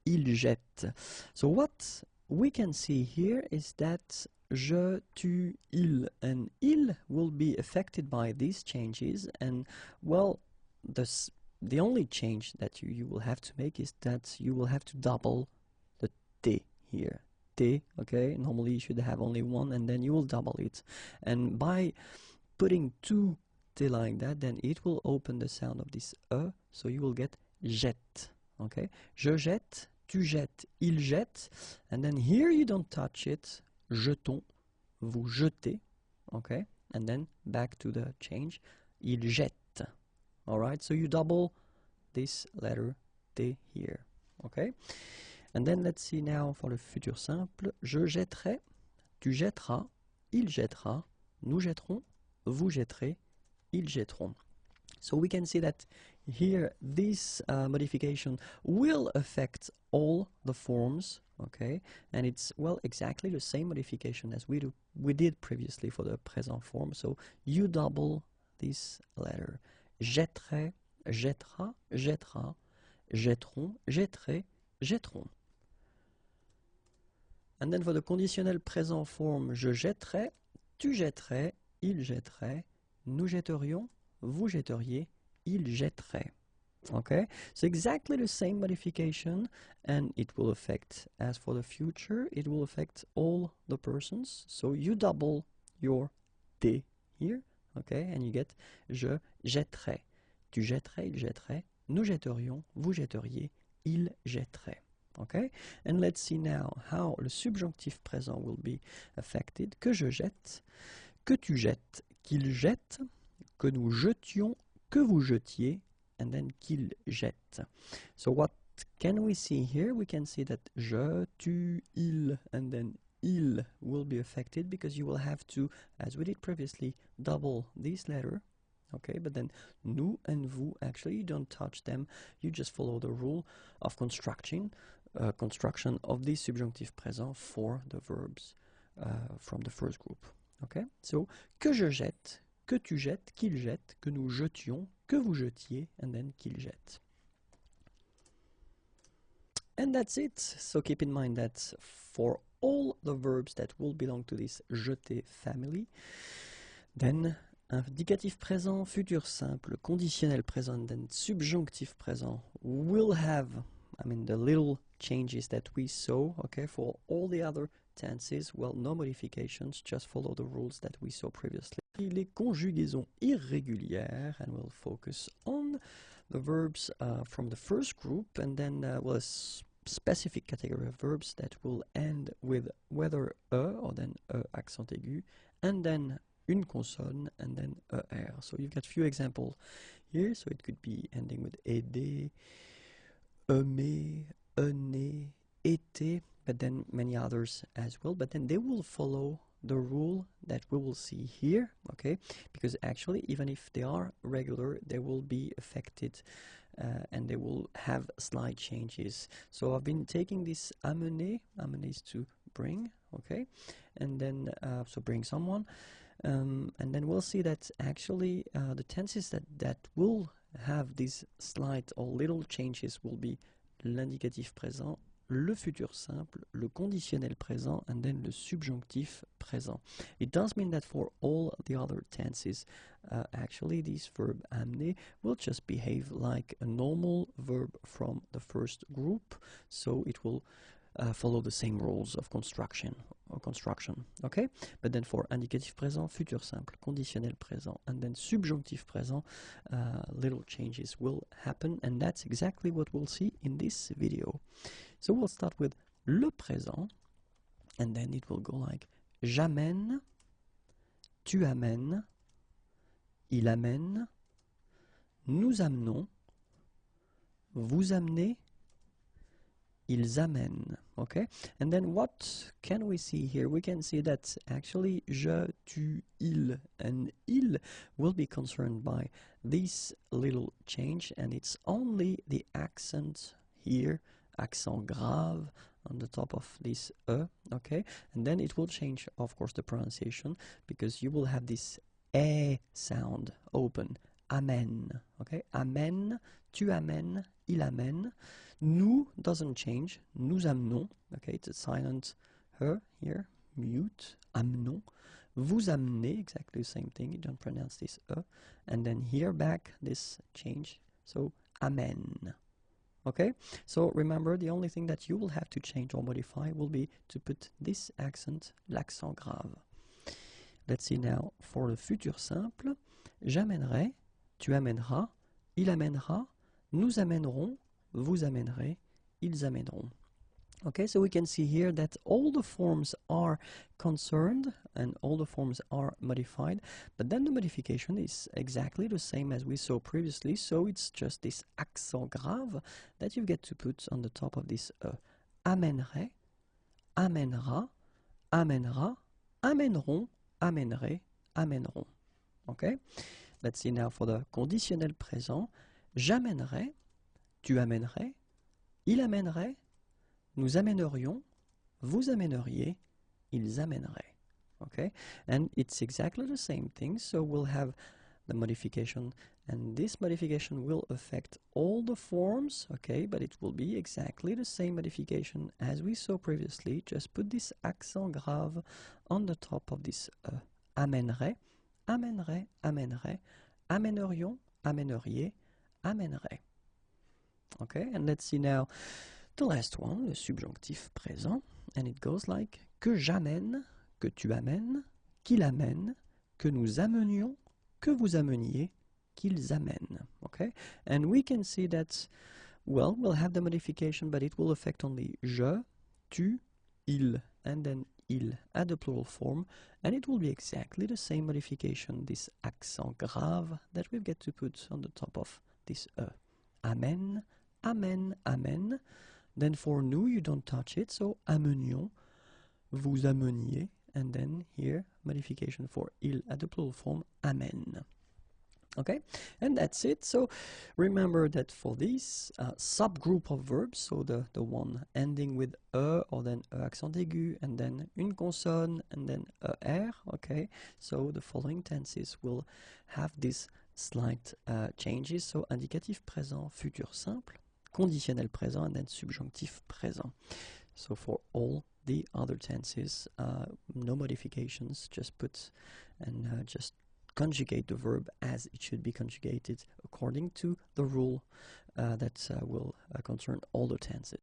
il jette. So what we can see here is that je, tu, il, and il will be affected by these changes, and, well, the only change that you will have to make is that you will have to double the t here. T, okay, normally you should have only one, and then you will double it. And by putting two t like that, then it will open the sound of this so you will get jette, okay? Je jette, tu jettes, il jette, and then here you don't touch it, jetons, vous jetez, okay? And then back to the change, il jette. Alright, so you double this letter T here, okay? And then let's see now for the futur simple. Je jetterai, tu jetteras, il jettera, nous jetterons, vous jetterez, ils jetteront. So we can see that here this modification will affect all the forms, okay, and it's, well, exactly the same modification as we did previously for the present form. So you double this letter. Jetterai, jettera, jettera, jetteront, jetterai, jetteront. And then for the conditional present form, je jetterai, tu jetterais, il jetterait, nous jetterions, vous jetteriez, il jetterait. Okay, so exactly the same modification, and it will affect, as for the future, it will affect all the persons. So you double your des here, okay, and you get je jetterai, tu jetterais, il jetterait, nous jetterions, vous jetteriez, il jetterait. Okay, and let's see now how le subjonctif présent will be affected. Que je jette, que tu jettes, qu'il jette, que nous jetions, que vous jetiez, and then qu'il jette. So what can we see here? We can see that je, tu, il, and then il will be affected because you will have to, as we did previously, double this letter. Okay, but then nous and vous, actually you don't touch them, you just follow the rule of construction of the subjunctive present for the verbs from the first group. Okay, so que je jette, que tu jettes, qu'il jette, que nous jetions, que vous jetiez, and then qu'il jette. And that's it. So keep in mind that for all the verbs that will belong to this jeter family, then indicatif présent, futur simple, conditionnel présent, then subjonctif présent will have, I mean, the little changes that we saw, okay, for all the other tenses, well, no modifications, just follow the rules that we saw previously. Les conjugaisons irrégulières, and we'll focus on the verbs from the first group, and then well, a specific category of verbs that will end with whether or then accent aigu, and then une consonne, and then er. So you've got few examples here, so it could be ending with aider, aimer, né, été, but then many others as well, but then they will follow the rule that we will see here, okay, because actually even if they are regular, they will be affected and they will have slight changes. So I've been taking this amener is to bring, okay, and then so bring someone, and then we'll see that actually the tenses that will have these slight or little changes will be l'indicatif présent, le futur simple, le conditionnel présent, and then le subjonctif présent. It does mean that for all the other tenses, actually this verb amener will just behave like a normal verb from the first group, so it will follow the same rules of construction, okay? But then for indicatif présent, futur simple, conditionnel présent, and then subjonctif présent, little changes will happen, and that's exactly what we'll see in this video. So we'll start with le présent, and then it will go like j'amène, tu amènes, il amène, nous amenons, vous amenez, ils amènent, okay? And then what can we see here? We can see that actually je, tu, il, and il will be concerned by this little change, and it's only the accent here, accent grave on the top of this okay? And then it will change, of course, the pronunciation, because you will have this sound open, amen, okay? Amen, tu amènes, il amène. Nous doesn't change, nous amenons, okay, it's a silent here, mute, amenons. Vous amenez, exactly the same thing, you don't pronounce this and then here back this change, so amen. Okay, so remember the only thing that you will have to change or modify will be to put this accent, l'accent grave. Let's see now for the futur simple. J'amènerai, tu amèneras, il amènera, nous amènerons, vous amènerez, ils amèneront. Okay, so we can see here that all the forms are concerned and all the forms are modified, but then the modification is exactly the same as we saw previously, so it's just this accent grave that you get to put on the top of this amènerait, amènera, amènera, amèneront, amènerait, amèneront. Okay, let's see now for the conditionnel présent. j'amènerais, tu amènerais, il amènerait, nous amènerions, vous amèneriez, ils amèneraient. Okay, and it's exactly the same thing, so we'll have the modification, and this modification will affect all the forms, okay, but it will be exactly the same modification as we saw previously. Just put this accent grave on the top of this amènerait, amènerait, amènerait, amènerions, amèneriez, amènerait. Okay, and let's see now the last one, le subjonctif présent, and it goes like que j'amène, que tu amènes, qu'il amène, que nous amenions, que vous ameniez, qu'ils amènent. Okay, and we can see that, well, we'll have the modification, but it will affect only je, tu, il, and then il at the plural form, and it will be exactly the same modification, this accent grave that we've got to put on the top of this amène, amène, amène. Then for nous, you don't touch it, so amenions, vous ameniez, and then here, modification for il at the plural form, amène. Okay, and that's it. So remember that for this subgroup of verbs, so the one ending with or then accent aigu, and then une consonne, and then r, okay, so the following tenses will have these slight changes. So indicatif présent, futur simple, conditionnel présent, and then subjonctif présent. So for all the other tenses, no modifications, just put and just conjugate the verb as it should be conjugated according to the rule that will concern all the tenses.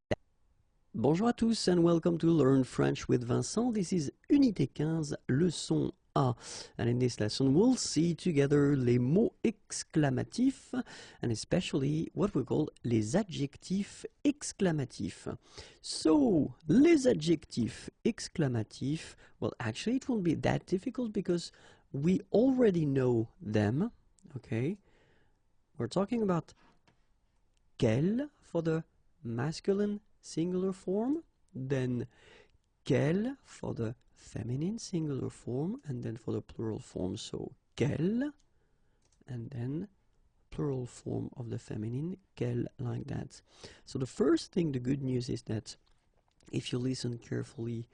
Bonjour à tous and welcome to Learn French with Vincent. This is Unité 15, leçon A. And in this lesson we'll see together les mots exclamatifs and especially what we call les adjectifs exclamatifs. So, les adjectifs exclamatifs, well actually it won't be that difficult because we already know them, okay? We're talking about quel for the masculine singular form, then quel for the feminine singular form, and then for the plural form, so quel, and then plural form of the feminine, quel, like that. So the first thing, the good news is that if you listen carefully,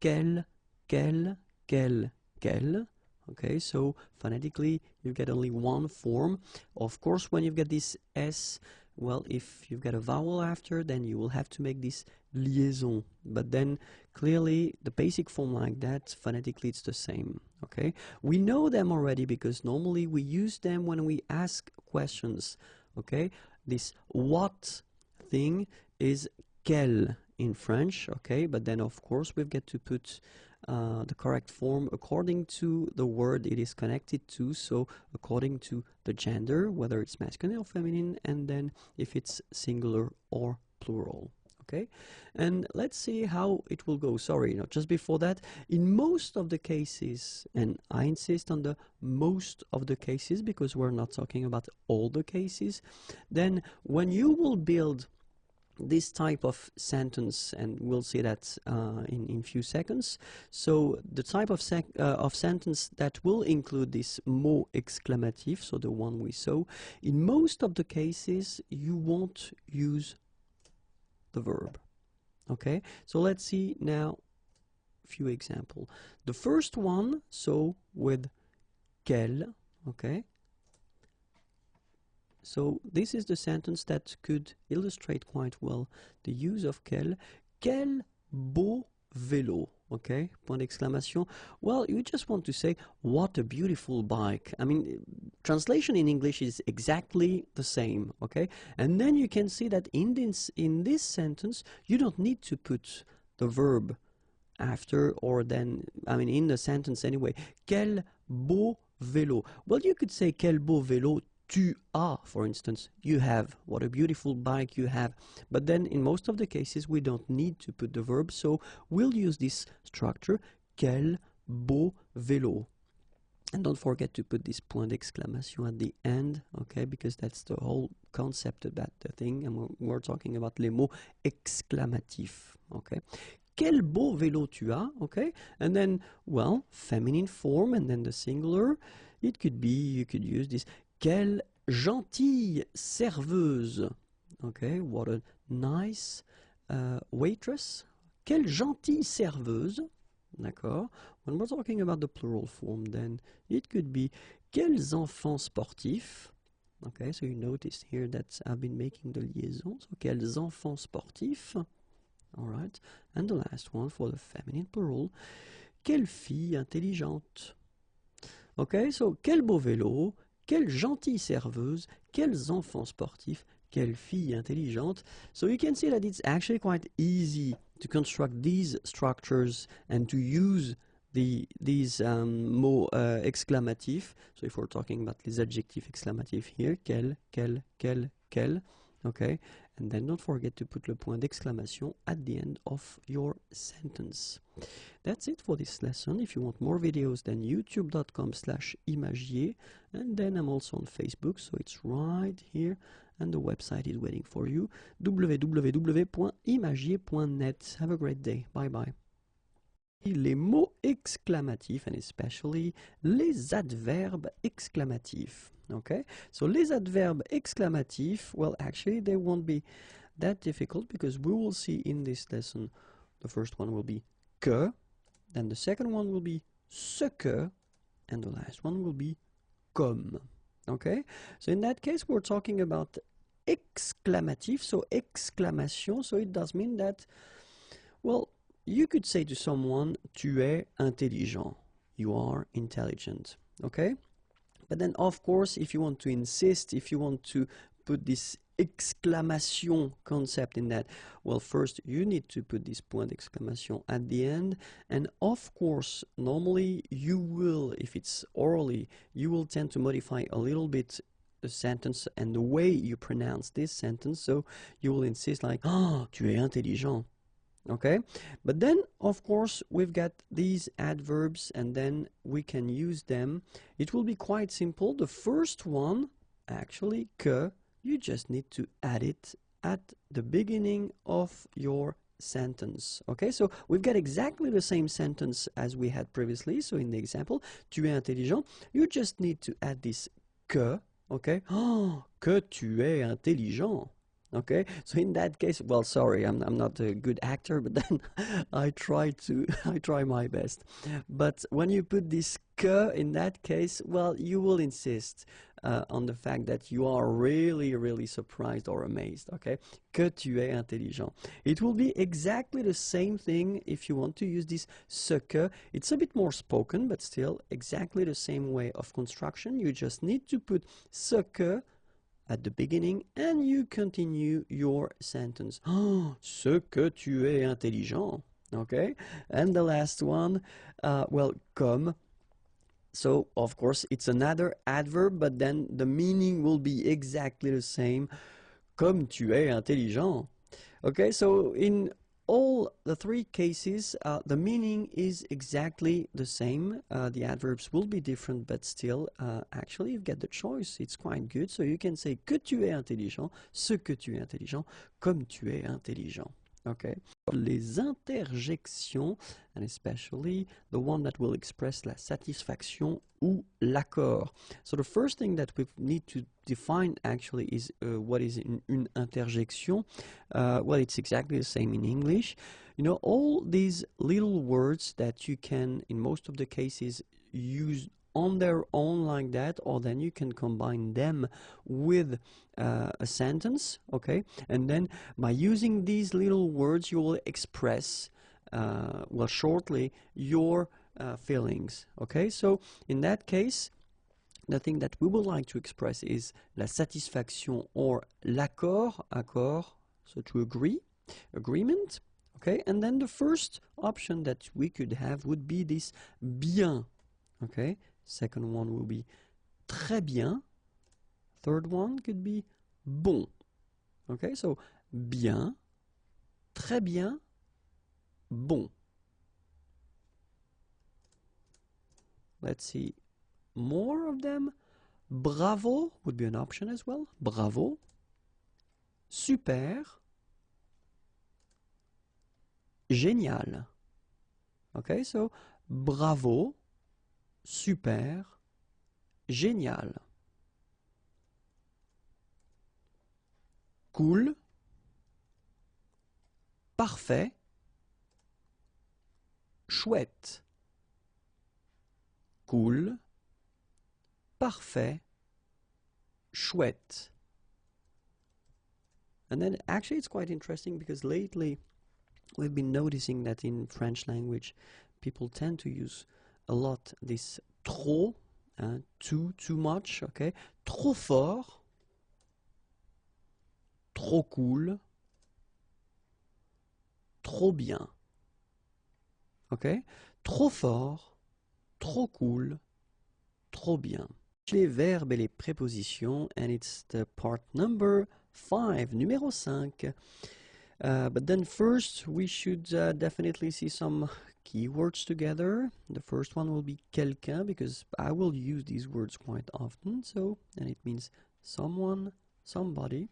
quel, quel, quel, quel, okay, so phonetically you get only one form. Of course, when you get this S, well, if you've got a vowel after, then you will have to make this liaison. But then clearly the basic form like that, phonetically it's the same. Okay, we know them already because normally we use them when we ask questions. Okay, this what thing is quel in French. Okay, but then of course we've got to put the correct form according to the word it is connected to, so according to the gender, whether it's masculine or feminine, and then if it's singular or plural. Okay, and let's see how it will go. Sorry, just before that, in most of the cases, and I insist on the most of the cases because we're not talking about all the cases, then when you will build this type of sentence, and we'll see that in few seconds. So the type of sentence that will include this mot exclamatif, so the one we saw, in most of the cases you won't use the verb. Okay, so let's see now a few examples. The first one, so with quel, okay, so this is the sentence that could illustrate quite well the use of quel. Quel beau vélo, okay, point d'exclamation. Well, you just want to say, what a beautiful bike. I mean, translation in English is exactly the same, okay? And then you can see that in this sentence, you don't need to put the verb after or then, I mean, in the sentence anyway. Quel beau vélo. Well, you could say, quel beau vélo tu as, for instance, you have, what a beautiful bike you have. But then in most of the cases we don't need to put the verb, so we'll use this structure, quel beau vélo. And don't forget to put this point d'exclamation at the end, okay, because that's the whole concept about the thing, and we're talking about les mots exclamatifs, okay. Quel beau vélo tu as, okay, and then, well, feminine form, and then the singular, it could be, you could use this, quelle gentille serveuse. Okay, what a nice waitress. Quelle gentille serveuse. D'accord. When we're talking about the plural form, then it could be quels enfants sportifs. Okay, so you notice here that I've been making the liaison. So quels enfants sportifs. All right. And the last one for the feminine plural. Quelle fille intelligente. Okay, so quel beau vélo, quelle gentille serveuse, quels enfants sportifs, quelle fille intelligente. So you can see that it's actually quite easy to construct these structures and to use these mots exclamatifs. So if we're talking about les adjectifs exclamatifs here, quel, okay, and then don't forget to put le point d'exclamation at the end of your sentence. That's it for this lesson. If you want more videos, then youtube.com/imagier, and then I'm also on Facebook, so it's right here, and the website is waiting for you, www.imagier.net. Have a great day. Bye bye. Les mots exclamatifs, and especially les adverbes exclamatifs. Okay, so les adverbes exclamatifs, well, actually they won't be that difficult because we will see in this lesson the first one will be que, then the second one will be ce que, and the last one will be comme. Okay, so in that case we're talking about exclamatif, so exclamation, so it does mean that, well, you could say to someone, tu es intelligent, you are intelligent, okay? But then, of course, if you want to insist, if you want to put this exclamation concept in that, well, first you need to put this point d'exclamation at the end, and of course, normally you will, if it's orally, you will tend to modify a little bit the sentence and the way you pronounce this sentence, so you will insist like, ah, tu es intelligent. Okay, but then of course we've got these adverbs and then we can use them. It will be quite simple. The first one, actually, que, you just need to add it at the beginning of your sentence. Okay, so we've got exactly the same sentence as we had previously. So in the example, tu es intelligent, you just need to add this que. Okay, oh, que tu es intelligent. Okay, so in that case, well, sorry, I'm not a good actor, but then I try my best. But when you put this que in that case, well, you will insist on the fact that you are really, really surprised or amazed. Okay, que tu es intelligent. It will be exactly the same thing if you want to use this ce que. It's a bit more spoken, but still exactly the same way of construction. You just need to put ce que at the beginning and you continue your sentence. Oh, ce que tu es intelligent. Okay, and the last one, well, comme. So of course it's another adverb, but then the meaning will be exactly the same. Comme tu es intelligent. Okay, so in all the three cases, the meaning is exactly the same. The adverbs will be different, but still, actually, you get the choice. It's quite good. So you can say que tu es intelligent, ce que tu es intelligent, comme tu es intelligent. Okay. Les interjections, and especially the one that will express la satisfaction ou l'accord. So the first thing that we need to define actually is what is une interjection. Well, it's exactly the same in English. You know, all these little words that you can, in most of the cases, use on their own like that, or then you can combine them with a sentence, okay? And then by using these little words, you will express, well, shortly, your feelings, okay? So in that case, the thing that we would like to express is la satisfaction or l'accord, accord, so to agree, agreement, okay? And then the first option that we could have would be this bien, okay? Second one will be très bien. Third one could be bon. Okay, so bien, très bien, bon. Let's see more of them. Bravo would be an option as well. Bravo. Super. Génial. Okay, so bravo. Super, génial. cool, parfait, chouette. Cool, parfait, chouette. And then actually it's quite interesting because lately we've been noticing that in French language people tend to use a lot this trop, too much, okay? Trop fort, trop cool, trop bien. Okay? Trop fort, trop cool, trop bien. Les verbes et les prépositions, and it's the part number 5, numéro 5. But then first we should definitely see some keywords together. The first one will be quelqu'un, because I will use these words quite often. So, and it means someone, somebody.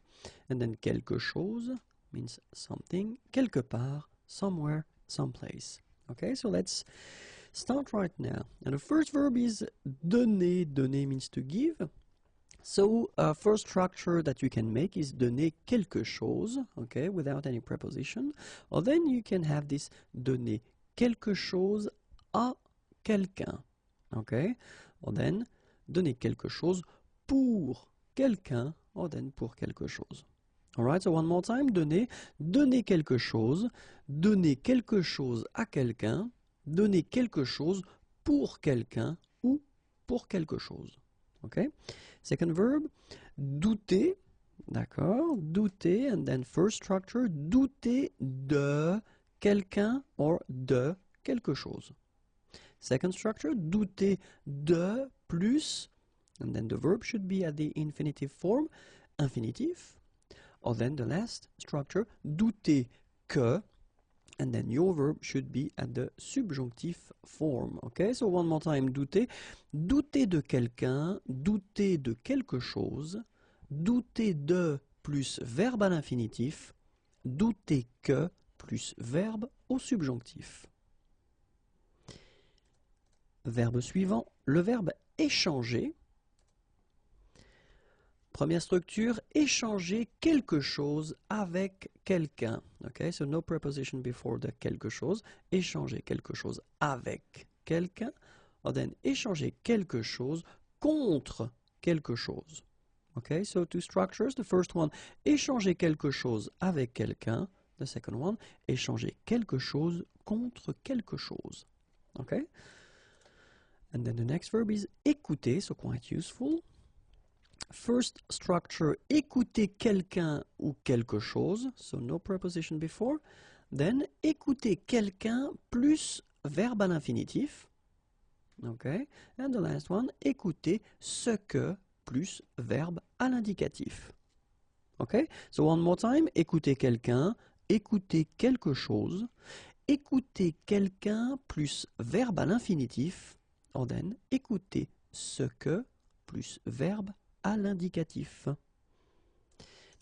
And then quelque chose means something, quelque part, somewhere, someplace. Okay, so let's start right now. And the first verb is donner. Donner means to give. So first structure that you can make is donner quelque chose, okay, without any preposition. Or then you can have this donner quelque chose à quelqu'un, okay. Or then donner quelque chose pour quelqu'un, or then pour quelque chose. Alright, so one more time, donner quelque chose à quelqu'un, donner quelque chose pour quelqu'un ou pour quelque chose. Okay? Second verb, douter, d'accord, douter, and then first structure, douter de quelqu'un or de quelque chose. Second structure, douter de plus, and then the verb should be at the infinitive form, infinitif. Or then the last structure, douter que, and then your verb should be at the subjunctive form. Okay, so one more time, douter. Douter de quelqu'un, douter de quelque chose, douter de plus verbe à l'infinitif, douter que plus verbe au subjonctif. Verbe suivant, le verbe échanger. Première structure, échanger quelque chose avec quelqu'un. Okay, so no preposition before the quelque chose. Échanger quelque chose avec quelqu'un. Or then échanger quelque chose contre quelque chose. Okay, so two structures. The first one, échanger quelque chose avec quelqu'un. The second one, échanger quelque chose contre quelque chose. Okay? And then the next verb is écouter, so quite useful. First structure, écouter quelqu'un ou quelque chose, so no preposition before. Then, écouter quelqu'un plus verbe à l'infinitif. Okay. And the last one, écouter ce que plus verbe à l'indicatif. Okay. So one more time, écouter quelqu'un, écouter quelque chose, écouter quelqu'un plus verbe à l'infinitif. Or then, écouter ce que plus verbe à l'indicatif.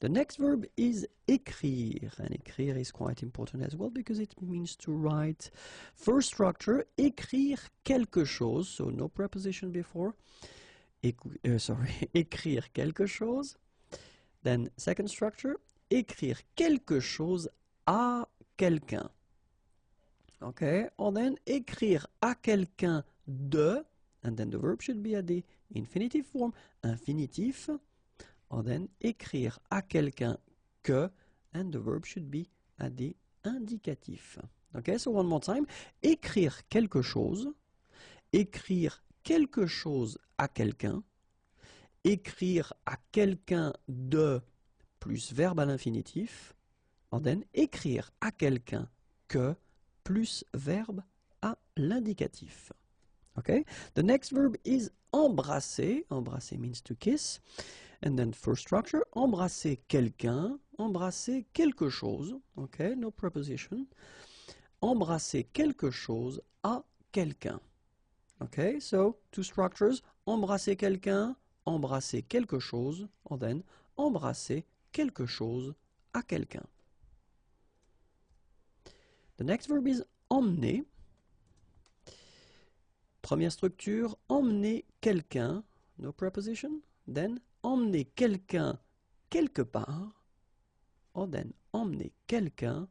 The next verb is écrire, and écrire is quite important as well because it means to write. First structure, écrire quelque chose, so no preposition before. Écrire quelque chose. Then second structure, écrire quelque chose à quelqu'un. Okay, or then écrire à quelqu'un de, and then the verb should be at the infinitive form, infinitif, or then écrire à quelqu'un que, and the verb should be at the indicatif. Okay, so one more time, écrire quelque chose à quelqu'un, écrire à quelqu'un de plus verbe à l'infinitif, or then écrire à quelqu'un que plus verbe à l'indicatif. Okay, the next verb is embrasser. Embrasser means to kiss. And then first structure, embrasser quelqu'un, embrasser quelque chose. Okay, no preposition. Embrasser quelque chose à quelqu'un. Okay, so two structures, embrasser quelqu'un, embrasser quelque chose, or then embrasser quelque chose à quelqu'un. The next verb is emmener. Première structure, emmener quelqu'un, no preposition. Then, emmener quelqu'un quelque part. or then emmener quelqu'un,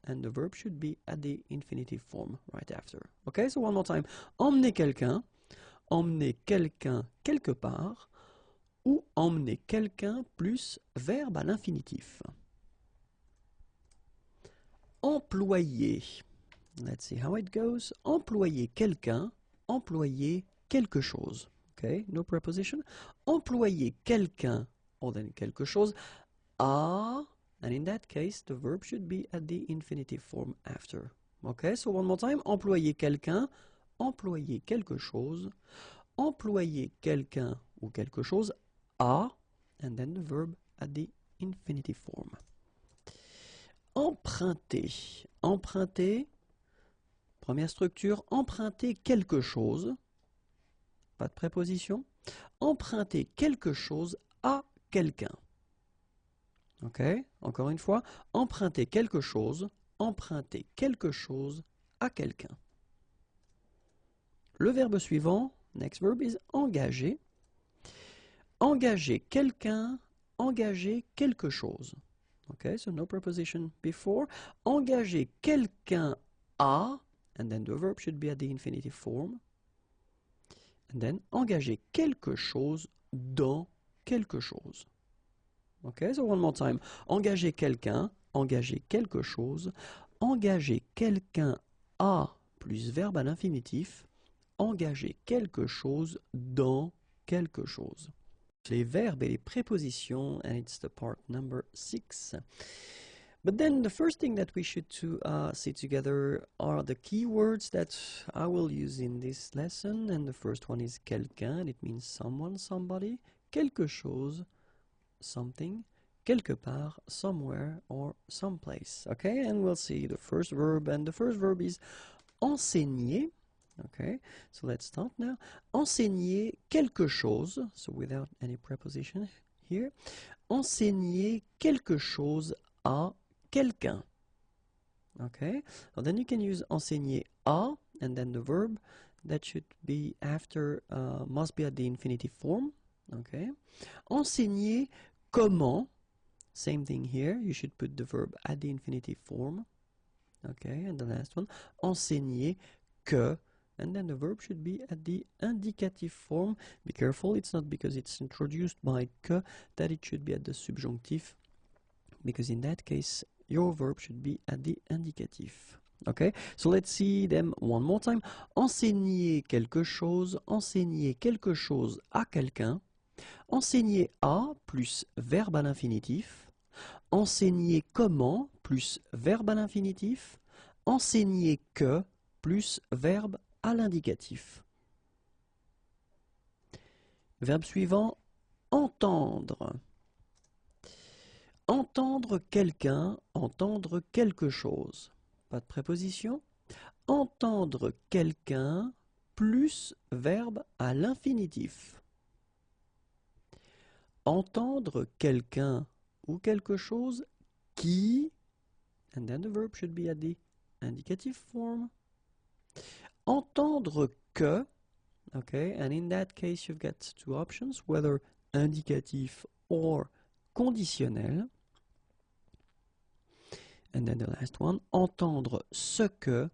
and the verb should be at the infinitive form right after. Okay, so one more time. Emmener quelqu'un quelque part, ou emmener quelqu'un plus verbe à l'infinitif. Employer. Let's see how it goes. Employer quelqu'un, employer quelque chose. Okay, no preposition. Employer quelqu'un, or then quelque chose, a, and in that case, the verb should be at the infinitive form after. Okay, so one more time. Employer quelqu'un, employer quelque chose, employer quelqu'un ou quelque chose, a, and then the verb at the infinitive form. Emprunter. Emprunter, première structure, emprunter quelque chose, pas de préposition. Emprunter quelque chose à quelqu'un. Ok, encore une fois, emprunter quelque chose à quelqu'un. Le verbe suivant, next verb is engager. Engager quelqu'un, engager quelque chose. Ok, so no preposition before. Engager quelqu'un à, and then the verb should be at the infinitive form. And then engager quelque chose dans quelque chose. Okay, so one more time. Engager quelqu'un, engager quelque chose, engager quelqu'un à plus verbe à l'infinitif, engager quelque chose dans quelque chose. Les verbes et les prépositions, and it's the part number 6. But then the first thing that we should see together are the keywords that I will use in this lesson, and the first one is quelqu'un, and it means someone, somebody, quelque chose, something, quelque part, somewhere, or someplace. Okay, and we'll see the first verb, and the first verb is enseigner. Okay, so let's start now. Enseigner quelque chose, so without any preposition here. Enseigner quelque chose à quelqu'un. Okay, so then you can use enseigner à, and then the verb that should be after must be at the infinitive form. Okay, enseigner comment. Same thing here. You should put the verb at the infinitive form. Okay, and the last one, enseigner que. And then the verb should be at the indicative form. Be careful, it's not because it's introduced by que that it should be at the subjunctive, because in that case, your verb should be at the indicative. Okay, so let's see them one more time. Enseigner quelque chose à quelqu'un. Enseigner à plus verbe à l'infinitif. Enseigner comment plus verbe à l'infinitif. Enseigner que plus verbe à l'indicatif. Verbe suivant, entendre. Entendre quelqu'un, entendre quelque chose. Pas de préposition. Entendre quelqu'un plus verbe à l'infinitif. Entendre quelqu'un ou quelque chose qui, and then the verb should be at the indicative form. Entendre que, okay, and in that case you've got two options, whether indicatif or conditionnel. And then the last one, entendre ce que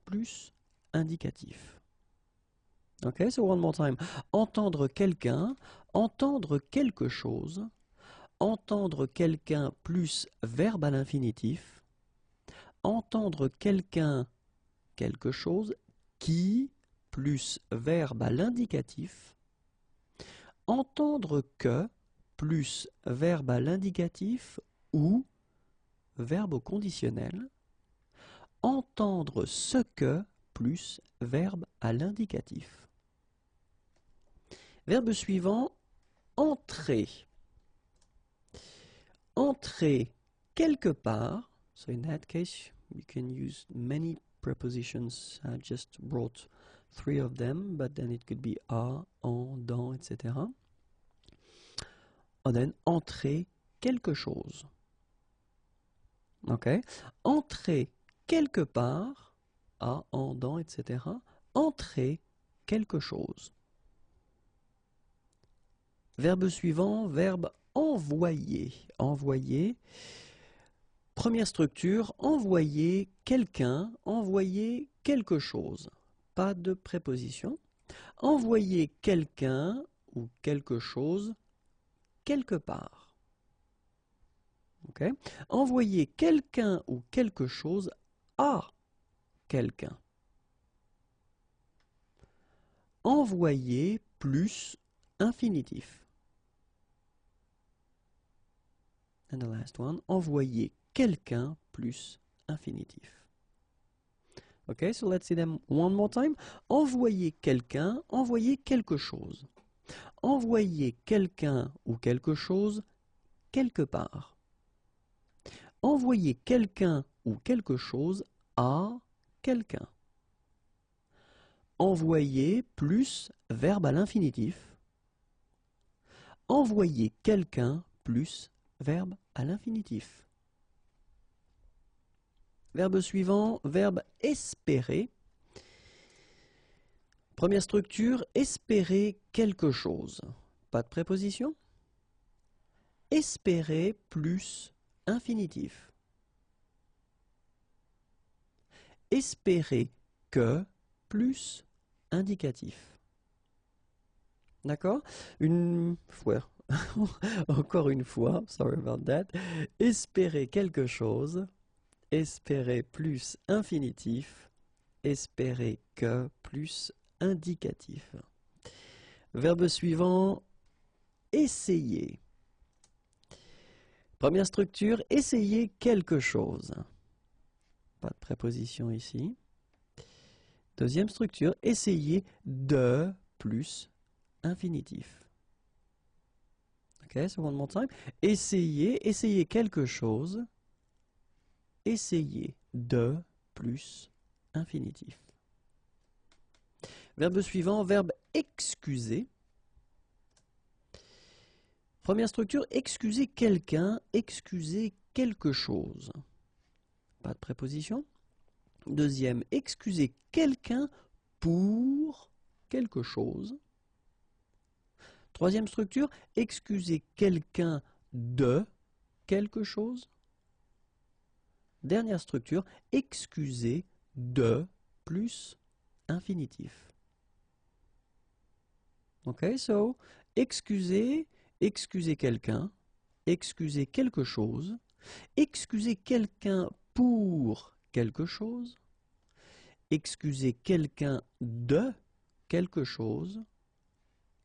plus indicatif. Okay, so one more time. Entendre quelqu'un, entendre quelque chose, entendre quelqu'un plus verbe à l'infinitif, entendre quelqu'un, quelque chose, qui plus verbe à l'indicatif, entendre que plus verbe à l'indicatif ou verbe au conditionnel, entendre ce que plus verbe à l'indicatif. Verbe suivant, entrer. Entrer quelque part, so in that case you can use many prepositions. I just brought 3 of them, but then it could be à, en, dans, etc. And then entrer quelque chose. Okay? Entrer quelque part, à, en, dans, etc. Entrer quelque chose. Verbe suivant, verbe envoyer. Envoyer. Première structure, envoyer quelqu'un, envoyer quelque chose. Pas de préposition. Envoyer quelqu'un ou quelque chose quelque part. Okay? Envoyer quelqu'un ou quelque chose à quelqu'un. Envoyer plus infinitif. And the last one, envoyer quelqu'un plus infinitif. Okay, so let's see them one more time. Envoyer quelqu'un, envoyer quelque chose. Envoyer quelqu'un ou quelque chose quelque part. Envoyer quelqu'un ou quelque chose à quelqu'un. Envoyer plus verbe à l'infinitif. Envoyer quelqu'un plus verbe à l'infinitif. Verbe suivant, verbe espérer. Première structure, espérer quelque chose. Pas de préposition. Espérer plus infinitif. Espérer que plus indicatif. D'accord? Une fois, encore une fois, sorry about that. Espérer quelque chose. Espérer plus infinitif. Espérer que plus indicatif. Verbe suivant, essayer. Première structure, essayer quelque chose. Pas de préposition ici. Deuxième structure, essayer de plus infinitif. Ok, so one more time. Essayer, essayer quelque chose. Essayer de plus infinitif. Verbe suivant, verbe excuser. Première structure, excuser quelqu'un, excuser quelque chose. Pas de préposition. Deuxième, excuser quelqu'un pour quelque chose. Troisième structure, excuser quelqu'un de quelque chose. Dernière structure, excuser de plus infinitif. Ok, so, excuser, excuser quelqu'un, excuser quelque chose, excuser quelqu'un pour quelque chose, excuser quelqu'un de quelque chose,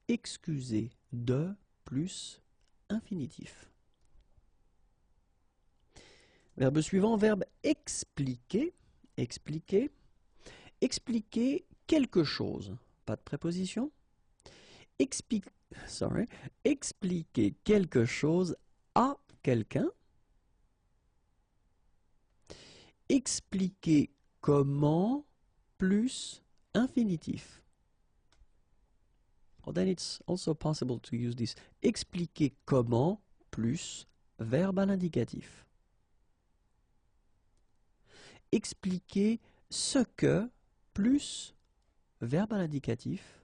excuser de plus infinitif. Verbe suivant, verbe expliquer. Expliquer. Expliquer quelque chose. Pas de préposition. Expliquer quelque chose à quelqu'un. Expliquer comment plus infinitif. Or then it's also possible to use this. Expliquer comment plus verbe à l'indicatif. Expliquer ce que plus verbe à l'indicatif.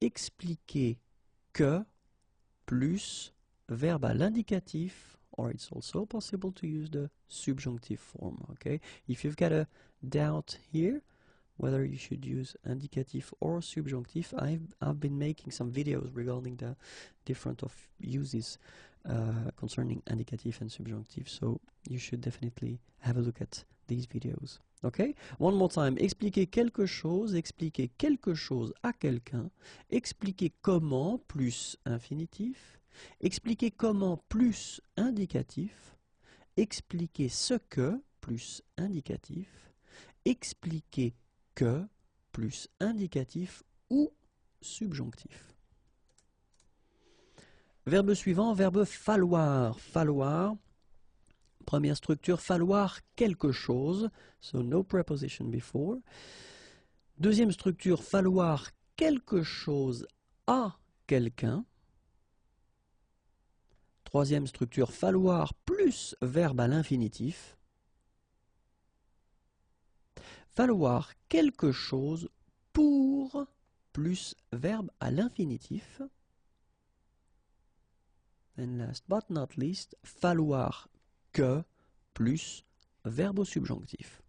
Expliquer que plus verbe à l'indicatif, or it's also possible to use the subjunctive form, okay? If you've got a doubt here whether you should use indicative or subjunctive, I've been making some videos regarding the different of uses concerning indicative and subjunctive, so you should definitely have a look at these videos. Okay? One more time. Expliquer quelque chose à quelqu'un. Expliquer comment plus infinitif. Expliquer comment plus indicatif. Expliquer ce que plus indicatif. Expliquer que plus indicatif ou subjonctif. Verbe suivant, verbe falloir. Falloir. Première structure, falloir quelque chose. So no preposition before. Deuxième structure, falloir quelque chose à quelqu'un. Troisième structure, falloir plus verbe à l'infinitif. Falloir quelque chose pour plus verbe à l'infinitif. And last but not least, falloir que plus verbe au subjonctif.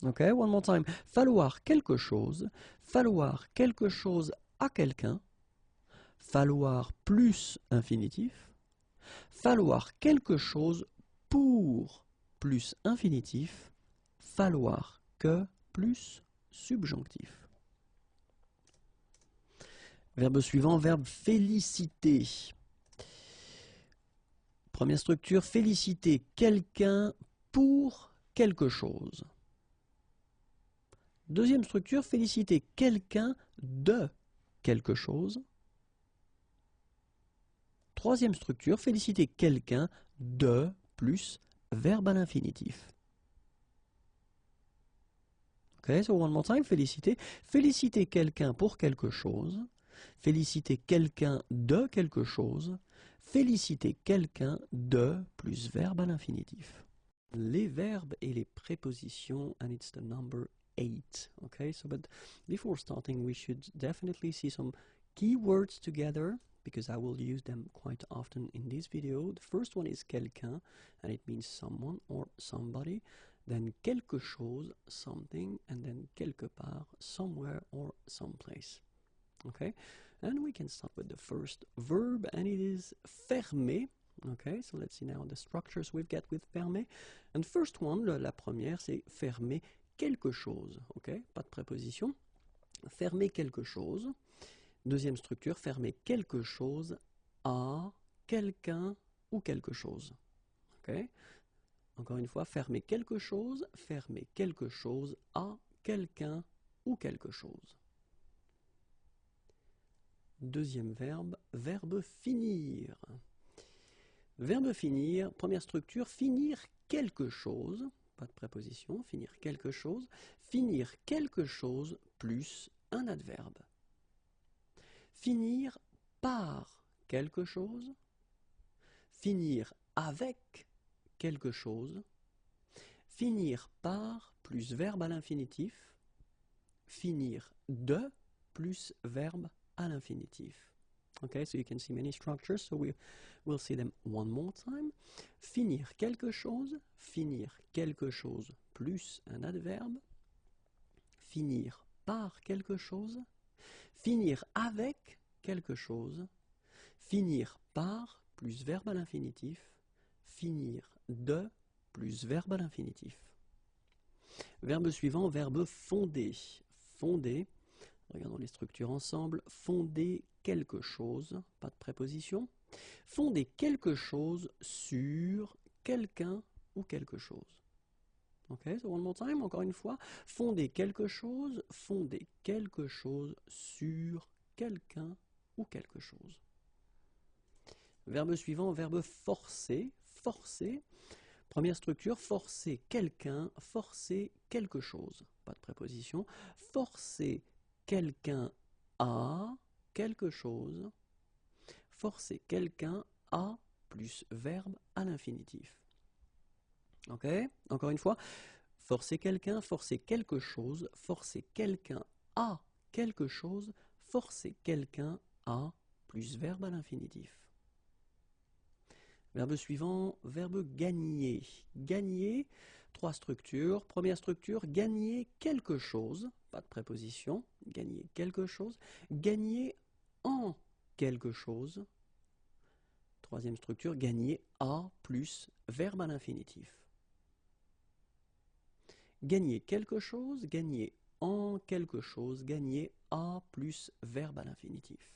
Okay, one more time. Falloir quelque chose à quelqu'un, falloir plus infinitif, falloir quelque chose pour plus infinitif, falloir que plus subjonctif. Verbe suivant, verbe féliciter. Première structure, féliciter quelqu'un pour quelque chose. Deuxième structure, féliciter quelqu'un de quelque chose. Troisième structure, féliciter quelqu'un de plus verbe à l'infinitif. Okay, so one more time, féliciter. Féliciter quelqu'un pour quelque chose. Féliciter quelqu'un de quelque chose. Féliciter quelqu'un de plus verbe à l'infinitif. Les verbes et les prépositions, and it's the number 8. Okay, so but before starting, we should definitely see some keywords together, because I will use them quite often in this video. The first one is quelqu'un, and it means someone or somebody. Then quelque chose, something, and then quelque part, somewhere or someplace. Okay, and we can start with the first verb, and it is fermer. Okay, so let's see now the structures we've got with fermer. And first one, la première, c'est fermer quelque chose. Okay, pas de préposition. Fermer quelque chose. Deuxième structure, fermer quelque chose à quelqu'un ou quelque chose. Okay. Encore une fois, fermer quelque chose à quelqu'un ou quelque chose. Deuxième verbe, verbe finir. Verbe finir, première structure, finir quelque chose, pas de préposition, finir quelque chose plus un adverbe. Finir par quelque chose, finir avec quelque chose, finir par plus verbe à l'infinitif, finir de plus verbe à l'infinitif. Okay, so you can see many structures, so we'll see them one more time. Finir quelque chose plus un adverbe, finir par quelque chose, finir avec quelque chose, finir par plus verbe à l'infinitif, finir de plus verbe à l'infinitif. Verbe suivant, verbe fonder. Fonder, regardons les structures ensemble. Fonder quelque chose, pas de préposition. Fonder quelque chose sur quelqu'un ou quelque chose. Ok, so one more time, encore une fois. Fonder quelque chose sur quelqu'un ou quelque chose. Verbe suivant, verbe forcer. Forcer. Première structure, forcer quelqu'un, forcer quelque chose. Pas de préposition. Forcer quelqu'un à quelque chose. Forcer quelqu'un à plus verbe à l'infinitif. Ok, encore une fois. Forcer quelqu'un, forcer quelque chose, forcer quelqu'un à quelque chose, forcer quelqu'un à plus verbe à l'infinitif. Verbe suivant, verbe gagner. Gagner, trois structures. Première structure, gagner quelque chose, pas de préposition, gagner quelque chose. Gagner en quelque chose. Troisième structure, gagner à plus verbe à l'infinitif. Gagner quelque chose, gagner en quelque chose, gagner à plus verbe à l'infinitif.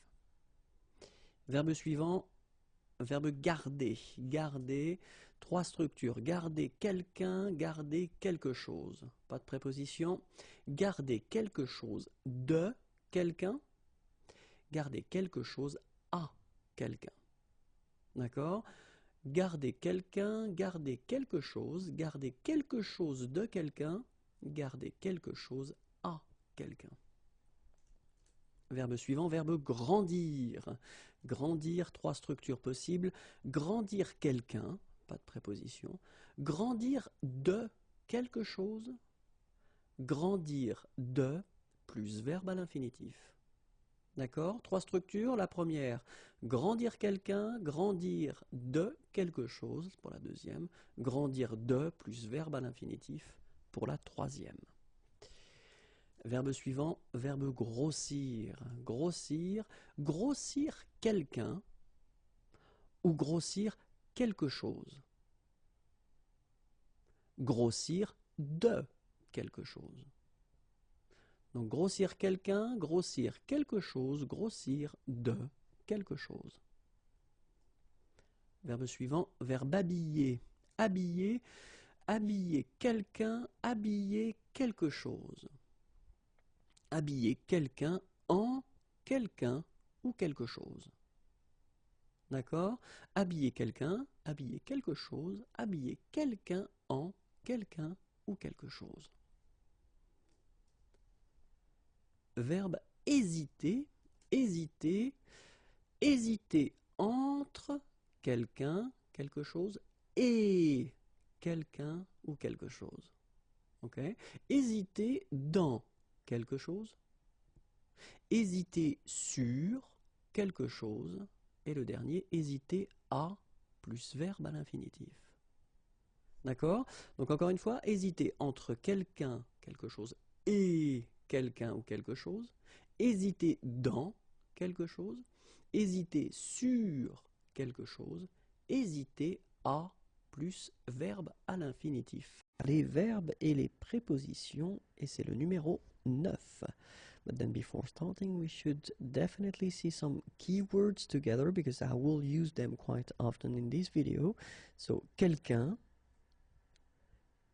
Verbe suivant, verbe garder. Garder, trois structures. Garder quelqu'un, garder quelque chose. Pas de préposition. Garder quelque chose de quelqu'un. Garder quelque chose à quelqu'un. D'accord ? Garder quelqu'un, garder quelque chose de quelqu'un, garder quelque chose à quelqu'un. Verbe suivant, verbe grandir. Grandir, trois structures possibles. Grandir quelqu'un, pas de préposition. Grandir de quelque chose. Grandir de plus verbe à l'infinitif. D'accord? Trois structures. La première, grandir quelqu'un, grandir de quelque chose pour la deuxième, grandir de plus verbe à l'infinitif pour la troisième. Verbe suivant, verbe grossir. Grossir, grossir quelqu'un ou grossir quelque chose. Grossir de quelque chose. Donc grossir quelqu'un, grossir quelque chose, grossir de quelque chose. Verbe suivant, verbe habiller. Habiller, habiller quelqu'un, habiller quelque chose. Habiller quelqu'un en quelqu'un ou quelque chose. D'accord? Habiller quelqu'un, habiller quelque chose, habiller quelqu'un en quelqu'un ou quelque chose. Verbe hésiter, hésiter, hésiter entre quelqu'un, quelque chose et quelqu'un ou quelque chose. Ok? Hésiter dans quelque chose, hésiter sur quelque chose, et le dernier, hésiter à plus verbe à l'infinitif. D'accord? Donc encore une fois, hésiter entre quelqu'un, quelque chose et quelqu'un ou quelque chose, hésiter dans quelque chose, hésiter sur quelque chose, hésiter à plus verbe à l'infinitif. Les verbes et les prépositions, et c'est le numéro 9. But then before starting, we should definitely see some keywords together because I will use them quite often in this video. So, quelqu'un,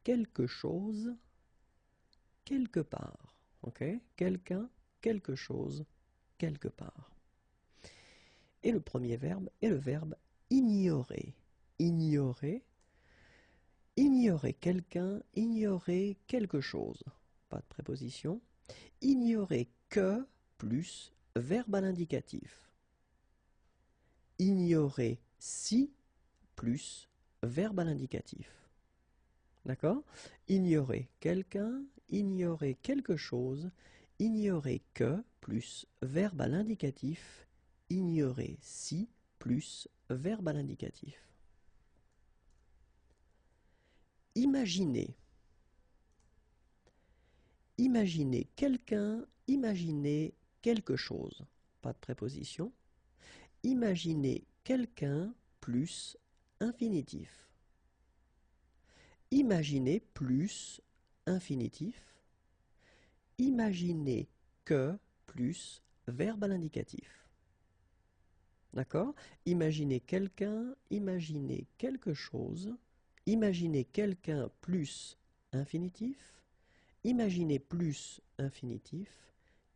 quelque chose, quelque part. Ok? Quelqu'un, quelque chose, quelque part. Et le premier verbe est le verbe ignorer. Ignorer. Ignorer quelqu'un, ignorer quelque chose. Pas de préposition. Ignorer que plus verbe à l'indicatif. Ignorer si plus verbe à l'indicatif. D'accord? Ignorer quelqu'un, ignorer quelque chose, ignorer que plus verbe à l'indicatif, ignorer si plus verbe à l'indicatif. Imaginer. Imaginer quelqu'un, imaginer quelque chose. Pas de préposition. Imaginer quelqu'un plus infinitif. Imaginer plus infinitif. Imaginer que plus verbe à l'indicatif. D'accord? Imaginer quelqu'un, imaginer quelque chose. Imaginer quelqu'un plus infinitif. Imaginer plus infinitif.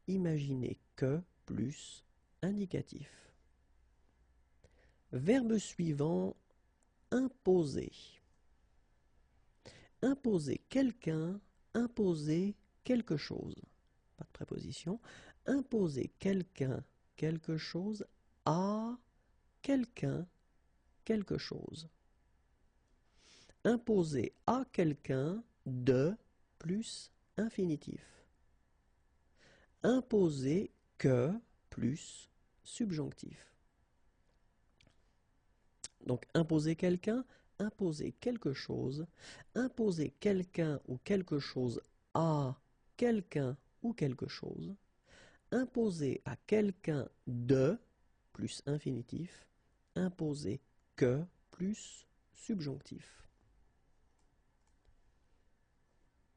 Imaginer que plus indicatif. Verbe suivant, imposer. Imposer quelqu'un, imposer quelque chose. Pas de préposition. Imposer quelqu'un, quelque chose à quelqu'un, quelque chose. Imposer à quelqu'un de plus infinitif. Imposer que plus subjonctif. Donc imposer quelqu'un, imposer quelque chose, imposer quelqu'un ou quelque chose à quelqu'un ou quelque chose, imposer à quelqu'un de plus infinitif, imposer que plus subjonctif.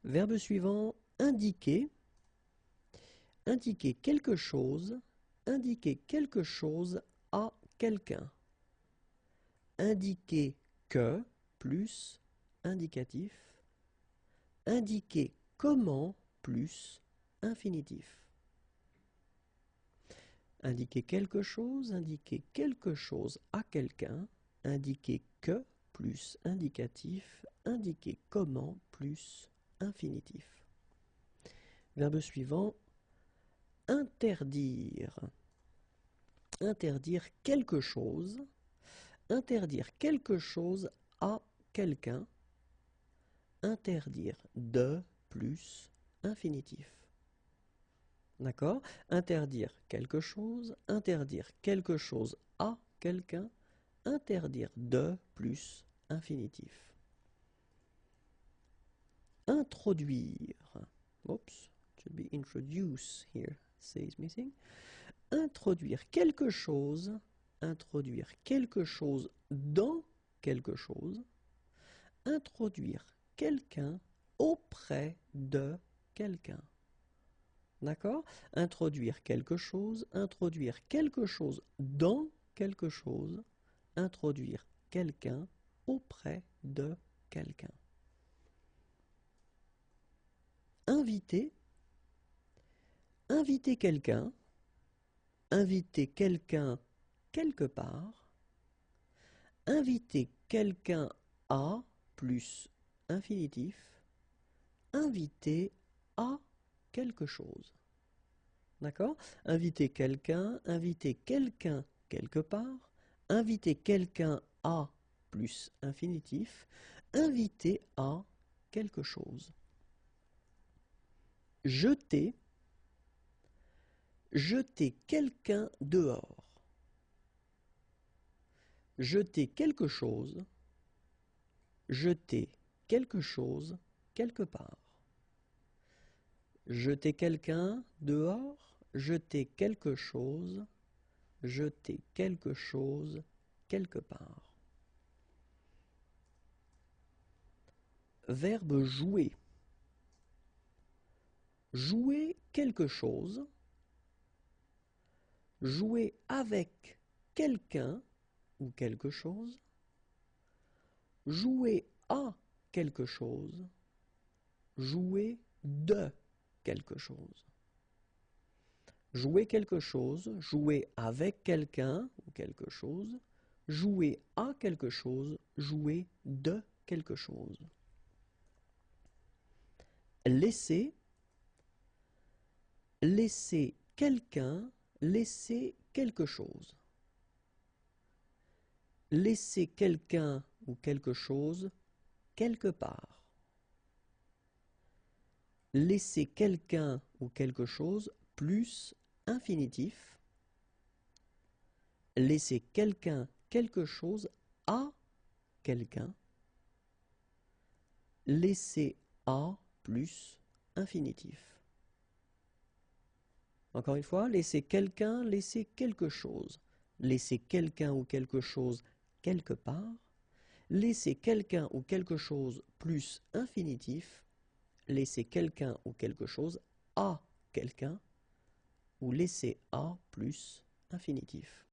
Verbe suivant, indiquer. Indiquer quelque chose à quelqu'un. Indiquer que plus indicatif. Indiquer comment plus infinitif. Indiquer quelque chose à quelqu'un. Indiquer que plus indicatif. Indiquer comment plus infinitif. Verbe suivant, interdire. Interdire quelque chose. Interdire quelque chose à quelqu'un. Interdire de plus infinitif. D'accord? Interdire quelque chose à quelqu'un, interdire de plus infinitif. Introduire. Oops, it should be introduce here, C is missing. Introduire quelque chose dans quelque chose, introduire quelqu'un auprès de quelqu'un. D'accord? Introduire quelque chose dans quelque chose, introduire quelqu'un auprès de quelqu'un. Inviter quelqu'un, inviter quelqu'un quelque part, inviter quelqu'un à plus infinitif, inviter à quelque chose. D'accord? Inviter quelqu'un quelque part, inviter quelqu'un à plus infinitif, inviter à quelque chose. Jeter quelqu'un dehors. Jeter quelque chose quelque part. Jeter quelqu'un dehors, jeter quelque chose quelque part. Verbe jouer. Jouer quelque chose, jouer avec quelqu'un ou quelque chose, jouer à quelque chose, jouer de quelque chose. Jouer quelque chose, jouer avec quelqu'un ou quelque chose, jouer à quelque chose, jouer de quelque chose. Laisser quelqu'un, laisser quelque chose. Laisser quelqu'un ou quelque chose quelque part. Laisser quelqu'un ou quelque chose plus infinitif. Laisser quelqu'un quelque chose à quelqu'un. Laisser à plus infinitif. Encore une fois, laisser quelqu'un, laisser quelque chose. Laisser quelqu'un ou quelque chose quelque part. Laisser quelqu'un ou quelque chose plus infinitif. Laisser quelqu'un ou quelque chose à quelqu'un. Ou laisser à plus infinitif.